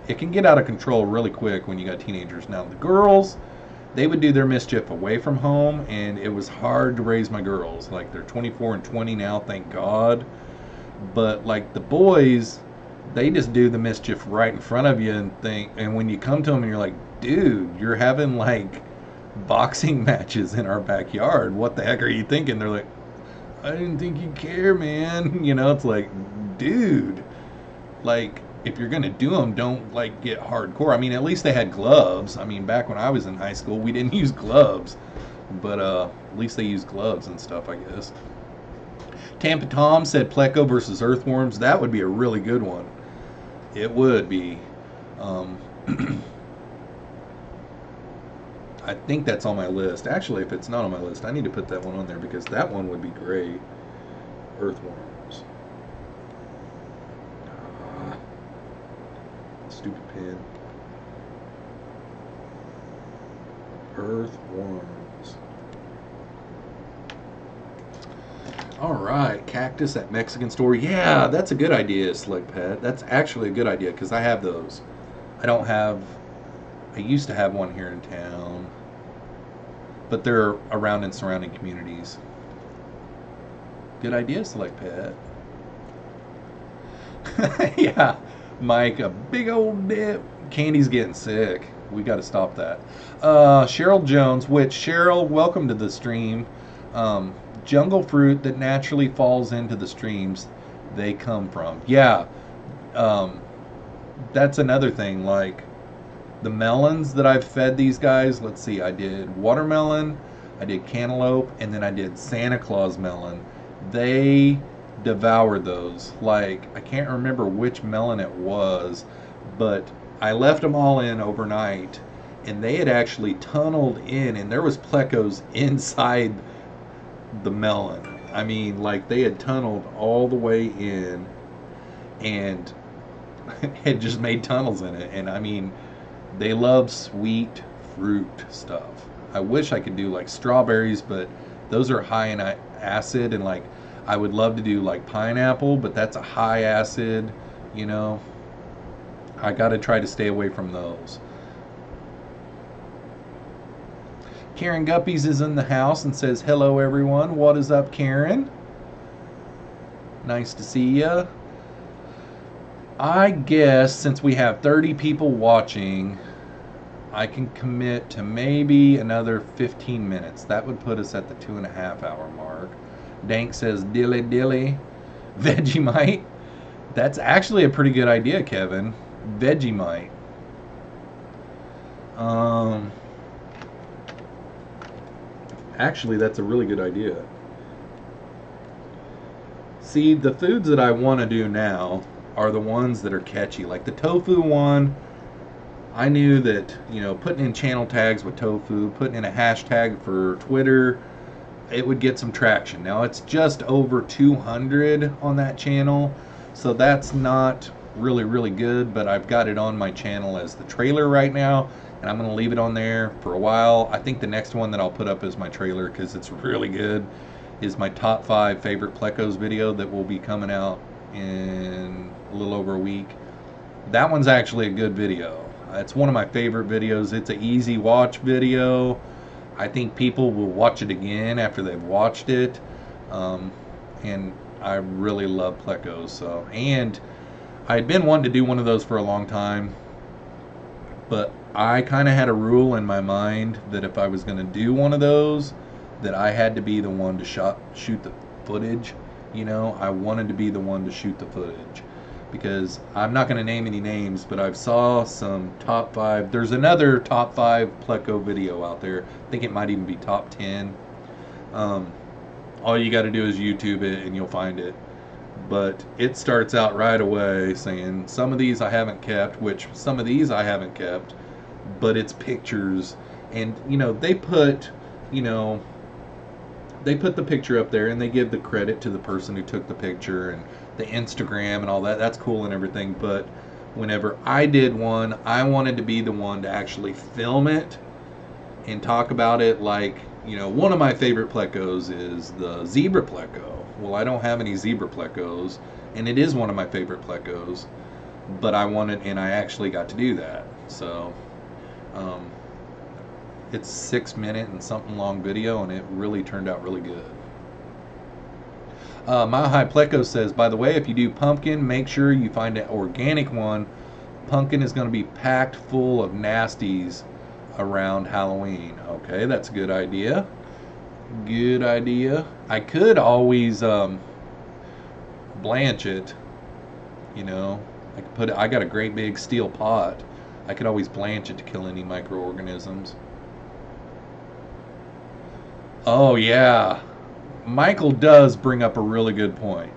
It can get out of control really quick when you got teenagers. Now, the girls, they would do their mischief away from home, and it was hard to raise my girls. Like, they're 24 and 20 now, thank God. But like the boys, they just do the mischief right in front of you and when you come to them and you're like, dude, you're having like boxing matches in our backyard. What the heck are you thinking? They're like, I didn't think you'd care, man. You know, it's like, dude, like, if you're gonna do them, don't like get hardcore. I mean, at least they had gloves. I mean, back when I was in high school, we didn't use gloves, but at least they used gloves and stuff, I guess. Tampa Tom said Pleco versus earthworms. That would be a really good one. It would be. I think that's on my list. Actually, if it's not on my list, I need to put that one on there because that one would be great. Earthworms. Stupid pen. Earthworms. All right, cactus at Mexican store. Yeah, that's a good idea, Slick Pet. That's actually a good idea because I have those. I used to have one here in town, but they're around in surrounding communities. Good idea, Slick Pet. Yeah, Mike, a big old dip. Candy's getting sick. We got to stop that. Cheryl Jones, which, Cheryl, welcome to the stream. Jungle fruit that naturally falls into the streams they come from. Yeah, that's another thing. Like the melons that I've fed these guys, let's see, I did watermelon, I did cantaloupe, and then I did Santa Claus melon. They devoured those. Like, I can't remember which melon it was, but I left them all in overnight, and they had actually tunneled in, and there was plecos inside the melon. I mean, like, they had tunneled all the way in and had just made tunnels in it. And I mean, they love sweet fruit stuff. I wish I could do like strawberries, but those are high in acid, and like I would love to do like pineapple, but that's a high acid, you know. I got to try to stay away from those. Karen Guppies is in the house and says, hello everyone. What is up, Karen? Nice to see ya. I guess since we have 30 people watching, I can commit to maybe another 15 minutes. That would put us at the 2.5 hour mark. Dank says, dilly dilly. Vegemite. That's actually a pretty good idea, Kevin. Vegemite. Actually, that's a really good idea. See, the foods that I want to do now are the ones that are catchy. Like the tofu one, I knew that, you know, putting in channel tags with tofu, putting in a hashtag for Twitter, it would get some traction. Now, it's just over 200 on that channel, so that's not really good, but I've got it on my channel as the trailer right now, and I'm going to leave it on there for a while. I think the next one that I'll put up is my trailer because it's really good. is my top 5 favorite plecos video that will be coming out in a little over a week. That one's actually a good video. It's one of my favorite videos. It's an easy watch video. I think people will watch it again after they've watched it. And I really love plecos. So, and I'd been wanting to do one of those for a long time, but I kind of had a rule in my mind that if I was going to do one of those, that I had to be the one to shoot the footage. You know, I wanted to be the one to shoot the footage, because I'm not going to name any names, but I've saw some top 5. There's another top 5 pleco video out there. I think it might even be top 10. All you got to do is YouTube it and you'll find it. But it starts out right away saying some of these I haven't kept, which some of these I haven't kept, but it's pictures. And, you know, they put the picture up there and they give the credit to the person who took the picture and the Instagram and all that. That's cool and everything. But whenever I did one, I wanted to be the one to actually film it and talk about it. Like, you know, one of my favorite plecos is the zebra pleco. Well, I don't have any zebra plecos, and it is one of my favorite plecos, but I wanted, and I actually got to do that. So it's 6 minute and something long video, and it really turned out really good. Mile High Pleco says, by the way, if you do pumpkin, make sure you find an organic one. Pumpkin is going to be packed full of nasties around Halloween. Okay, that's a good idea. Good idea. I could always blanch it. You know, I could put it. I got a great big steel pot. I could always blanch it to kill any microorganisms. Oh yeah, Michael does bring up a really good point.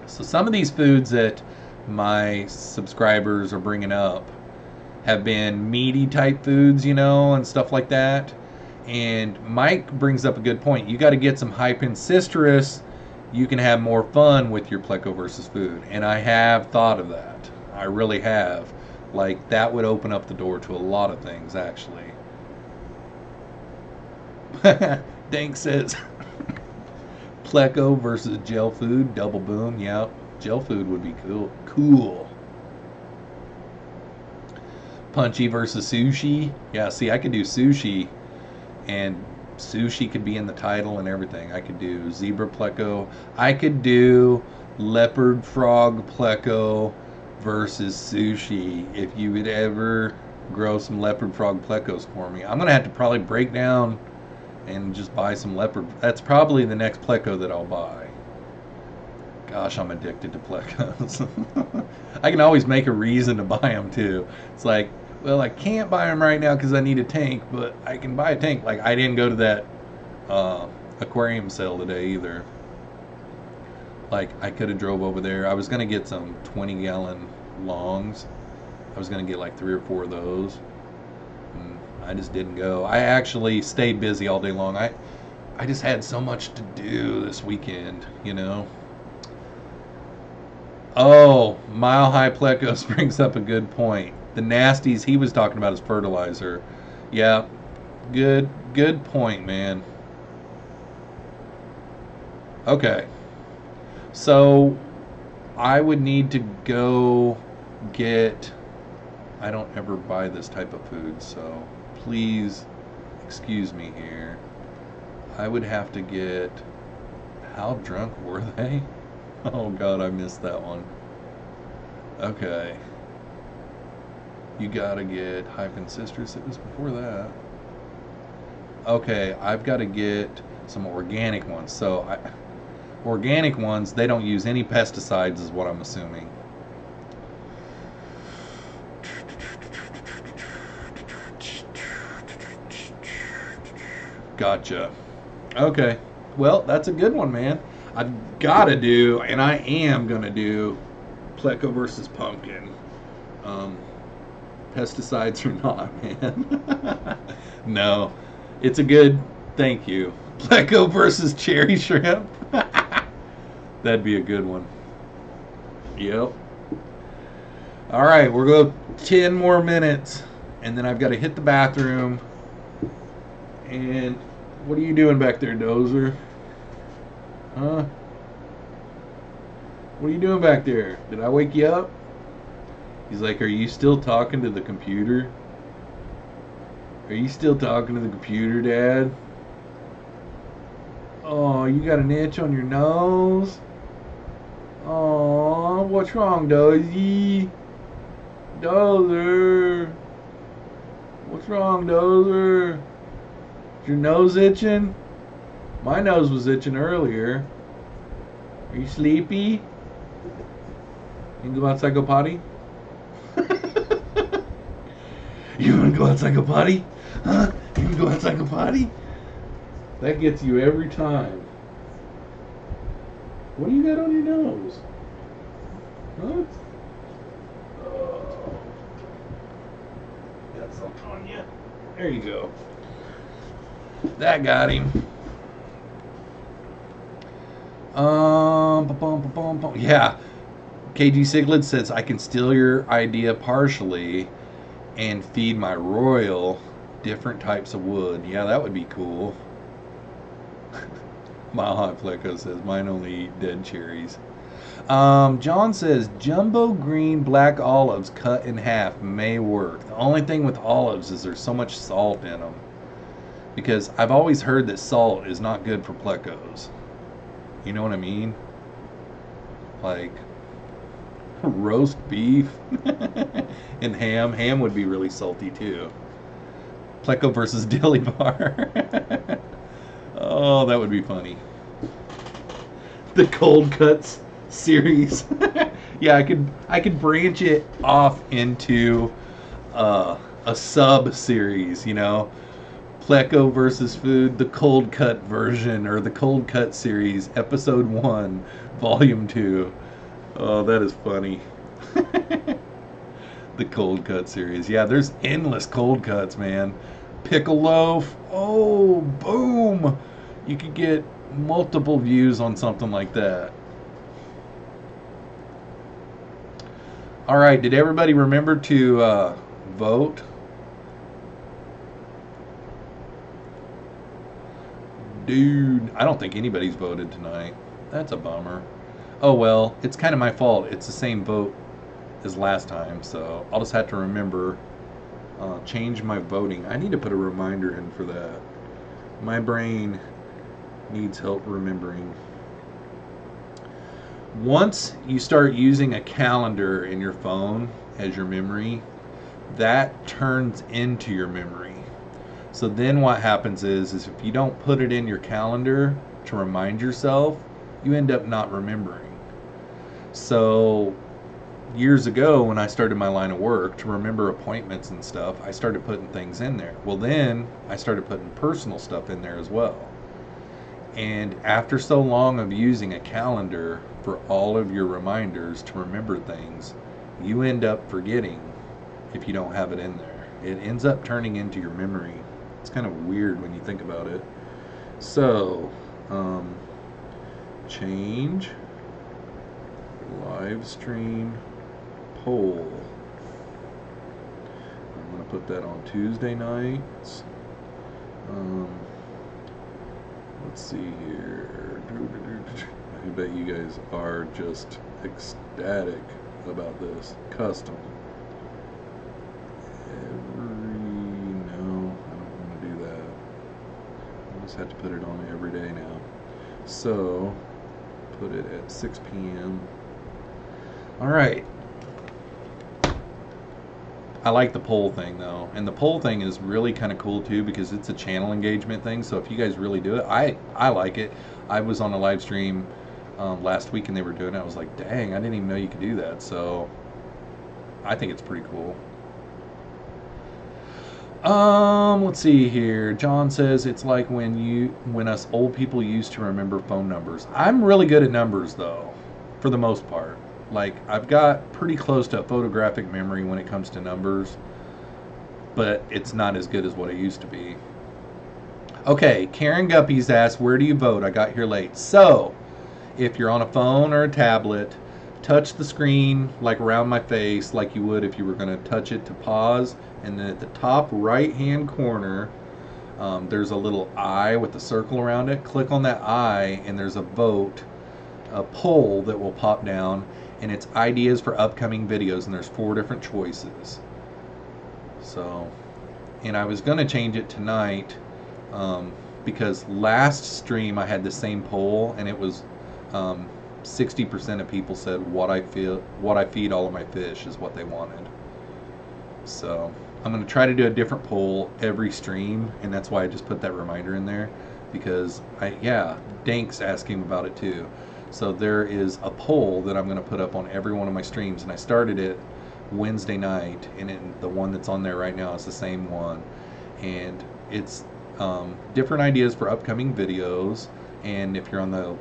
So some of these foods that my subscribers are bringing up have been meaty type foods, you know, and stuff like that. And Mike brings up a good point. You got to get some hypencistrus. You can have more fun with your pleco versus food. And I have thought of that. I really have. Like, that would open up the door to a lot of things, actually. Dank says, pleco versus gel food, double boom. Yeah, gel food would be cool. Punchy versus sushi. Yeah, see, I could do sushi, and sushi could be in the title and everything. I could do zebra pleco. I could do leopard frog pleco versus sushi. If you would ever grow some leopard frog plecos for me, I'm gonna have to probably break down and just buy some leopard. That's probably the next pleco that I'll buy. Gosh, I'm addicted to plecos. I can always make a reason to buy them too. It's like, well, I can't buy them right now because I need a tank, but I can buy a tank. Like, I didn't go to that aquarium sale today either. Like, I could have drove over there. I was going to get some 20-gallon longs. I was going to get like 3 or 4 of those. And I just didn't go. I actually stayed busy all day long. I just had so much to do this weekend, you know. Oh, Mile High Plecos brings up a good point. The nasties he was talking about is fertilizer. Yeah, good point, man. Okay, so I would need to go get, I don't ever buy this type of food, so please excuse me here. I would have to get, how drunk were they? Oh God, I missed that one. Okay. You gotta get hypencistrus. It was before that. Okay, I've got to get some organic ones. So, organic ones, they don't use any pesticides is what I'm assuming. Gotcha. Okay. Well, that's a good one, man. I've got to do, and I am going to do, pleco versus pumpkin. Pesticides or not, man. No. It's a good, thank you. Pleco versus cherry shrimp. That'd be a good one. Yep. Alright, we're going to 10 more minutes, and then I've got to hit the bathroom. And what are you doing back there, Dozer? Huh? What are you doing back there? Did I wake you up? He's like, are you still talking to the computer? Are you still talking to the computer, Dad? Oh, you got an itch on your nose? Oh, what's wrong, Dozy? Dozer. What's wrong, Dozer? Is your nose itching? My nose was itching earlier. Are you sleepy? You can go outside, go potty? You want to go outside, go potty? Huh? You can go outside, go potty? That gets you every time. What do you got on your nose? Huh? Oh. Got something on you. There you go. That got him. Yeah. KG Siglid says, I can steal your idea partially and feed my royal different types of wood. Yeah, that would be cool. Mile High Flecko says, mine only eat dead cherries. John says, jumbo green black olives cut in half may work. The only thing with olives is there's so much salt in them. Because I've always heard that salt is not good for plecos. You know what I mean? Like roast beef and ham. Ham would be really salty too. Pleco versus Dilly Bar. Oh, that would be funny. The cold cuts series. Yeah, I could branch it off into a sub series, you know. Pleco versus Food, the cold cut version, or the cold cut series, episode 1, volume 2. Oh, that is funny. The cold cut series. Yeah, there's endless cold cuts, man. Pickle loaf. Oh, boom. You could get multiple views on something like that. All right, did everybody remember to vote? Dude, I don't think anybody's voted tonight. That's a bummer. Oh well, it's kind of my fault. It's the same vote as last time, so I'll just have to remember, change my voting. I need to put a reminder in for that. My brain needs help remembering. Once you start using a calendar in your phone as your memory, that turns into your memory. So then what happens is if you don't put it in your calendar to remind yourself, you end up not remembering. So years ago when I started my line of work, to remember appointments and stuff, I started putting things in there. Well, then I started putting personal stuff in there as well. And after so long of using a calendar for all of your reminders to remember things, you end up forgetting if you don't have it in there. It ends up turning into your memory. It's kind of weird when you think about it. So, change live stream poll. I'm going to put that on Tuesday nights. Let's see here. I bet you guys are just ecstatic about this. Custom. Just have to put it on every day now. So put it at 6 p.m. All right. I like the poll thing though, and the poll thing is really kind of cool too because it's a channel engagement thing. So if you guys really do it, I like it. I was on a live stream last week and they were doing it. I was like, dang, I didn't even know you could do that. So I think it's pretty cool. Let's see here. John says it's like when us old people used to remember phone numbers. I'm really good at numbers though, for the most part. Like I've got pretty close to a photographic memory when it comes to numbers, but it's not as good as what it used to be. Okay, Karen Guppies asked, where do you vote? I got here late. So, if you're on a phone or a tablet, touch the screen like around my face like you would if you were going to touch it to pause. And then at the top right hand corner there's a little eye with a circle around it. Click on that eye and there's a vote, a poll that will pop down, and it's ideas for upcoming videos, and there's 4 different choices. So, and I was going to change it tonight because last stream I had the same poll, and it was 60% of people said what I feed all of my fish is what they wanted. So I'm going to try to do a different poll every stream, and that's why I just put that reminder in there, because Dank's asking about it too. So there is a poll that I'm going to put up on every one of my streams, and I started it Wednesday night, and the one that's on there right now is the same one, and it's different ideas for upcoming videos. And if you're on the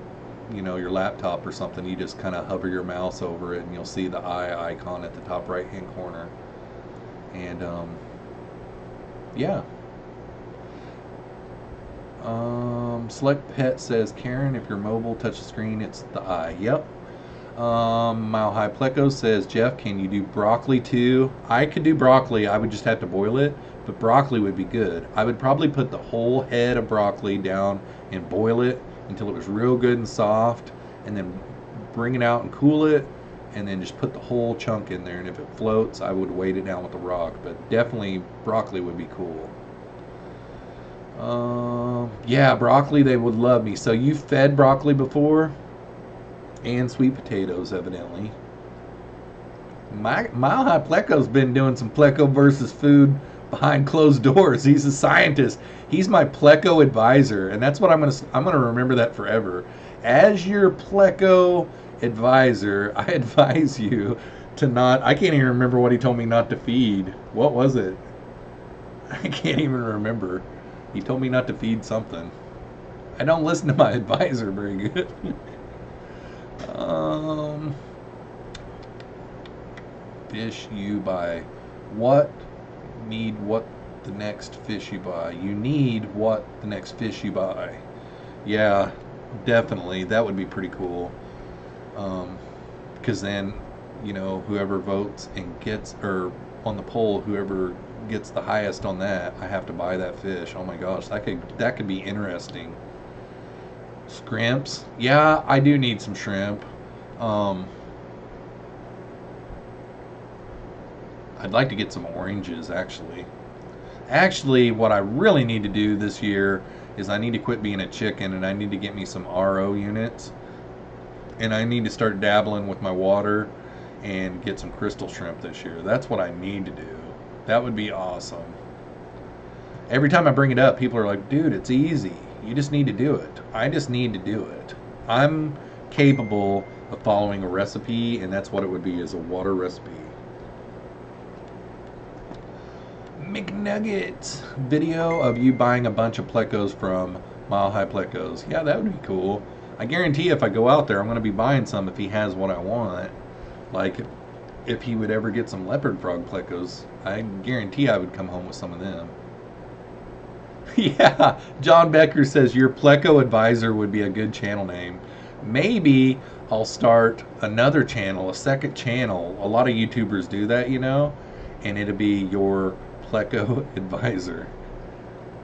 your laptop or something, you just kind of hover your mouse over it and you'll see the eye icon at the top right hand corner. And Select Pet says, Karen, if you're mobile, touch the screen, it's the eye. Yep. Mile High Pleco says, Jeff, can you do broccoli too? I could do broccoli. I would just have to boil it, but broccoli would be good. I would probably put the whole head of broccoli down and boil it until it was real good and soft, and then bring it out and cool it, and then just put the whole chunk in there. And if it floats, I would weight it down with a rock, but definitely broccoli would be cool. Yeah, broccoli, they would love me. So you fed broccoli before? And sweet potatoes, evidently. Mile High Pleco's been doing some Pleco versus food behind closed doors. He's a scientist. He's my Pleco advisor, and that's what I'm gonna remember that forever. As your Pleco advisor, I advise you to not. I can't even remember what he told me not to feed. What was it? I can't even remember. He told me not to feed something. I don't listen to my advisor very good. Fish you buy. What the next fish you buy. You need what the next fish you buy. Yeah, definitely. That would be pretty cool. Because then, whoever votes and gets, or on the poll, whoever gets the highest on that, I have to buy that fish. Oh my gosh, that could be interesting. Scrimps. Yeah, I do need some shrimp. I'd like to get some oranges, actually. Actually, what I really need to do this year is I need to quit being a chicken, and I need to get me some RO units. And I need to start dabbling with my water and get some crystal shrimp this year. That's what I need to do. That would be awesome. Every time I bring it up, people are like, dude, it's easy. You just need to do it. I just need to do it. I'm capable of following a recipe, and that's what it would be, is a water recipe. McNuggets. Video of you buying a bunch of Plecos from Mile High Plecos. Yeah, that would be cool. I guarantee if I go out there, I'm going to be buying some if he has what I want. Like, if he would ever get some leopard frog Plecos, I guarantee I would come home with some of them. Yeah, John Becker says your Pleco advisor would be a good channel name. Maybe I'll start another channel, a second channel. A lot of YouTubers do that, and it'll be your Pleco advisor.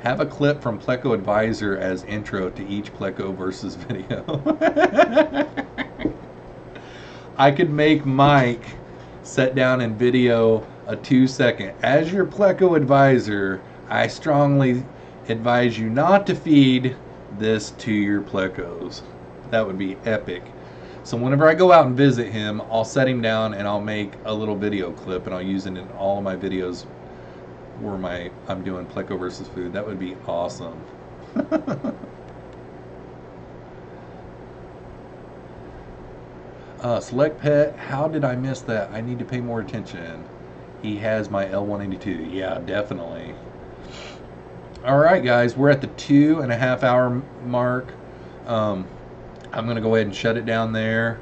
Have a clip from Pleco advisor as intro to each Pleco versus video. I could make Mike set down and video a 2-second. As your Pleco advisor, I strongly advise you not to feed this to your Plecos. That would be epic. So whenever I go out and visit him, I'll set him down and I'll make a little video clip, and I'll use it in all of my videos where I'm doing Pleco versus food. That would be awesome. Select Pet, how did I miss that? I need to pay more attention. He has my L182. Yeah, definitely. Alright guys, we're at the 2.5 hour mark. I'm going to go ahead and shut it down there.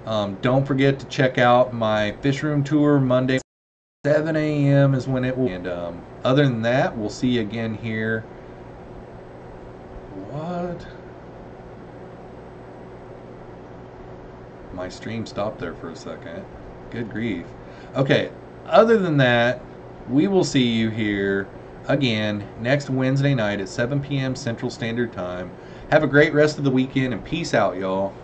Don't forget to check out my fish room tour Monday. 7 a.m. is when it will. And other than that, we'll see you again here. What? My stream stopped there for a second. Good grief. Okay, other than that, we will see you here again next Wednesday night at 7 p.m. Central Standard Time. Have a great rest of the weekend, and peace out, y'all.